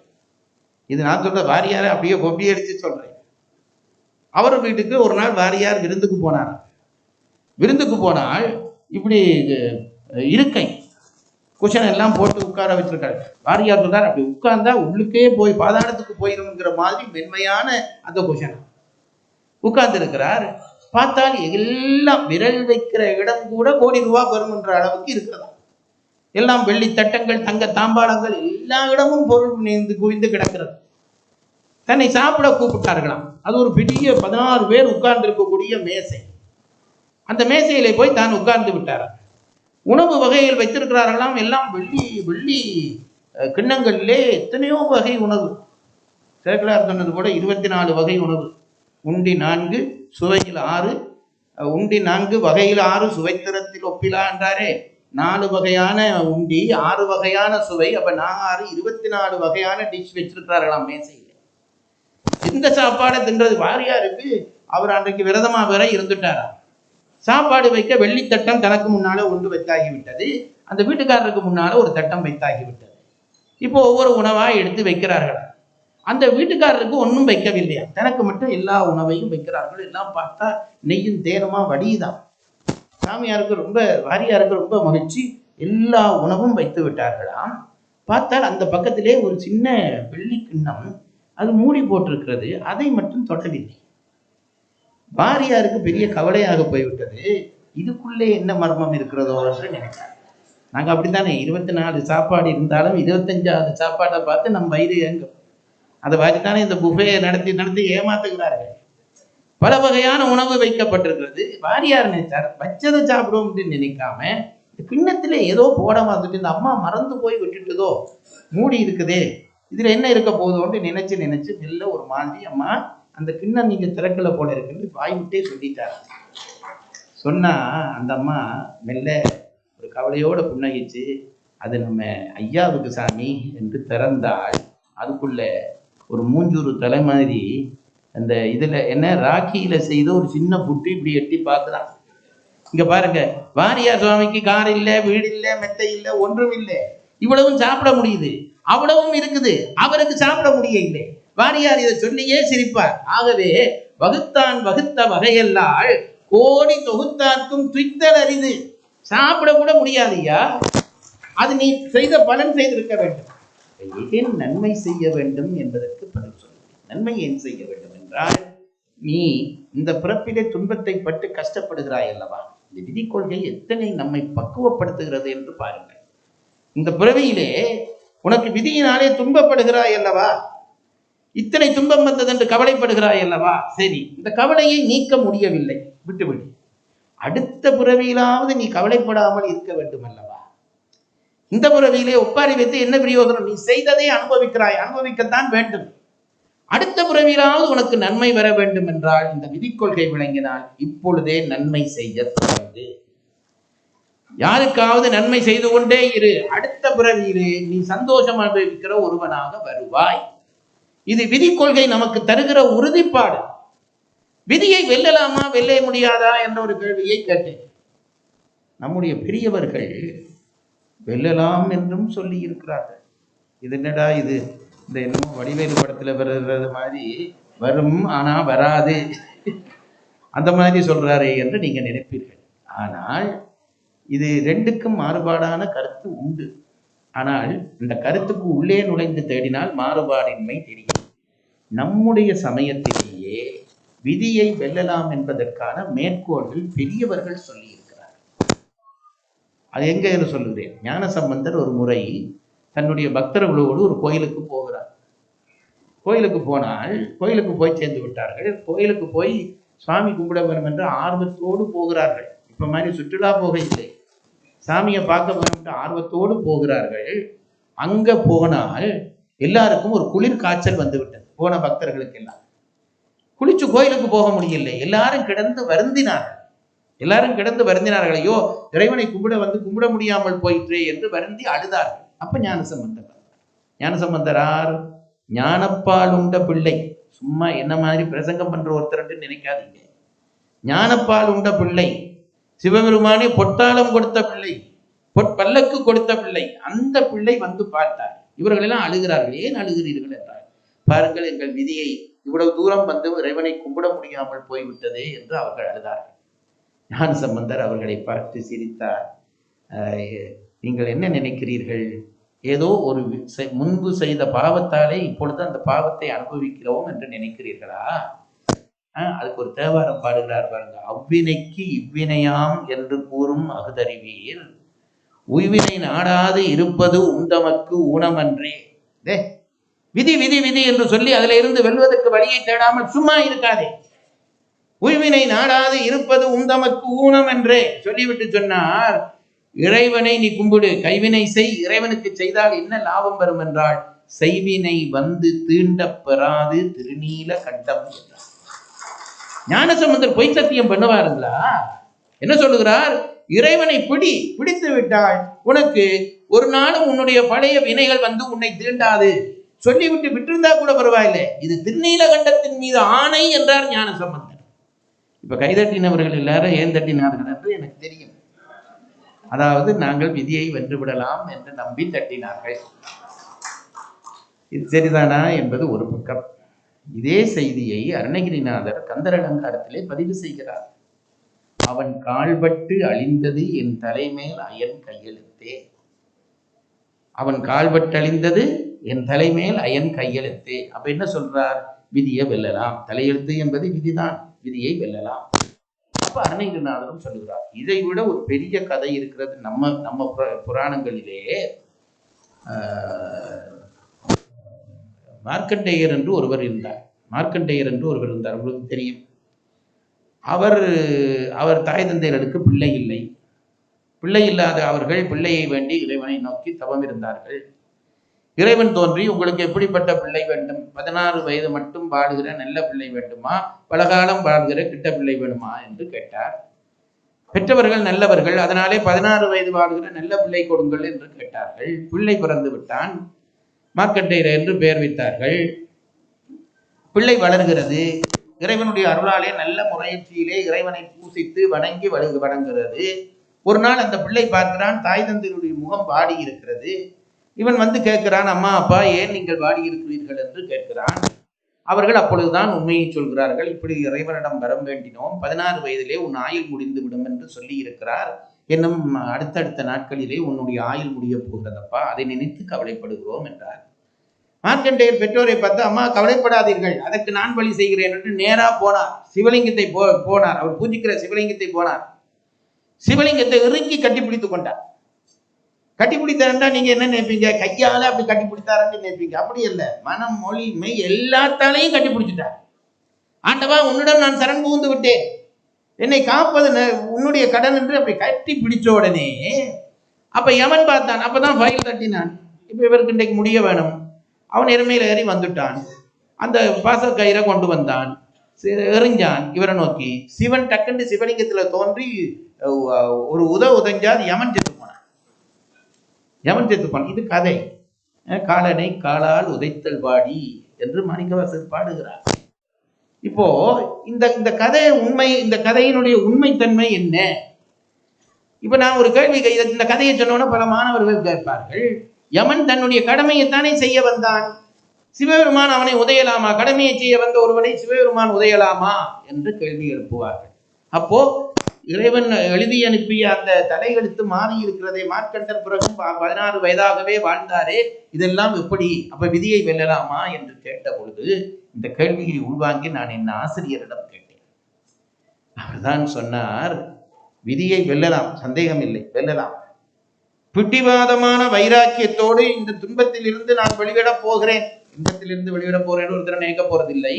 இது நான் சொல்ற வாரியாரை அப்படியே கொப்பி அடிச்சு சொல்றேன். அவர் வீட்டுக்கு ஒரு நாள் வாரியார் விருந்துக்கு போனார். விருந்துக்கு போனால் இப்படி இருக்கை குஷன் எல்லாம் போட்டு உட்கார வச்சிருக்காரு. வாரியார் சொல்றார், அப்படி உட்கார்ந்தா உள்ளுக்கே போய் பாதாளத்துக்கு போயிடும்ங்கிற மாதிரி மென்மையான அந்த குஷன் உட்கார்ந்து இருக்கிறார். பார்த்தால் எல்லாம் விரல் வைக்கிற இடம் கூட கோடி ரூபாய் பெறும் என்ற அளவுக்கு இருக்கிறதா. எல்லாம் வெள்ளி தட்டங்கள், தங்க தாம்பாளங்கள், எல்லா இடமும் பொருள் நீந்து குவிந்து கிடக்கிறது. தன்னை சாப்பிட கூப்பிட்டார்களாம். அது ஒரு பெரிய 16 பேர் உட்கார்ந்து இருக்கக்கூடிய மேசை. அந்த மேசையிலே போய் தான் உட்கார்ந்து விட்டாராம். உணவு வகைகள் வைத்திருக்கிறார்களாம். எல்லாம் வெள்ளி வெள்ளி கிண்ணங்களிலே எத்தனையோ வகை உணவு. சேக்கலார் சொன்னது கூட 24 வகை உணவு. உண்டி 4, சுவையில் 6. உண்டி 4, வகையில் 6, சுவைத்திறத்தில் ஒப்பிலா என்றாரே. 4 வகையான உண்டி, 6 வகையான சுவை. அப்ப 4 24 வகையான டிஷ் வச்சிருக்கிறார்களாம் மேசையில். இந்த சாப்பாடை தின்றது வாரியாருக்கு. அவர் அன்றைக்கு விரதமா வேற இருந்துட்டாரா. சாப்பாடு வைக்க வெள்ளித்தட்டம் தனக்கு முன்னால ஒன்று வைத்தாகிவிட்டது. அந்த வீட்டுக்காரருக்கு முன்னால ஒரு தட்டம் வைத்தாகிவிட்டது. இப்போ ஒவ்வொரு உணவா எடுத்து வைக்கிறார்களா. அந்த வீட்டுக்காரருக்கு ஒன்றும் வைக்கவில்லையா, தனக்கு மட்டும் எல்லா உணவையும் வைக்கிறார்கள். எல்லாம் பார்த்தா நெய்யும் தேனுமா வடிதான். சாமியாருக்கு ரொம்ப, வாரியாருக்கு ரொம்ப மகிழ்ச்சி. எல்லா உணவும் வைத்து விட்டார்களாம். பார்த்தால் அந்த பக்கத்திலே ஒரு சின்ன வெள்ளி கிண்ணம், அது மூடி போட்டிருக்கிறது. அதை மட்டும் தொடவில்லை. வாரியாருக்கு பெரிய கவலையாக போய்விட்டது. இதுக்குள்ளே என்ன மர்மம் இருக்கிறதோ என்று நினைத்தார். நாங்கள் அப்படித்தானே, 24 சாப்பாடு இருந்தாலும் 25வது சாப்பாடை பார்த்து நம் வயிறு ஏங்கும். அதை வாரித்தானே இந்த புஃபையை நடத்தி நடத்தி ஏமாத்துகிறார்கள். பல வகையான உணவு வைக்கப்பட்டிருக்கிறது. வாரியார் நினைத்தார், வச்சதை சாப்பிடுவோம் அப்படின்னு நினைக்காம, இந்த கிண்ணத்துல ஏதோ போட வந்துட்டு இந்த அம்மா மறந்து போய் விட்டுட்டுதோ, மூடி இருக்குதே, இதுல என்ன இருக்க போதோன்னு நினைச்சு மெல்ல ஒரு மாதிரி, அம்மா அந்த கிண்ணம் நீங்க திறக்கல போல இருக்குன்னு வாய் விட்டே சொல்லிட்டார். சொன்னா அந்த அம்மா மெல்ல ஒரு கவலையோட புன்னகிச்சு, அது நம்ம ஐயாவுக்கு சாமி என்று திறந்தாள். அதுக்குள்ள ஒரு மூஞ்சூறு தலை மாதிரி அந்த இதுல என்ன ராக்கியில செய்த ஒரு சின்ன புட்டு இப்படி எட்டி பார்க்கலாம். இங்க பாருங்க, வாரியார் சுவாமிக்கு கார் இல்லை, வீடு இல்லை, மெத்தை இல்லை, ஒன்றும் இல்லை. இவ்வளவும் சாப்பிட முடியுது, அவ்வளவும் இருக்குது. அவருக்கு சாப்பிட முடியவில்லை. வாரியார் இதை சொல்லியே சிரிப்பார். ஆகவே வகுத்தான் வகுத்த வகையல்லால் கோடி தொகுத்தார்க்கும் துய்த்தல் அரிது. சாப்பிட கூட முடியாதுயா. அது நீ செய்த பலன் செய்திருக்க வேண்டும். ஏன் நன்மை செய்ய வேண்டும் என்பதற்கு பதில் சொல்லுங்கள். நன்மை ஏன் செய்ய வேண்டும் என்றால், நீ இந்த பிறப்பிலே துன்பத்தை பட்டு கஷ்டப்படுகிறாய் அல்லவா, இந்த விதி கொள்கை எத்தனை நம்மை பக்குவப்படுத்துகிறது என்று பாருங்கள். இந்த பிறவியிலே உனக்கு விதியினாலே துன்பப்படுகிறாய் அல்லவா, இத்தனை துன்பம் வந்தது என்று கவலைப்படுகிறாய் அல்லவா, சரி, இந்த கவலையை நீக்க முடியவில்லை, விட்டுவிடு. அடுத்த பிறவியிலாவது நீ கவலைப்படாமல் இருக்க வேண்டும் அல்லவா. இந்த பிறவியிலே ஒப்பாரி வைத்து என்ன பிரயோஜனம்? நீ செய்ததை அனுபவிக்கிறாய், அனுபவிக்கத்தான் வேண்டும். அடுத்த பிறவியிலாவது உனக்கு நன்மை வர வேண்டும் என்றால் இந்த விதிக்கொள்கை விளங்கினால் இப்பொழுதே நன்மை செய்ய தொடங்கு. யாருக்காவது நன்மை செய்து கொண்டே இரு, அடுத்த பிறவியிலே நீ சந்தோஷம் அனுபவிக்கிற ஒருவனாக வருவாய். இது விதிக்கொள்கை நமக்கு தருகிற உறுதிப்பாடு. விதியை வெல்லலாமா வெல்ல முடியாதா என்ற ஒரு கேள்வியை கேட்டேன். நம்முடைய பெரியவர்கள் வெல்லலாம் என்றும் சொல்லி இருக்கிறார்கள். இது என்னடா இது, இந்த என்னமோ வடிவேலு படத்துல வருகிறது மாதிரி வரும் ஆனா வராது அந்த மாதிரி சொல்றாரே என்று நீங்க நினைப்பீர்கள். ஆனால் இது ரெண்டுக்கும் மாறுபாடான கருத்து உண்டு. ஆனால் இந்த கருத்துக்கு உள்ளே நுழைந்து தேடினால் மாறுபாடின்மை தெரியும். நம்முடைய சமயத்திலேயே விதியை வெல்லலாம் என்பதற்கான மேற்கோள்கள் பெரியவர்கள் சொல்லி இருக்கிறார். அது எங்க என்று சொல்லுகிறேன். ஞானசம்பந்தர் ஒரு முறை தன்னுடைய பக்தர்களோடு ஒரு கோயிலுக்கு போகிறார். கோயிலுக்கு போனால் கோயிலுக்கு போய் சேர்ந்து விட்டார்கள். கோயிலுக்கு போய் சுவாமி கும்பிட வேண்டும் என்ற ஆர்வத்தோடு போகிறார்கள். இப்ப மாதிரி சுற்றுலா போக இல்லை, சாமியை பார்க்க வேண்டும் ஆர்வத்தோடு போகிறார்கள். அங்க போனால் எல்லாருக்கும் ஒரு குளிர் காய்ச்சல் வந்து விட்டது. போன பக்தர்களுக்கு எல்லாம் குளிச்சு கோயிலுக்கு போக முடியலை. எல்லாரும் கிடந்து வருந்தினார்கள். ஐயோ, இறைவனை கும்பிட முடியாமல் போயிற்றே என்று வருந்தி அழுதார்கள். அப்ப ஞானசம்பந்தரார் ஞானப்பால் உண்ட பிள்ளை. சும்மா என்ன மாதிரி பிரசங்கம் பண்ற ஒருத்தர் நினைக்காதீங்க. ஞானப்பால் உண்ட பிள்ளை, சிவபெருமானே பொட்டாளம் கொடுத்த பிள்ளை, பொற்பல்லக்கு கொடுத்த பிள்ளை. அந்த பிள்ளை வந்து பார்த்தார். இவர்கள் எல்லாம் அழுகிறார்கள். ஏன் அழுகிறீர்கள் என்றார். பாருங்கள், எங்கள் விதியை இவ்வளவு தூரம் வந்து இறைவனை கும்பிட முடியாமல் போய்விட்டதே என்று அவர்கள் அழுதார்கள். ஞானசம்பந்தர் அவர்களை பார்த்து சிரித்தார். நீங்கள் என்ன நினைக்கிறீர்கள்? ஏதோ ஒரு முன்பு செய்த பாவத்தாலே இப்பொழுது அந்த பாவத்தை அனுபவிக்கிறோம் என்று நினைக்கிறீர்களா? அதுக்கு ஒரு தேவாரம் பாடுகிறார் பாருங்க. அவ்வினைக்கு இவ்வினையாம் என்று கூறும் அகுதறிவீர், உய்வினை நாடாது இருப்பது உந்தமக்கு ஊனமன்றே. விதி விதி விதி என்று சொல்லி அதில் இருந்து வெல்வதற்கு வழியை தேடாமல் சும்மா இருக்காதே. உய்வினை நாடாது இருப்பது உந்தமக்கு ஊனம் என்றே சொல்லிவிட்டு சொன்னார், இறைவனை நீ கும்பிடு, கைவினை செய். இறைவனுக்கு செய்தால் என்ன லாபம் வரும் என்றால், செய்வினை வந்து தீண்ட பெறாது திருநீல கண்டம் என்றார். ஞானசம்பந்தர் பொய் சத்தியம் பண்ணுவாருங்களா? என்ன சொல்லுகிறார்? இறைவனை பிடித்து விட்டால் உனக்கு ஒரு நாளும் உன்னுடைய பழைய வினைகள் வந்து உன்னை தீண்டாது. சொல்லிவிட்டு விட்டிருந்தா கூட பரவாயில்லை, இது திருநீல கண்டத்தின் மீது ஆணை என்றார் ஞானசம்பந்தர். இப்ப கைதட்டினவர்கள் எல்லாரும் ஏன் தட்டினார்கள் என்று எனக்கு தெரியும். அதாவது நாங்கள் விதியை வென்றுவிடலாம் என்று நம்பி தட்டினார்கள். இது சரிதானா என்பது ஒரு பக்கம். இதே செய்தியை அருணகிரிநாதர் கந்தர் அலங்காரத்திலே பதிவு செய்கிறார். அவன் கால்பட்டு அழிந்தது என் தலைமேல் அயன் கையெழுத்தே. அவன் கால்பட்டு அழிந்தது என் தலைமேல் அயன் கையெழுத்தே. அப்ப என்ன சொல்றார்? விதியை வெல்லலாம். தலையெழுத்து என்பது விதிதான், விதியை வெல்லலாம். அப்ப அருணகிரிநாதரும் சொல்லுகிறார். இதை விட ஒரு பெரிய கதை இருக்கிறது நம்ம புராணங்களிலே. மார்க்கண்டேயர் என்று ஒருவர் இருந்தார். உங்களுக்கு தெரியும். அவர் தாய் தந்தையர்களுக்கு பிள்ளை இல்லை. பிள்ளை இல்லாத அவர்கள் பிள்ளையை வேண்டி இறைவனை நோக்கி தவம் இருந்தார்கள். இறைவன் தோன்றி, உங்களுக்கு எப்படிப்பட்ட பிள்ளை வேண்டும்? 16 வயது மட்டும் வாழுகிற நல்ல பிள்ளை வேண்டுமா, பலகாலம் வாழ்கிற கிட்ட பிள்ளை வேணுமா என்று கேட்டார். பெற்றவர்கள் நல்லவர்கள், அதனாலே 16 வயது வாழ்கிற நல்ல பிள்ளை கொடுங்கள் என்று கேட்டார்கள். பிள்ளை பிறந்து விட்டான். மார்க்கண்டேயர் என்று பெயர் வைத்தார்கள். பிள்ளை வளர்கிறது. இறைவனுடைய அருளாலே நல்ல முறையீட்டிலே இறைவனை பூசித்து வணங்கி வணங்குகிறது. ஒரு நாள் அந்த பிள்ளை பார்க்கிறான், தாய் தந்தையுடைய முகம் வாடி இருக்கிறது. இவன் வந்து கேட்கிறான், அம்மா அப்பா ஏன் நீங்கள் வாடி இருக்கிறீர்கள் என்று கேட்கிறான். அவர்கள் அப்பொழுதுதான் உண்மையை சொல்கிறார்கள். இப்படி இறைவனிடம் வரம் வேண்டினோம், 16 வயதிலே உன் ஆயுள் முடிந்து விடும் என்று சொல்லி இருக்கிறார். இன்னும் அடுத்தடுத்த நாட்களிலே உன்னுடைய ஆயுள் முடிய போகிறதப்பா, அதை நினைத்து கவலைப்படுகிறோம் என்றார். மார்க்கண்டேயர் பெற்றோரை பார்த்து, அம்மா கவலைப்படாதீர்கள், அதற்கு நான் வழி செய்கிறேன் என்று நேரா போனார். சிவலிங்கத்தை போனார். அவர் பூஜிக்கிற சிவலிங்கத்தை போனார். சிவலிங்கத்தை இறுக்கி கட்டிப்பிடித்து கொண்டார். கட்டிப்பிடித்தாருன்னா நீங்க என்ன நினைப்பீங்க? கையால அப்படி கட்டிப்பிடித்தாருன்னு நினைப்பீங்க. அப்படி இல்லை, மனம் மொழி மெய் எல்லாத்தாலையும் கட்டிப்பிடிச்சிட்டார். ஆண்டவா, உன்னிடம் நான் சரண் புகுந்து விட்டேன், என்னை காப்பது உன்னுடைய கடன் என்று அப்படி கட்டி பிடிச்ச உடனே அப்ப யமன் பார்த்தான். அப்பதான் ஃபைல் தட்டினான். இப்ப இவருக்கு இன்றைக்கு முடிய வேணும். அவன் எருமையில ஏறி வந்துட்டான். அந்த பாச கயிறை கொண்டு வந்தான், எறிஞ்சான் இவரை நோக்கி. சிவன் டக்குன்னு சிவலிங்கத்துல தோன்றி ஒரு உதஞ்சார். யமன் செத்து போனான். யமன் செத்து போனான். இது கதை. காலனை காலால் உதைத்தல் பாடி என்று மாணிக்கவாசகர் பாடுகிறார். இப்போ இந்த கதை உண்மை, இந்த கதையினுடைய உண்மைத்தன்மை என்ன? இப்ப நான் ஒரு கேள்வி, இந்த கதையை சொன்னோன்னா பல மாணவர்கள் கேட்பார்கள், யமன் தன்னுடைய கடமையைத்தானே செய்ய வந்தான், சிவபெருமான் அவனை உதையலாமா? கடமையை செய்ய வந்த ஒருவனை சிவபெருமான் உதையலாமா என்று கேள்வி எழுப்புவார்கள். அப்போ இறைவன் எழுதி அனுப்பிய அந்த தலையெழுத்து மாறி இருக்கிறதே, மார்க்கண்டர் பிறகும் 16 வயதாகவே வாழ்ந்தாரே, இதெல்லாம் எப்படி? அப்ப விதியை வெல்லலாமா என்று கேட்ட பொழுது இந்த கேள்வியை உள்வாங்கி நான் என் ஆசிரியரிடம் கேட்டேன். அவர்தான் சொன்னார், விதியை வெல்லலாம், சந்தேகம் இல்லை, வெல்லலாம். பிடிவாதமான வைராக்கியத்தோடு இந்த துன்பத்தில் இருந்து நான் வெளிவிடப் போகிறேன், இன்பத்திலிருந்து வெளிவிடப் போறேன் ஒருத்தர் நினைக்க போறதில்லை,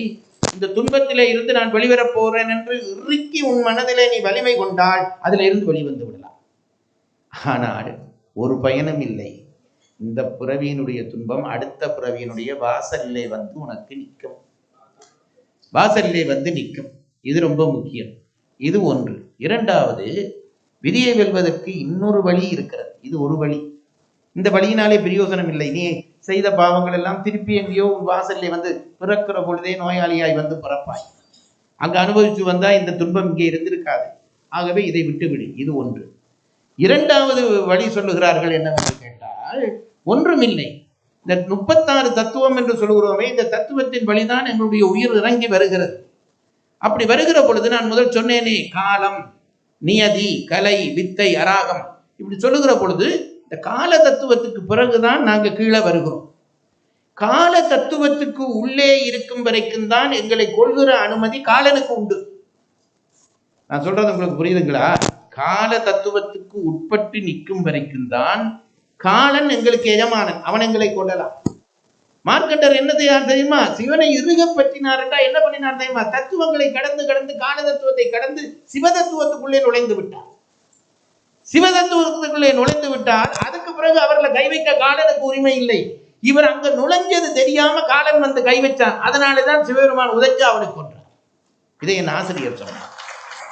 இந்த துன்பத்திலே இருந்து நான் வெளிவரப் போறேன் என்று இறுக்கி உன் மனதிலே நீ வலிமை கொண்டால் அதில் இருந்து வெளிவந்து விடலாம். ஆனால் ஒரு பயனும் இல்லை. இந்த பிறவியினுடைய துன்பம் அடுத்த பிறவியினுடைய வாசலிலே வந்து உனக்கு நிற்கும், வாசலிலே வந்து நிற்கும். இது ரொம்ப முக்கியம். இது ஒன்று. இரண்டாவது, விதியை வெல்வதற்கு இன்னொரு வழி இருக்கிறது. இது ஒரு வழி. இந்த வழியினாலே பிரயோசனம் இல்லை. நீ செய்த பாவங்கள் எல்லாம் திருப்பி எங்கேயோ வாசல்ல வந்து பிறக்கிற பொழுதே நோயாளியாய் வந்து பிறப்பாய். அங்க அனுபவிச்சு வந்தா இந்த துன்பம் இங்கே இருந்திருக்காது. ஆகவே இதை விட்டுவிடு. இது ஒன்று. இரண்டாவது வழி சொல்லுகிறார்கள் என்னவென்று கேட்டால், ஒன்றுமில்லை. இந்த 36 தத்துவம் என்று சொல்லுகிறோமே, இந்த தத்துவத்தின் வழிதான் எங்களுடைய உயிர் இறங்கி வருகிறது. அப்படி வருகிற பொழுது நான் முதல் சொன்னேனே, காலம், நியதி, கலை, வித்தை, அராகம், இப்படி சொல்லுகிற பொழுது இந்த கால தத்துவத்துக்கு பிறகுதான் நாங்க கீழே வருகிறோம். கால தத்துவத்துக்கு உள்ளே இருக்கும் வரைக்கும் தான் எங்களை கொள்கிற அனுமதி காலனுக்கு உண்டு. நான் சொல்றது உங்களுக்கு புரியுதுங்களா? கால தத்துவத்துக்கு உட்பட்டு நிற்கும் வரைக்கும் தான் காலன் எங்களுக்கு எஜமானன், அவன் எங்களை கொள்ளலாம். மார்க்கண்டர் என்ன செய்யார் தெரியுமா? சிவனை இறுக பற்றினார்டா என்ன பண்ணினார் தெரியுமா? தத்துவங்களை கடந்து கடந்து கால தத்துவத்தை கடந்து சிவதத்துவத்துக்குள்ளே நுழைந்து விட்டார். சிவதத்துவத்துக்குள்ளே நுழைந்து விட்டால் அதுக்கு பிறகு அவர்களை கை வைக்க காலனுக்கு உரிமை இல்லை. இவர் அங்க நுழைஞ்சது தெரியாம காலன் வந்து கை வச்சான். அதனாலதான் சிவபெருமான் உதைச்சு அவனுக்கு கொன்றார். இதை என் ஆசிரியர் சொன்னார்.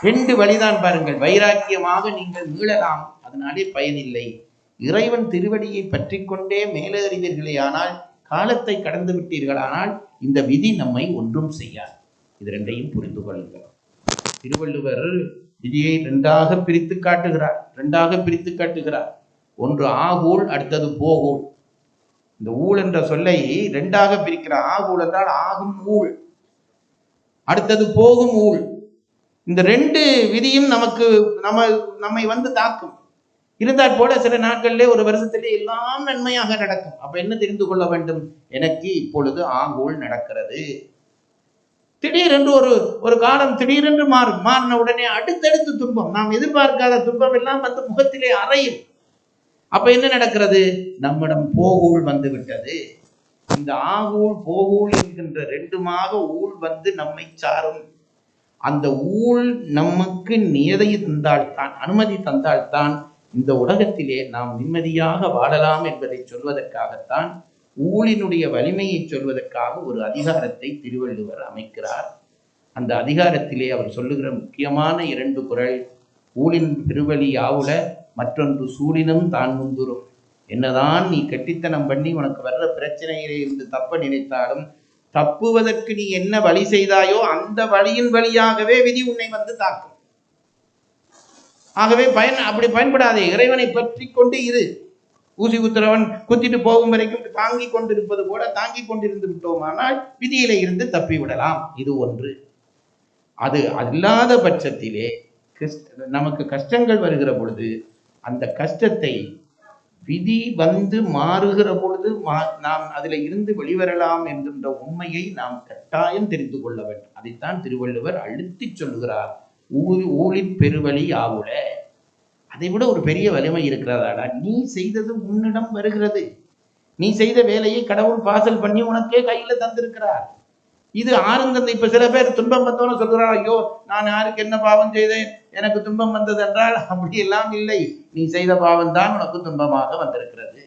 2 வழிதான் பாருங்கள். வைராக்கியமாக நீங்கள் மீளலாம், அதனாலே பயனில்லை. இறைவன் திருவடியை பற்றி கொண்டே மேலேறிவீர்களே ஆனால், காலத்தை கடந்து விட்டீர்களானால் இந்த விதி நம்மை ஒன்றும் செய்யாது. இது 2ஐயும் புரிந்து கொள்ளுங்கள். திருவள்ளுவர் விதியை 2ஆக பிரித்து காட்டுகிறார். ஒன்று ஆகூல், அடுத்தது போகூல். இந்த ஊழ் என்ற சொல்லை 2ஆக பிரிக்கிறார். ஆகூல் என்றால் ஆகும் ஊழ், அடுத்தது போகும் ஊழ். இந்த 2 விதியும் நம்மை வந்து தாக்கும். இருந்தாற் போல சில நாட்களிலே ஒரு வருஷத்திலே எல்லாம் நன்மையாக நடக்கும். அப்ப என்ன தெரிந்து கொள்ள வேண்டும்? எனக்கு இப்பொழுது ஆகூல் நடக்கிறது. திடீரென்று ஒரு காலம் திடீரென்று மாறின உடனே அடுத்தடுத்து துன்பம், நாம் எதிர்பார்க்காத துன்பம் எல்லாம் வந்து முகத்திலே அறையும். அப்ப என்ன நடக்கிறது? நம்மிடம் போகூல் வந்து விட்டது. இந்த ஆகூல் போகூல் என்கின்ற 2மாக ஊழ் வந்து நம்மை சாரும். அந்த ஊழ் நமக்கு நியதி தந்தால்தான், அனுமதி தந்தால்தான் இந்த உலகத்திலே நாம் நிம்மதியாக வாழலாம் என்பதை சொல்வதற்காகத்தான், ஊழினுடைய வலிமையை சொல்வதற்காக ஒரு அதிகாரத்தை திருவள்ளுவர் அமைக்கிறார். அந்த அதிகாரத்திலே அவர் சொல்லுகிற முக்கியமான 2 குறள், ஊழின் பெருவழி யாவுல, மற்றொன்று சூழினும் தான் முந்துரும். என்னதான் நீ கெட்டித்தனம் பண்ணி உனக்கு வர்ற பிரச்சனையிலே இருந்து தப்ப நினைத்தாலும், தப்புவதற்கு நீ என்ன வழி செய்தாயோ அந்த வழியின் வழியாகவே விதி உன்னை வந்து தாக்கும். ஆகவே அப்படி பயன்படாதே. இறைவனை பற்றி கொண்டு இரு. ஊசி குத்துறவன் குத்திட்டு போகும் வரைக்கும் தாங்கி கொண்டிருப்பது போல தாங்கி கொண்டிருந்து விட்டோமானால் விதியில இருந்து தப்பி விடலாம். இது ஒன்று. அது அல்லாத பட்சத்திலே நமக்கு கஷ்டங்கள் வருகிற பொழுது அந்த கஷ்டத்தை விதி வந்து மாறுகிற பொழுது நாம் அதில் இருந்து வெளிவரலாம் என்கின்ற உண்மையை நாம் கட்டாயம் தெரிந்து கொள்ள வேண்டும். அதைத்தான் திருவள்ளுவர் அழுத்தி சொல்லுகிறார். ஊழிற் பெருவழி ஆவுல. அதை விட ஒரு பெரிய வலிமை இருக்கிறதாடா. நீ செய்தது உன்னிடம் வருகிறது. நீ செய்த வேலையை கடவுள் பாசல் பண்ணி உனக்கே கையில தந்திருக்கிறார். இது ஆறுந்தந்தை. இப்ப சில பேர் துன்பம் வந்தோன்னு சொல்கிறார், ஐயோ நான் யாருக்கு என்ன பாவம் செய்தேன், எனக்கு துன்பம் வந்தது என்றால் அப்படி எல்லாம் இல்லை. நீ செய்த பாவம் தான் உனக்கு துன்பமாக வந்திருக்கிறது.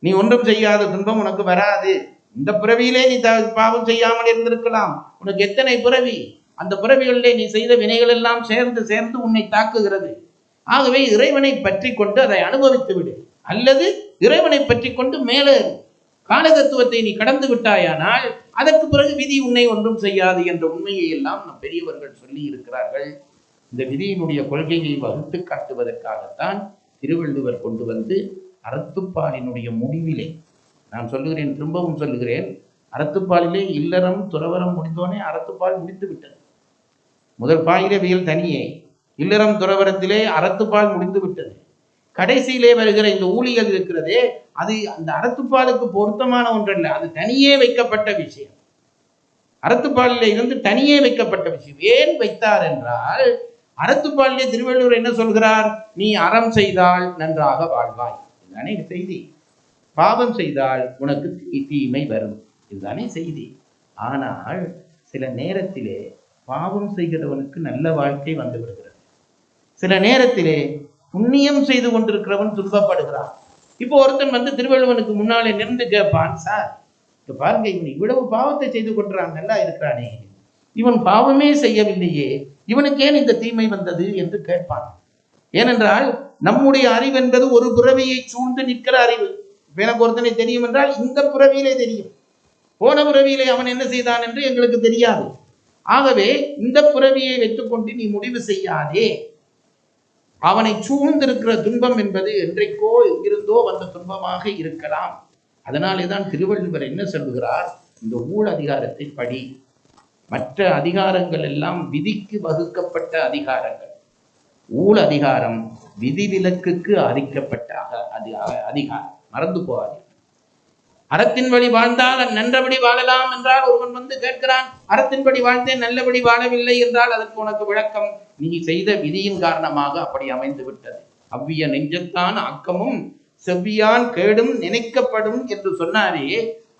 நீ ஒன்றும் செய்யாத துன்பம் உனக்கு வராது. இந்த பிறவியிலே நீ பாவம் செய்யாமல் இருந்திருக்கலாம். உனக்கு எத்தனை பிறவி, அந்த பிறவிகளிலே நீ செய்த வினைகள் எல்லாம் சேர்ந்து சேர்ந்து உன்னை தாக்குகிறது. ஆகவே இறைவனை பற்றி கொண்டு அதை அனுபவித்து விடு, அல்லது இறைவனை பற்றி கொண்டு மேலே காலதத்துவத்தை நீ கடந்து விட்டாயானால் அதற்கு பிறகு விதி உன்னை ஒன்றும் செய்யாது என்ற உண்மையை எல்லாம் நம் பெரியவர்கள் சொல்லி இருக்கிறார்கள். இந்த விதியினுடைய கொள்கையை வகுத்து காட்டுவதற்காகத்தான் திருவள்ளுவர் கொண்டு வந்து அறத்துப்பாலினுடைய முடிவிலே, நான் சொல்லுகிறேன், திரும்பவும் சொல்லுகிறேன், அறத்துப்பாலிலே இல்லறம் துறவரம் முடிந்தோனே அறத்துப்பால் முடித்து விட்டது. முதல் பாயிலே வியல் தனியே, இல்லறம் துறவரத்திலே அறத்துப்பால் முடிந்து விட்டது. கடைசியிலே வருகிற இந்த ஊழியல் இருக்கிறதே, அது அந்த அறத்துப்பாலுக்கு பொருத்தமான ஒன்றல்ல, அது தனியே வைக்கப்பட்ட விஷயம். அறத்துப்பாலிலே இருந்து தனியே வைக்கப்பட்ட விஷயம். ஏன் வைத்தார் என்றால், அறத்துப்பாலிலே திருவள்ளுவர் என்ன சொல்கிறார்? நீ அறம் செய்தால் நன்றாக வாழ்வாய், இதுதானே செய்தி. பாவம் செய்தால் உனக்கு தீமை வரும், இதுதானே செய்தி. ஆனால் சில நேரத்திலே பாவம் செய்கிறவனுக்கு நல்ல வாழ்க்கை வந்து விடுகிறது. சில நேரத்திலே புண்ணியம் செய்து கொண்டிருக்கிறவன் துன்பப்படுகிறான். இப்போ ஒருத்தன் வந்து திருவள்ளுவனுக்கு முன்னாலே நின்று கேட்பான், சார் இப்ப பாருங்க, இவன் இவ்வளவு பாவத்தை செய்து கொண்டான், நல்லா இருக்கிறானே, இவன் பாவமே செய்யவில்லையே, இவனுக்கு ஏன் இந்த தீமை வந்தது என்று கேட்பான். ஏனென்றால் நம்முடைய அறிவு என்பது ஒரு பிறவியை சூழ்ந்து நிற்கிற அறிவு. எனக்கு ஒருத்தனை தெரியும் என்றால் இந்த பிறவியிலே தெரியும், போன பிறவியிலே அவன் என்ன செய்தான் என்று எங்களுக்கு தெரியாது. ஆகவே இந்த பிறவியை வைத்துக்கொண்டு நீ முடிவு செய்யாதே. அவனை சூழ்ந்திருக்கிற துன்பம் என்பது என்றைக்கோ இருந்தோ வந்த துன்பமாக இருக்கலாம். அதனாலே தான் திருவள்ளுவர் என்ன சொல்லுகிறார்? இந்த ஊழ் அதிகாரத்தை படி. மற்ற அதிகாரங்கள் எல்லாம் விதிக்கு வகுக்கப்பட்ட அதிகாரங்கள். ஊழ் அதிகாரம் விதிவிலக்குக்கு அறிக்கப்பட்ட அதிகாரம். மறந்து போகாது. அறத்தின் வழி வாழ்ந்தால் நன்றபடி வாழலாம் என்றால் ஒருவன் வந்து கேட்கிறான், அறத்தின்படி வாழ்ந்தேன் நல்லபடி வாழவில்லை என்றால் அதற்கு உனக்கு விளக்கம், நீ செய்த விதியின் காரணமாக அப்படி அமைந்து விட்டது. அவ்விய நெஞ்சத்தான் ஆக்கமும் செவ்வியான் கேடும் நினைக்கப்படும் என்று சொன்னாரே,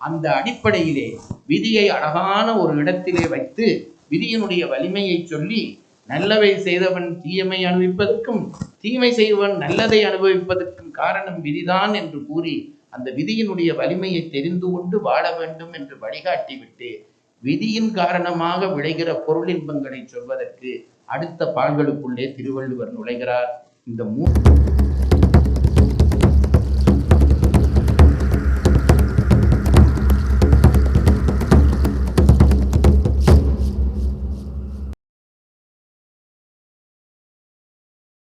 அந்த அடிப்படையிலே விதியை அழகான ஒரு இடத்திலே வைத்து விதியினுடைய வலிமையை சொல்லி, நல்லவை செய்தவன் தீயமை அனுபவிப்பதற்கும் தீமை செய்வன் நல்லதை அனுபவிப்பதற்கும் காரணம் விதிதான் என்று கூறி, அந்த விதியினுடைய வலிமையை தெரிந்து கொண்டு வாழ வேண்டும் என்று வழிகாட்டிவிட்டு, விதியின் காரணமாக விளைகிற பொருளின்பங்களை சொல்வதற்கு அடுத்த பால்களுக்குள்ளே திருவள்ளுவர் நுழைகிறார். இந்த